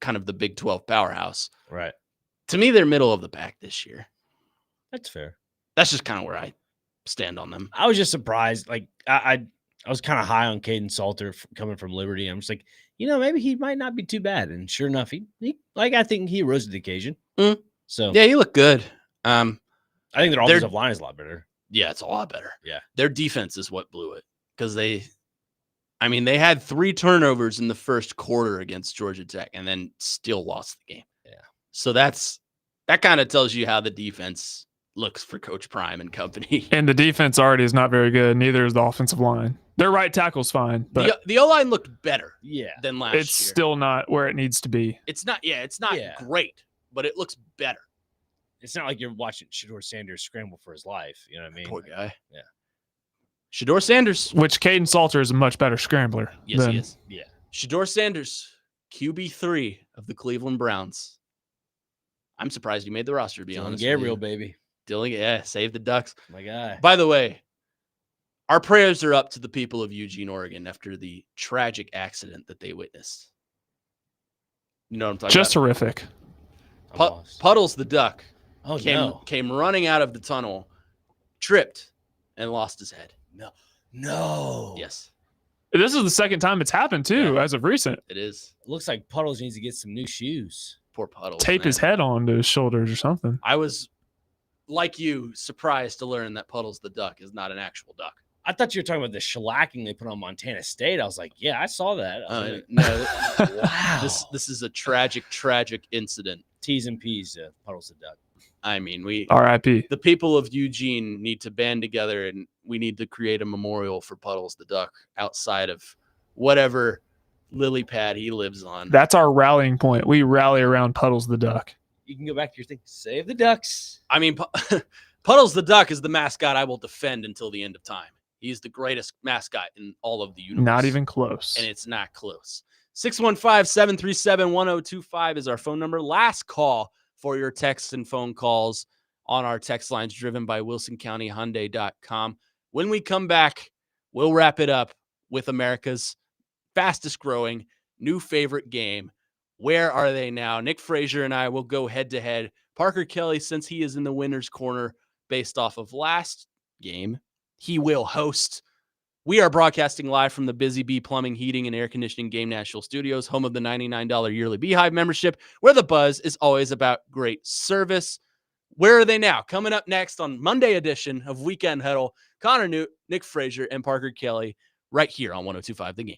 kind of the Big 12 powerhouse. Right. To me, they're middle of the pack this year. That's fair. That's just kind of where I stand on them. I was just surprised. Like I was kind of high on Caden Salter coming from Liberty. I'm just like, maybe he might not be too bad. And sure enough, he I think he rose to the occasion. So yeah, he looked good. I think their offensive line is a lot better. Yeah, it's a lot better. Yeah. Their defense is what blew it, because they had 3 turnovers in the first quarter against Georgia Tech and then still lost the game. Yeah. So that kind of tells you how the defense looks for Coach Prime and company. And the defense already is not very good. Neither is the offensive line. Their right tackle's fine, but the O-line looked better than last year. It's still not where it needs to be. It's not great, but it looks better. It's not like you're watching Shedeur Sanders scramble for his life. You know what I mean? Poor guy. Yeah. Shedeur Sanders. Which Caden Salter is a much better scrambler. Yes, he is. Yeah. Shedeur Sanders, QB3 of the Cleveland Browns. I'm surprised he made the roster, to be honest. Gabriel, baby. Dylan, save the Ducks. My guy. By the way, our prayers are up to the people of Eugene, Oregon after the tragic accident that they witnessed. You know what I'm talking Just about? horrific. Puddles the duck came running out of the tunnel, tripped, and lost his head. No. Yes. This is the second time it's happened, too, as of recent. It is. It looks like Puddles needs to get some new shoes. Poor Puddles. Tape his head onto his shoulders or something. I was, like you, surprised to learn that Puddles the duck is not an actual duck. I thought you were talking about the shellacking they put on Montana State. I was like, yeah, I saw that. No. Wow. This is a tragic incident. T's and P's to Puddles the duck. I mean, R.I.P. the people of Eugene need to band together, and we need to create a memorial for Puddles the duck outside of whatever lily pad he lives on. That's our rallying point. We rally around Puddles the duck. You can go back to your thing. Save the ducks. I mean, Puddles the duck is the mascot I will defend until the end of time. He's the greatest mascot in all of the universe. Not even close. And it's not close. 615-737-1025 is our phone number. Last call for your texts and phone calls on our text lines driven by WilsonCountyHyundai.com. When we come back, we'll wrap it up with America's fastest growing new favorite game. Where are they now? Nick Frazier and I will go head to head. Parker Kelly, since he is in the winner's corner based off of last game, he will host. We are broadcasting live from the Busy Bee Plumbing, Heating, and Air Conditioning Game National Studios, home of the $99 yearly Beehive membership, where the buzz is always about great service. Where are they now? Coming up next on Monday edition of Weekend Huddle, Connor Newt, Nick Frazier, and Parker Kelly right here on 102.5 The Game.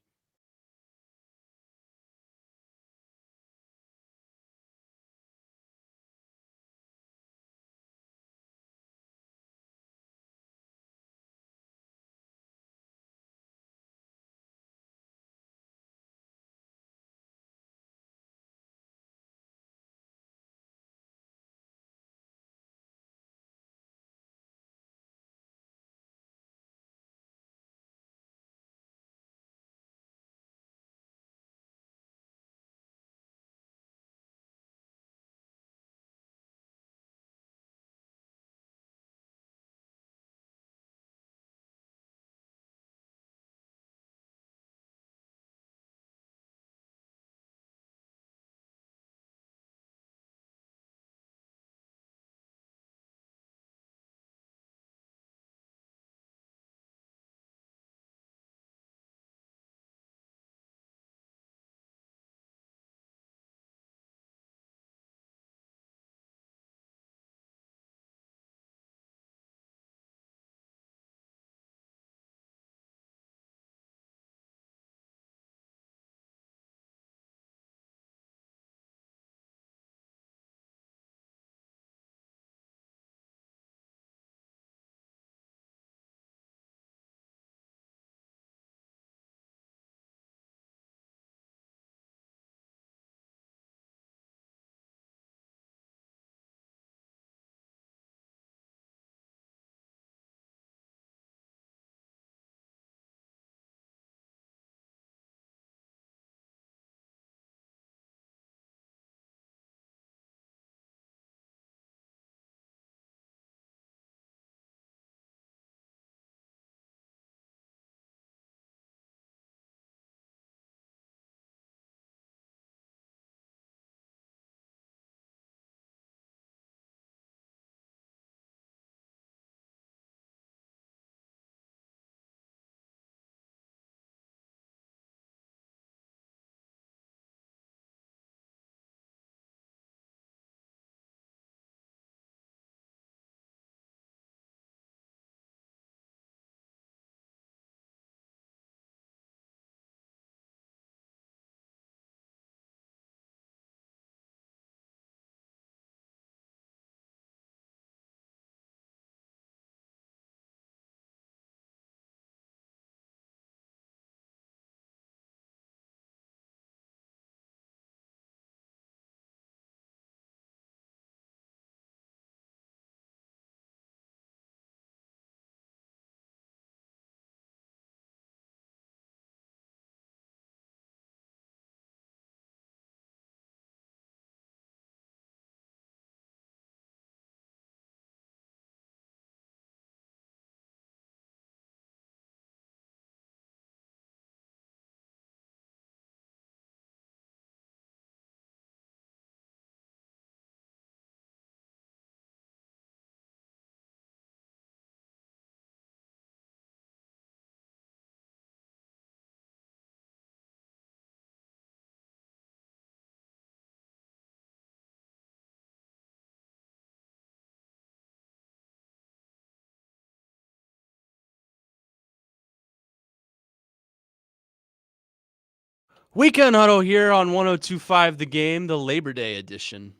Weekend Huddle here on 102.5 The Game, the Labor Day edition.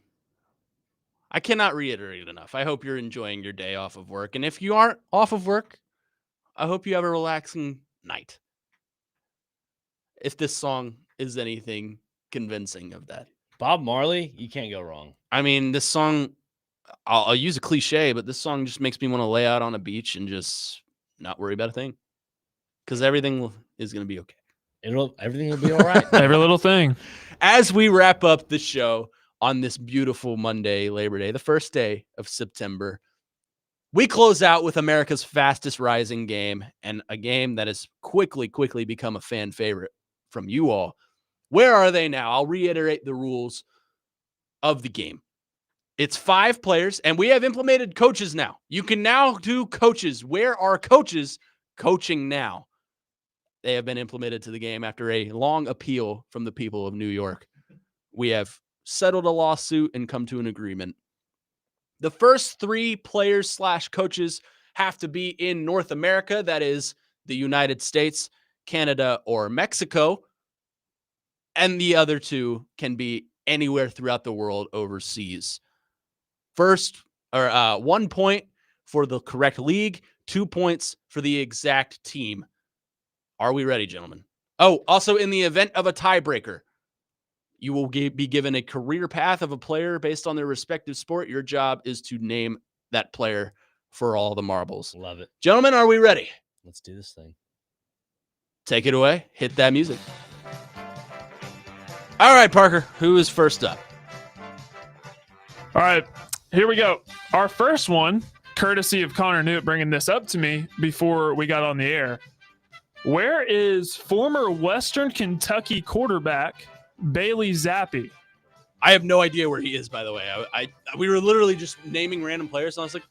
I cannot reiterate enough. I hope you're enjoying your day off of work. And if you aren't off of work, I hope you have a relaxing night. If this song is anything convincing of that. Bob Marley, you can't go wrong. I mean, this song, I'll use a cliche, but this song just makes me want to lay out on a beach and just not worry about a thing. Because everything is going to be okay. Everything will be all right. Every little thing. As we wrap up the show on this beautiful Monday, Labor Day, the first day of September, we close out with America's fastest rising game and a game that has quickly become a fan favorite from you all. Where are they now? I'll reiterate the rules of the game. It's 5 players, and we have implemented coaches now. You can now do coaches. Where are coaches coaching now? They have been implemented to the game after a long appeal from the people of New York. We have settled a lawsuit and come to an agreement. The first 3 players / coaches have to be in North America. That is the United States, Canada, or Mexico. And the other 2 can be anywhere throughout the world overseas. 1 point for the correct league, 2 points for the exact team. Are we ready, gentlemen? Oh, also in the event of a tiebreaker, you will be given a career path of a player based on their respective sport. Your job is to name that player for all the marbles. Love it. Gentlemen, are we ready? Let's do this thing. Take it away. Hit that music. All right, Parker, who is first up? All right, here we go. Our first one, courtesy of Connor Newt bringing this up to me before we got on the air. Where is former Western Kentucky quarterback Bailey Zappi? I have no idea where he is, by the way. We were literally just naming random players, and I was like,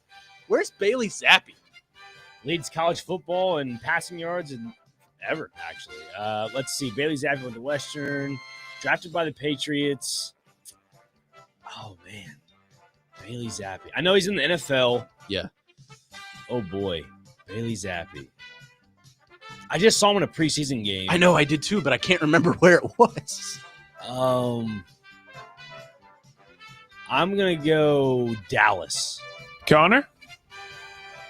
where's Bailey Zappi? Leads college football and passing yards and ever, actually. Let's see. Bailey Zappi with the Western, drafted by the Patriots. Oh, man. Bailey Zappi. I know he's in the NFL. Yeah. Oh, boy. Bailey Zappi. I just saw him in a preseason game. I know, I did too, but I can't remember where it was. I'm going to go Dallas. Connor?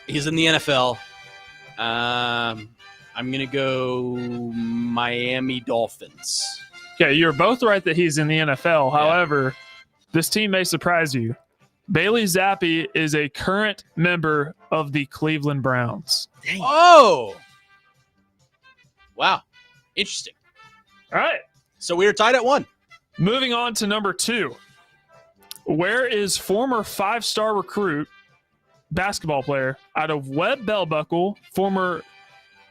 He's in the NFL. I'm going to go Miami Dolphins. Okay, you're both right that he's in the NFL. However, this team may surprise you. Bailey Zappi is a current member of the Cleveland Browns. Dang. Oh! Wow. Interesting. All right. So we are tied at 1. Moving on to number 2. Where is former 5-star recruit, basketball player out of Webb Bell Buckle, former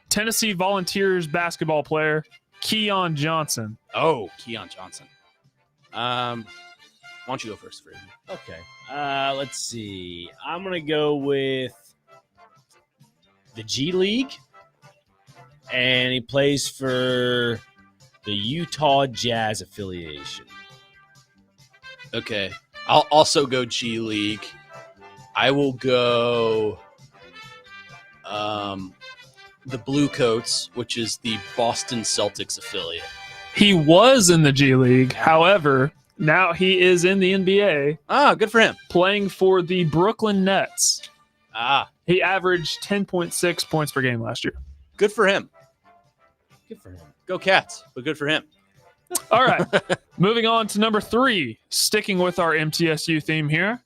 Tennessee Volunteers basketball player, Keon Johnson? Oh, Keon Johnson. Why don't you go first, Freddie? Okay. Let's see. I'm going to go with the G League. And he plays for the Utah Jazz affiliation. Okay. I'll also go G League. I will go the Blue Coats, which is the Boston Celtics affiliate. He was in the G League. However, now he is in the NBA. Ah, good for him. Playing for the Brooklyn Nets. Ah. He averaged 10.6 points per game last year. Good for him. Good for him. Go Cats, but good for him. All right. Moving on to number 3, sticking with our MTSU theme here.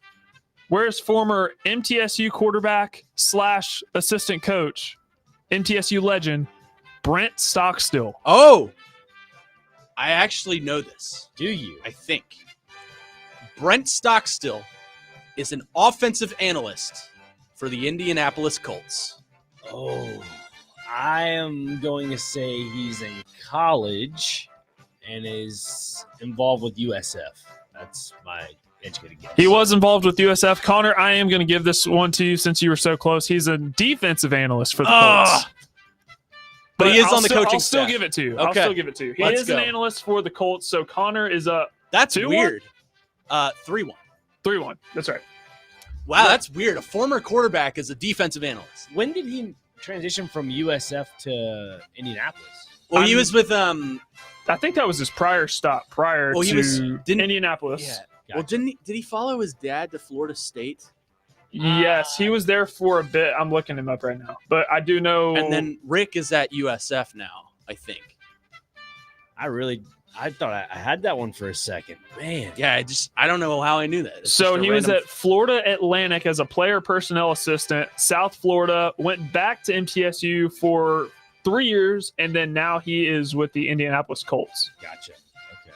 Where's former MTSU quarterback / assistant coach, MTSU legend, Brent Stockstill? Oh, I actually know this. Do you? I think. Brent Stockstill is an offensive analyst for the Indianapolis Colts. Oh, I am going to say he's in college and is involved with USF. That's my educated guess. He was involved with USF. Connor, I am going to give this one to you since you were so close. He's a defensive analyst for the Colts. But he is on the coaching I'll still staff. give it to you. Okay. I'll still give it to you. He Let's is go. an analyst for the Colts, so Connor is up. That's 2-1? weird. 3-1. 3-1. That's right. Wow, that's weird. A former quarterback is a defensive analyst. When did he transition from USF to Indianapolis? Well, he was with I think that was his prior stop prior to Indianapolis. Yeah. Gotcha. Well, did he follow his dad to Florida State? Yes, he was there for a bit. I'm looking him up right now, but I do know. And then Rick is at USF now, I think. I thought I had that one for a second. Man. Yeah, I don't know how I knew that. So he was at Florida Atlantic as a player personnel assistant. South Florida, went back to MTSU for 3 years, and then now he is with the Indianapolis Colts. Gotcha. Okay.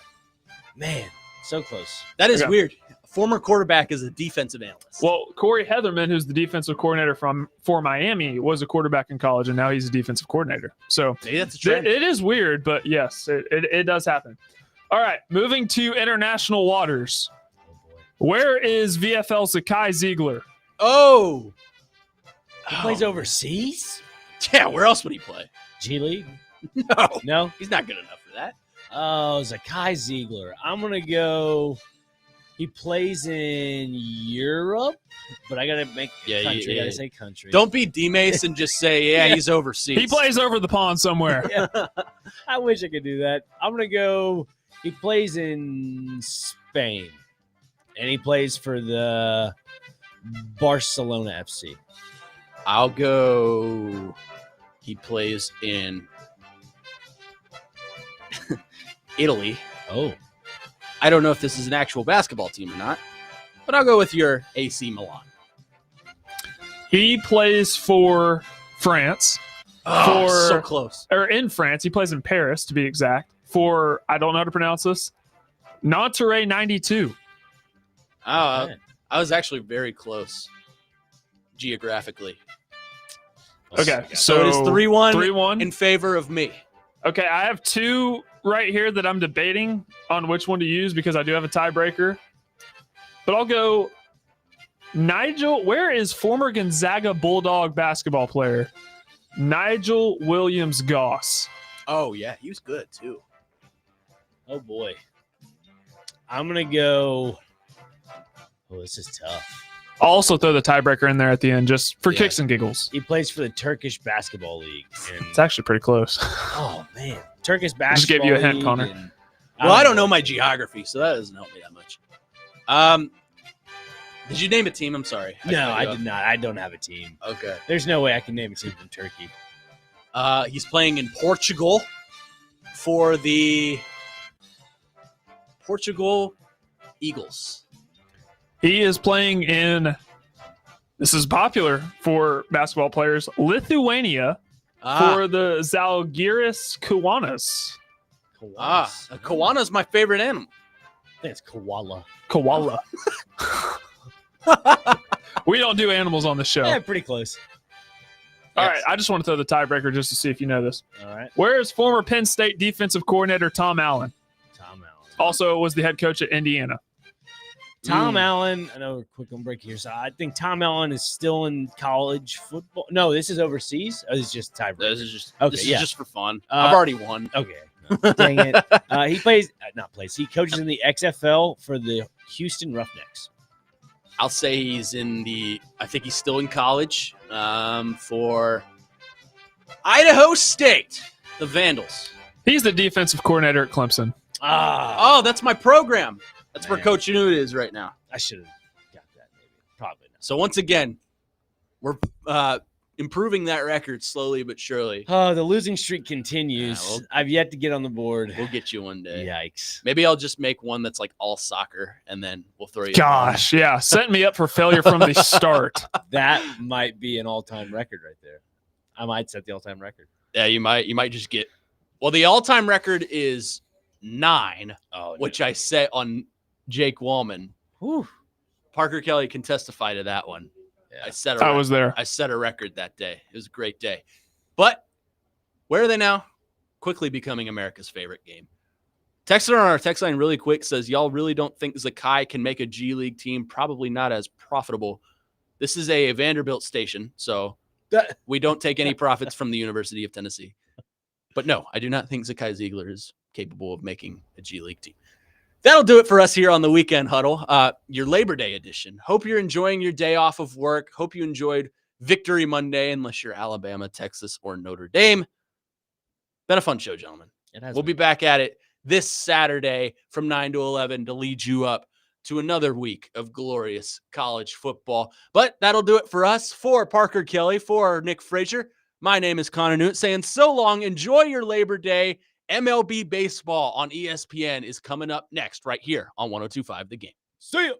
Man, so close. That is Okay. weird. A former quarterback is a defensive analyst. Well, Corey Heatherman, who's the defensive coordinator for Miami, was a quarterback in college, and now he's a defensive coordinator. So maybe that's a trend. it is weird, but yes, it does happen. All right, moving to international waters. Oh, boy. Where is VFL Zakai Ziegler? Oh, He plays overseas? Yeah, where else would he play? G League? No, No? he's not good enough for that. Oh, Zakai Ziegler. I'm going to go. He plays in Europe, but I got to make country. I got to say country. Don't be D-Mace and just say, yeah, he's overseas. He plays over the pond somewhere. Yeah. I wish I could do that. I'm going to go. He plays in Spain, and he plays for the Barcelona FC. I'll go. He plays in Italy. Oh, I don't know if this is an actual basketball team or not, but I'll go with your AC Milan. He plays for France. Oh, For- so close. Or in France. He plays in Paris, to be exact. For, I don't know how to pronounce this, Nanterre 92. Oh, man. I was actually very close geographically. Okay, So it is 3-1 3-1. in favor of me. Okay, I have two right here that I'm debating on which one to use because I do have a tiebreaker. But I'll go Nigel. Where is former Gonzaga Bulldog basketball player Nigel Williams-Goss? Oh, yeah, he was good too. Oh boy. I'm gonna go. Oh, this is tough. I'll also throw the tiebreaker in there at the end just for Yeah. kicks and giggles. He plays for the Turkish Basketball League. And, It's actually pretty close. oh man, Turkish Basketball. Just gave you a hint, League Connor. and- Well, I don't know my geography, so that doesn't help me that much. Did you name a team? I'm sorry. No, cut I you off. did not. I don't have a team. Okay. There's no way I can name a team from Turkey. He's playing in Portugal for the Portugal Eagles. He is playing in, this is popular for basketball players, Lithuania for the Zalgiris Kiwanis. Koalas. Kawana is my favorite animal. I think it's koala. Koala. We don't do animals on the show. Yeah, pretty close. All right, I just want to throw the tiebreaker just to see if you know this. All right. Where is former Penn State defensive coordinator Tom Allen? Tom Allen. Also was the head coach at Indiana. Tom Allen. I know we're quick on break here, so I think Tom Allen is still in college football. No, this is overseas. Oh, this is just tiebreaker. This is just Okay, this is yeah. just for fun. I've already won. Okay. No, dang it. He plays, not plays. He coaches in the XFL for the Houston Roughnecks. I'll say he's I think he's still in college for Idaho State, the Vandals. He's the defensive coordinator at Clemson. Ah, Oh, that's my program. That's where Man. Coach Newt is right now. I should have got that. Maybe, probably not. So once again, we're improving that record slowly but surely. Oh, the losing streak continues. Yeah, well- I've yet to get on the board. We'll get you one day. Yikes! Maybe I'll just make one that's like all soccer, and then we'll throw you. Gosh, yeah, setting me up for failure from the start. That might be an all-time record right there. I might set the all-time record. Yeah, you might just get. Well, the all-time record is 9, Oh, which I set on Jake Wallman. whew. Parker Kelly can testify to that one. Yeah. I I was there. set a record that day. It was a great day. But where are they now? Quickly becoming America's favorite game. Texter on our text line really quick says, y'all really don't think Zakai can make a G League team? Probably not as profitable. This is a Vanderbilt station, so we don't take any profits from the University of Tennessee. But no, I do not think Zakai Ziegler is capable of making a G League team. That'll do it for us here on the Weekend Huddle, your Labor Day edition. Hope you're enjoying your day off of work. Hope you enjoyed Victory Monday, unless you're Alabama, Texas, or Notre Dame. Been a fun show, gentlemen. We'll be back at it this Saturday from 9 to 11 to lead you up to another week of glorious college football. But that'll do it for us. For Parker Kelly, for Nick Frazier, my name is Connor Newt saying so long. Enjoy your Labor Day. MLB baseball on ESPN is coming up next right here on 102.5 The Game. See ya.